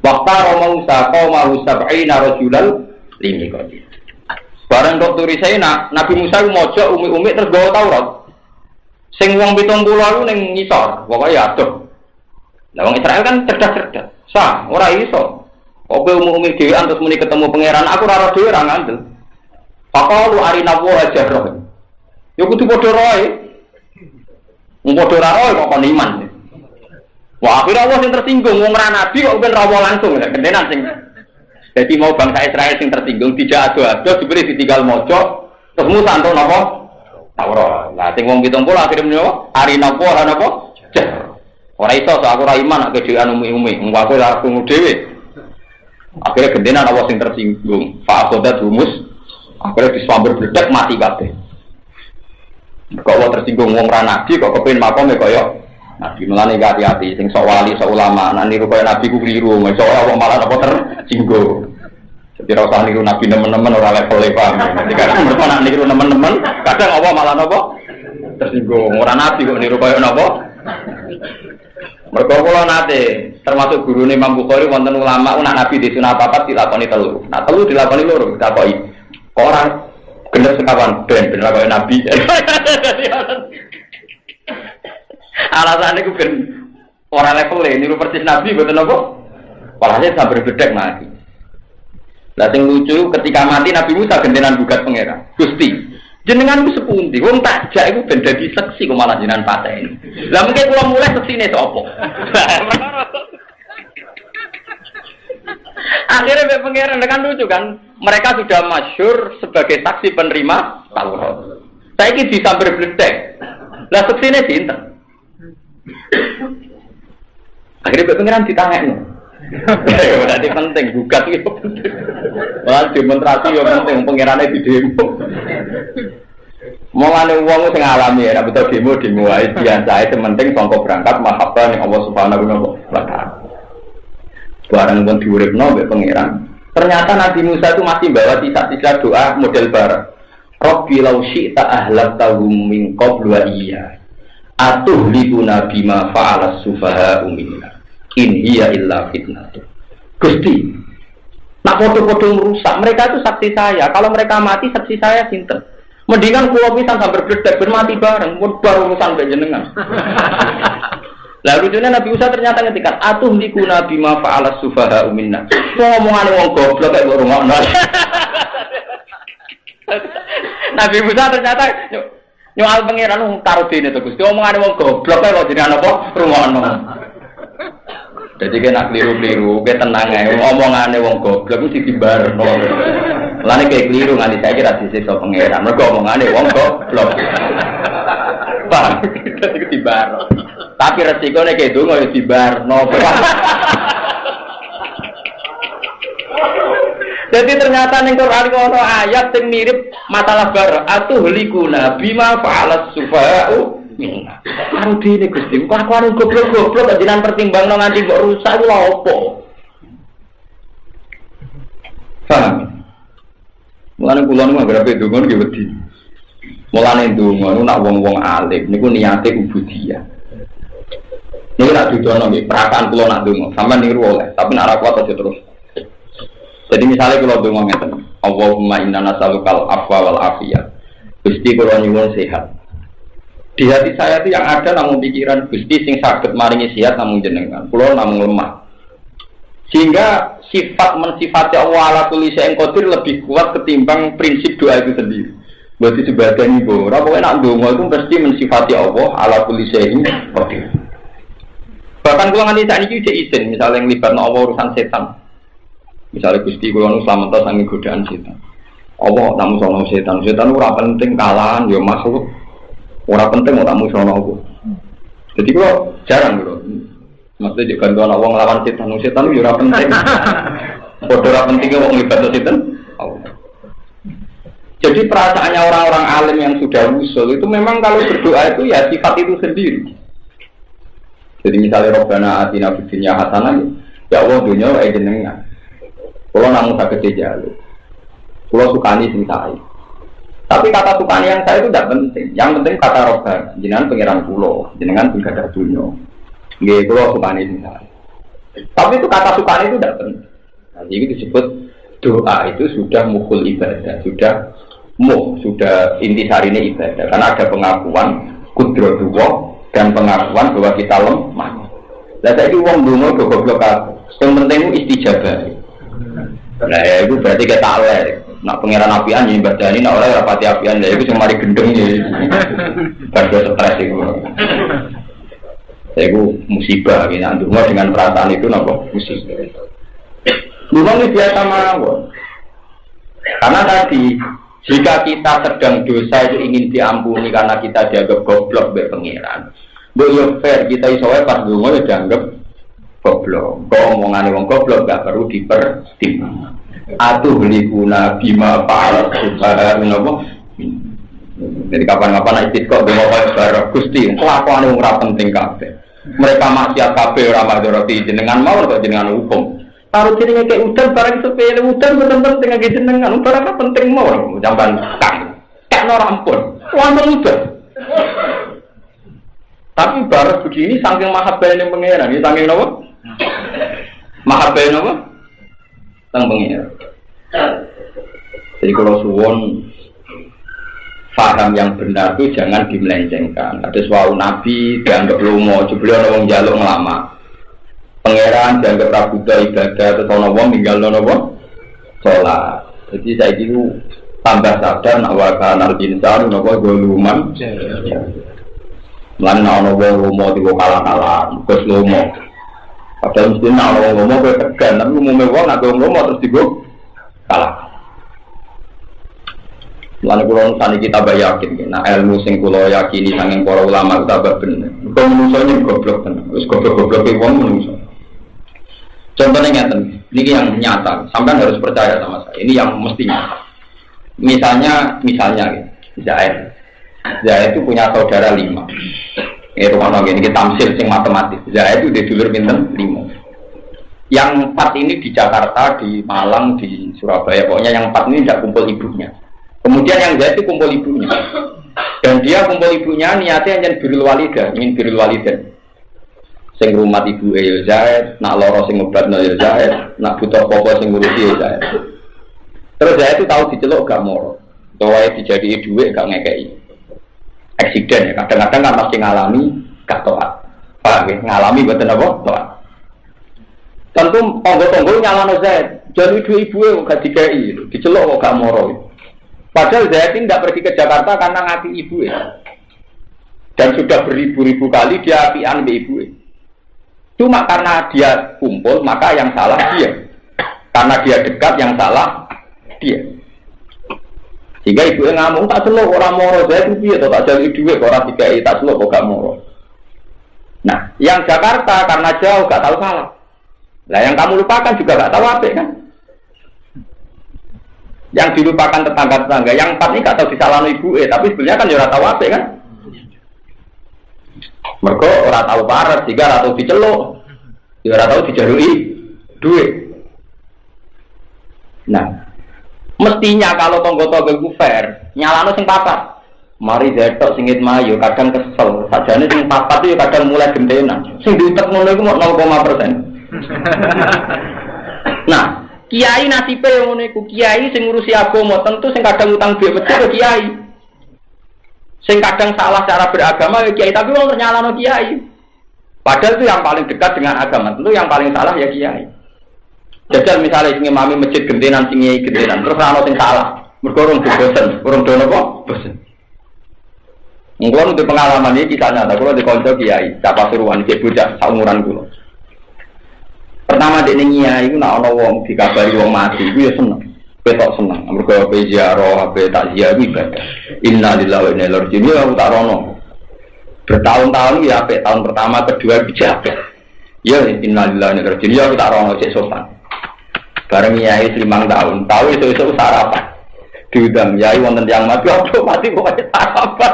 Waqta Musa qaumahu sab'ina rajulal limiqati. Barang dokter saya Nabi Musa mojo umi-umi terus gawa Taurat. Sing wong 70 aku ning ngisor, pokoke ya adoh. Lah wong Israel kan cerdas-cerdas. Sah, ora iso. Kok umi-umi dhewe antus muni ketemu pangeran, aku ora ora dhewe ora ngandel. Faqalu arina wa jarrah. Ya kudu padha roe. Wong padha ora roe kok kon iman. Wah, akhirnya Allah yang tersinggung, wong ra nabi kok ben rawo langsung, gendenan sing. Jadi mau bangsa Israel sing tersinggung tidak ado-ado diberi ditinggal mojo, terus Musa entuk napa? Taurat. Lah sing wong 70 akhire menapa? Ari napa ora napa? Ora iso aku ora iman nek dhewean umi-umi, engko aku ora krungu dhewe. Akhirnya gendenan Allah sing tersinggung. Fa akodat humus. Akhirnya disambur bledek mati kabeh. Kok Allah tersinggung wong ra nabi kok kepengin makome kaya Nabi mulane hati-hati sing sok wali sok ulama nek niru kaya nabi ku kliru iso ora kok malah apa tersinggung. Jadi ora usah niru nabi nemen-nemen ora level paham. Jadi kadang mergo nek niru nemen-nemen kadang apa malah napa tersinggung. Ora nabi kok niru kaya napa. Mergo kula nate termasuk gurune Imam Bukhari wonten ulama nek nabi disunah papat dilakoni telu. Nah telu dilakoni loro ditakoki. Kok ora bener sekawan ben bener kaya nabi. Alasannya ku ben orang level niru persis Nabi betul apa? Walhasil sampai bedek mati. Lah sing lucu ketika mati Nabi Musa gendenan gugat pangeran. Gusti, jenengan ku sepundi? Wong tak jak iku ben dadi seksi kok malah jenengan pateni. Lah mungkin kula mulai seksine sapa? Akhirnya pangeran kan lucu kan? Mereka sudah masyhur sebagai saksi penerima Taurat. Saiki disambar bedek. Lah seksine sinten? Akhirnya pengiran ditangani. Berarti penting gugat itu penting. Malah demonstrasi yo penting pengirane di demo. Mulane wong sing ngalami ya betul demo wae biasa ae penting sangka berangkat mahabbah ning Allah Subhanahu wa taala. Barang pun diuripno mbek pengiran. Ternyata Nabi Musa itu masih bawa sisa-sisa doa model bareng. Rabbi law syi'ta ahlaktahum min qablu wa iyya. Atuhlikuna bima fa'alas sufaha minna in hiya illa fitnatuh. Gusti, nak foto-foto merusak mereka itu saksi saya. Kalau mereka mati saksi saya sinten. Mendingan kula pisan sambar bledek ben mati bareng pun baru urusan mbek jenengan. Lah lucunya Nabi Musa ternyata ngendikan atuhlikuna bima fa'alas sufaha minna. Ngomongane wong goblok kok rungokno. Nabi Musa ternyata nyual pangeran taruh dene to Gusti omongane wong goblok kok jenengan apa rungono. Dadi kena kliru-kliru, ke tenang ae omongane wong goblok mesti dibarno. Lane kayak kliru nganti saiki ra disiksa pangeran, mergo omongane wong goblok. Bang, dadi dibarno. Tapi resikone kayak donga yo dibarno. Jadi ternyata ning Quran ono ayat sing mirip masalah bar atuhlikuna bima fa'alas sufa'u minna. Karo dene Gusti, kelakuan goblok-goblok kok jenengan pertimbangno nganti kok rusak iku lha opo? Paham? Mulane kula niku anggere donga nggih wedi. Mulane donga niku nak wong-wong alim niku niate ubudiyah. Niku nak dudono nggih, perasaan kula nak donga, sampeyan niru oleh, tapi nak ra kuat aja terus. Jadi misalnya kalau donga ngeten, Allahumma inna nas'alukal afwa wal afiyah. Gusti kula nyuwun sehat. Di hati saya itu yang ada namun pikiran Gusti sing saged maringi sehat namun jenengan. Kula namung lemah. Sehingga sifat mensifati Allah ala kulli syai'in qadir lebih kuat ketimbang prinsip doa itu sendiri. Buat sebagian ibu, ora pokoke nak donga itu mesti mensifati Allah ala kulli syai'in qadir. Bahkan kula nganti sakniki iki izin misalnya yang libatno Allah urusan setan. Misalnya Gusti kula nu slamet saking godaan setan. Allah tak musono setan. Setan ora penting kalahan ya makhluk. Ora penting ora musono aku. Jadi kula jarang kula. Maksudnya juga kalau wong lawan setan itu ora penting. Padha ora penting wong libat setan. Jadi perasaannya orang-orang alim yang sudah usul itu memang kalau berdoa itu ya sifat itu sendiri. Jadi misalnya Rabbana atina fid dunya hasanah, ya Allah dunya wae jenengan. Kalau namun sakit jalu, kalau sukani sing saya. Tapi kata sukani yang saya itu tidak penting. Yang penting kata Rabbana, jenengan pengiran pulau, jenengan tinggal ada dunya. Nggih, kalau sukani sing saya. Tapi itu kata sukani itu tidak penting. Nah, jadi disebut doa itu sudah mukul ibadah, sudah intisarinya ibadah. Karena ada pengakuan kudratullah dan pengakuan bahwa kita lemah. Lah saiki wong dungo goblok kabeh. Sing penting istijabah. Lah ya itu berarti kita aleh. Nak pangeran apian yen badani nak ora rapati apian lha iku sing mari gendeng ya. Bardo stres iku. Iku musibah iki nak dungo dengan perasaan itu napa musibah. Dungo ini biasa mawon. Karena tadi jika kita sedang dosa itu ingin diampuni karena kita dianggap goblok oleh pangeran. Mbok fair kita iso wae pas donga ya dianggap goblok. Kok omongane wong goblok gak perlu dipertimbang. Atuh beli guna bima para subhanahu napa. Jadi kapan-kapan istisqa donga wae bareng Gusti, kelakuane wong ora penting kabeh. Mereka maksiat kabeh ora madharati jenengan mau kok jenengan hukum. Taruh jenenge kayak udan barang sepele udan bener-bener dengan jenengan barang apa penting mau jamban kan ora ampun wonten udan. Tapi baru begini saking mahabbahnya pangeran, ini saking napa? Mahabbahnya napa? Sang pangeran. Jadi kalau suwon paham yang benar itu jangan dimelencengkan. Ada suatu nabi dianggap lomo, jebule ana wong njaluk ngelamar. Pangeran dianggap prabuda ibadah atau ana wong ninggalno napa? Salat. Jadi saiki ku tambah sadar nek wa kana al-insan napa goluman. Lan ana wong lomo diwo kalah-kalah, Gus lomo. Padahal mesti ana wong lomo kowe tegan, tapi umume wong nek wong lomo terus digo kalah. Lan kula saniki tambah yakin, nek ilmu sing kula yakini saking para ulama tambah bener. Kok menungso goblok tenan. Wis goblok-goblok wong menungso. Contohnya ngeten, ini yang nyata. Sampai harus percaya sama saya. Ini yang mesti nyata. Misalnya, Zaid itu punya saudara 5. Ini rumah ini kita tamsil sing matematis. Zaid itu dulur pinten 5. Yang 4 ini di Jakarta, di Malang, di Surabaya. Pokoknya yang 4 ini tidak kumpul ibunya. Kemudian yang Zaid itu kumpul ibunya. Dan dia kumpul ibunya niatnya ingin birrul walidain. Sing rumah ibu ya Zaid, nak loro sing ngobatno ya Zaid, nak butuh apa sing ngurusi ya Zaid. Terus Zaid itu tahu diceluk gak moro. Wae dijadiin dhuwit gak ngekeki. Eksiden ya, kadang-kadang kan pasti ngalami gak taat. Paham ya? Ngalami mboten apa? Taat. Tentu tonggo-tonggo nyalano Zaid, jadi duwe ibuke gak dikeki, diceluk kok gak moro. Padahal Zaid ini tidak pergi ke Jakarta karena ngati ibuke. Dan sudah beribu-ribu kali dia apian mbek ibuke. Cuma karena dia kumpul, maka yang salah dia. Karena dia dekat, yang salah dia. Sehingga ibunya ngomong, tak selok orang moro, saya itu dia, tak jadi duit, orang dikai, tak selok, gak moro. Nah, yang Jakarta, karena jauh, gak tahu salah. Nah, yang kamu lupakan juga gak tahu apa, kan? Yang dilupakan tetangga-tetangga, yang 4 ini gak tahu disalahkan ibunya, tapi sebenarnya kan ya tahu apa, kan? Mereka orang tahu parah, jika orang tahu diceluk, orang tahu dijarui duit. Nah, mestinya kalau tonggo-tonggo itu fair, nyalano sing papat. Mari zetok singit mayu, kadang kesel. Sajane sing papat itu kadang mulai gentenan. Sing diutek ngono iku mok 0,%. Nah, kiai nasibe yang ngono iku, kiai sing ngurusi agama tentu sing kadang utang duit masjid kiai. Sing kadang salah cara beragama ya kiai, tapi wong nyalano kiai. Padahal itu yang paling dekat dengan agama, tentu yang paling salah ya kiai. Jajal misalnya sing imami masjid gentenan sing kiai gentenan, terus ana sing salah. Mergo urung bosen, urung dono kok bosen. Nggon untuk pengalaman iki kisah nyata, kula di kanca kiai, Cak Pasuruan iki bocah saumuran kula. Pertama dekne kiai iku nek ana wong dikabari wong mati, iku ya seneng. Betok seneng, mergo ape ziarah, ape takziah ibadah. Inna lillahi wa inna ilaihi raji'un. Ya tak rono. Bertahun-tahun ya ape, tahun pertama, kedua bijak. Ya inna lillahi wa inna ilaihi raji'un. Ya tak rono cek sopan. Bareng kiai 5 tahun, tahu itu sarapan. diundang yai wonten yang mati mati pokoke sarapan.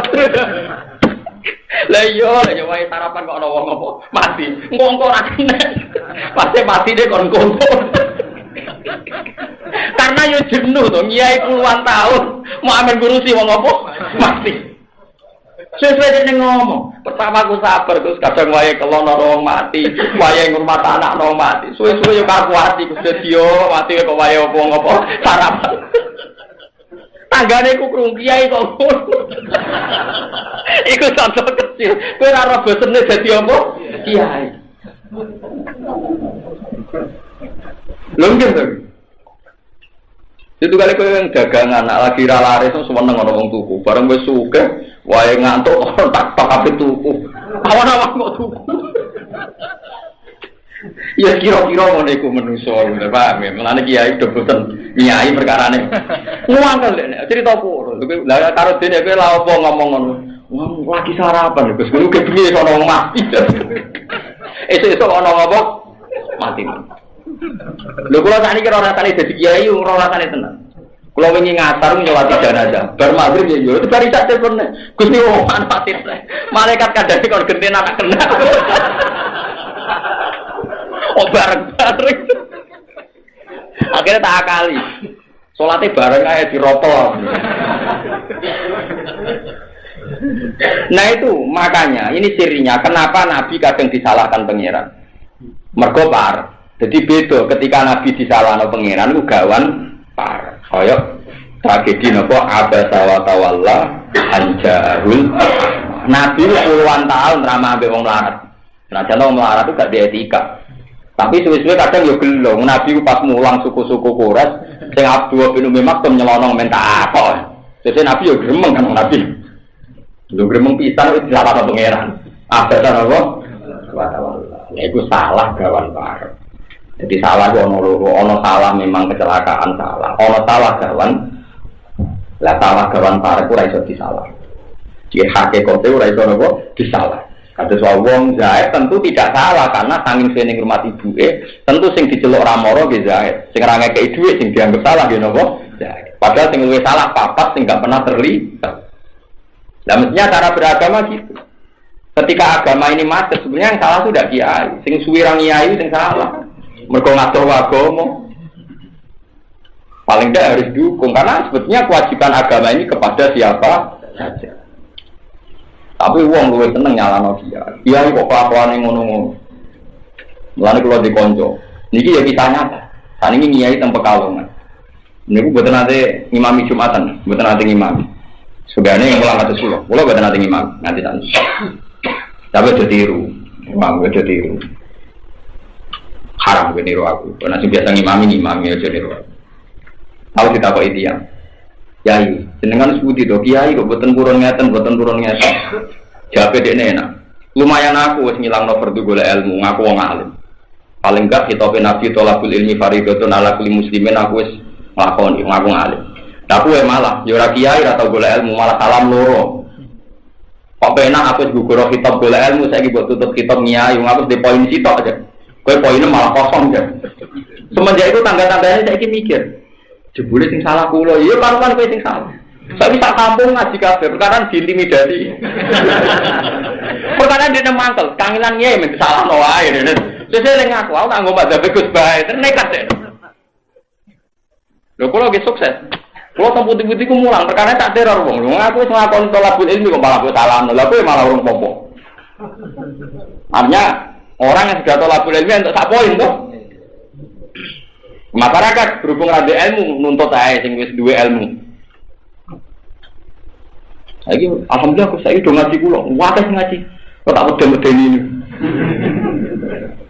Lah iya wae sarapan kok ana wong apa mati. Engko ora kena. Mati deh kon konco. Karena yo jenuh to nyai puluhan tahun mau amen ngurusi wong apa mati. Sesuai dengan ngomong, pertama aku sabar terus kadang wae kelon orang mati, wae ngurmat anak orang mati. Suwe-suwe yo kaku ati Gusti Dio mati kok wae apa sarapan. Tanggane ku krung kiai kok. Iku contoh kecil. Kowe ora ora bosene dadi apa? Kiai. Lungguh to. Itu kali kowe yang dagangan anak lagi ra laris seneng ana wong tuku. Bareng wis sugih, wae ngantuk tak ape tuku. Awan-awan kok tuku. Ya kira-kira ngono iku menungso ngono Pak. Mulane kiai do boten nyai perkarane. Ngangkel nek critaku. Lah karo dene kowe lha apa ngomong ngono. Wong lagi sarapan Gus kuwi kepiye sono wong mati. Esuk ana apa? Mati. Lho kula sakniki ora rasane dadi kiai ora rasane tenan. Kula wingi ngatar nyolati jenazah. Bar magrib ya yo bari tak telepon. Gusti wong mati. Malaikat kadang kon genten anak kena. Oh bareng-bareng. Akhirnya tak akali. Salatnya bareng aja diropol. Nah itu makanya ini sirinya kenapa Nabi kadang disalahkan pangeran. Mergo par. Jadi beda ketika Nabi disalahkan pangeran itu gawan par. Kaya tragedi napa abasa wa tawalla anjarul. Nabi puluhan tahun ramah ambek wong melarat. Nah jangan wong melarat itu gak di etika. Tapi suwe-suwe kadang yo gelo. Nabi pas mulang suku-suku Quraisy sing Abdul bin Umi Maktum nyelonong minta apa. Jadi Nabi yo gremeng kan Nabi. Lho gremeng pisan itu salah pangeran. Abasa apa? Wa tawalla. Ya iku salah gawan par. Jadi salah ono loro, ono salah memang kecelakaan salah, ono salah gawan. Lah salah gawan par ku ora iso disalah. Jadi hakikate ora iso apa disalah. Kados wong Zaid tentu tidak salah karena saking seneng rumah ibuke, tentu sing diceluk Ramoro nggih Zaid. Sing ora ngekeki dhuwit sing dianggap salah nggih napa? Zaid. Padahal sing luwih salah papat sing enggak pernah terlibat. Lah mestinya cara beragama gitu. Ketika agama ini macet sebenarnya yang salah sudah kiai, sing suwirang kiai sing salah. Mergo ngatur agama. Paling tidak harus didukung karena sebetulnya kewajiban agama ini kepada siapa saja. Tapi wong luwih seneng nyalano dia. Dia kok kelakuane ngono-ngono. Mulane kula dikonco. Niki ya kisah nyata. Saniki nyai teng Pekalongan. Niku mboten nate ngimami Jumatan, mboten nate ngimami. Sugane mulang kados kula mboten nate ngimami, nganti tak. Tapi do tiru. Wong do tiru. Haram niru aku. Nek sing biasa ngimami aja niru. Aku ditakoki dia. Yai, jenengan sebuti to kiai kok boten purun ngeten. Jawabe dekne enak. Lumayan aku wis ngilangno fardu golek ilmu, ngaku wong alim. Paling gak kitabe Nabi tolabul ilmi fardhatun ala kulli muslimin aku wis nglakoni, ngaku alim. Lah kowe malah ya ora kiai ora tau golek ilmu, malah salam loro. Kok penak aku wis gugur kitab golek ilmu saiki mbok tutup kitab nyai, aku di poin sitok aja. Kowe poinnya malah kosong aja. Semenjak itu tangga-tangganya saiki mikir. Jebule sing salah kula, iya kan kowe sing salah. Saiki sak kampung ngaji kabeh, perkara diintimidasi. Perkara dene mantel, kangelan nyai men salahno wae dene. Sesuk ning aku tak nggo madzhab Gus bae, nekat deh. Lho kula ge sukses. Kula teng putih-putih ku mulang, perkara tak teror wong. Wong aku wis nglakoni tolabul ilmi kok malah kowe salahno. Lah kowe malah urung popo. Artinya orang yang sudah tolabul ilmi untuk sak poin tuh. Masyarakat berhubung ada ilmu nuntut ae sing wis duwe ilmu. Saiki alhamdulillah aku saiki do ngaji kula. Wae ngaji. Kok tak medeni ini.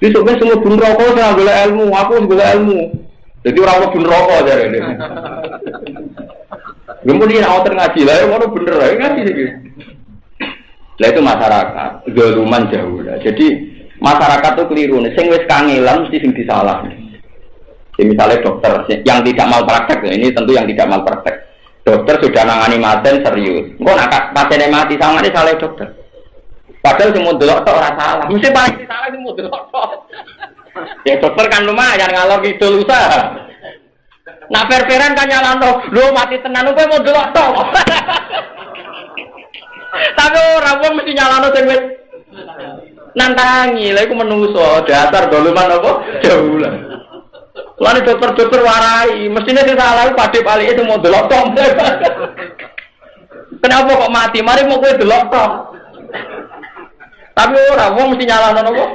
Besok wis semua bun rokok sing golek ilmu, aku wis golek ilmu. Jadi ora ono bun rokok jarene. Kemudian awak ngaji lah ngono bener ae ngaji iki. Lah itu masyarakat, zaluman jauh lah. Jadi masyarakat itu keliru nih. Sing wis kangelan mesti sing disalah. Misalnya dokter yang tidak malpraktek, ini tentu yang tidak malpraktek. Dokter sudah nangani pasien serius. Kok nak pasiennya mati sama ini salah dokter. Padahal semua dokter orang salah. Mesti paling salah semua dokter. Ya dokter kan lumayan ngalor ngidul usaha. Nak per-peran kan nyalano, lho mati tenan kowe mau delok to. Tapi ora wong mesti nyalano sing wis nantangi, lha iku menungso, dasar doluman apa? Jaulan. Lan dokter-dokter warai, mestine sing salah padhe palike itu mau delok to. Kenapa kok mati? Mari mau kowe delok to. Tapi ora wong mesti nyalano apa?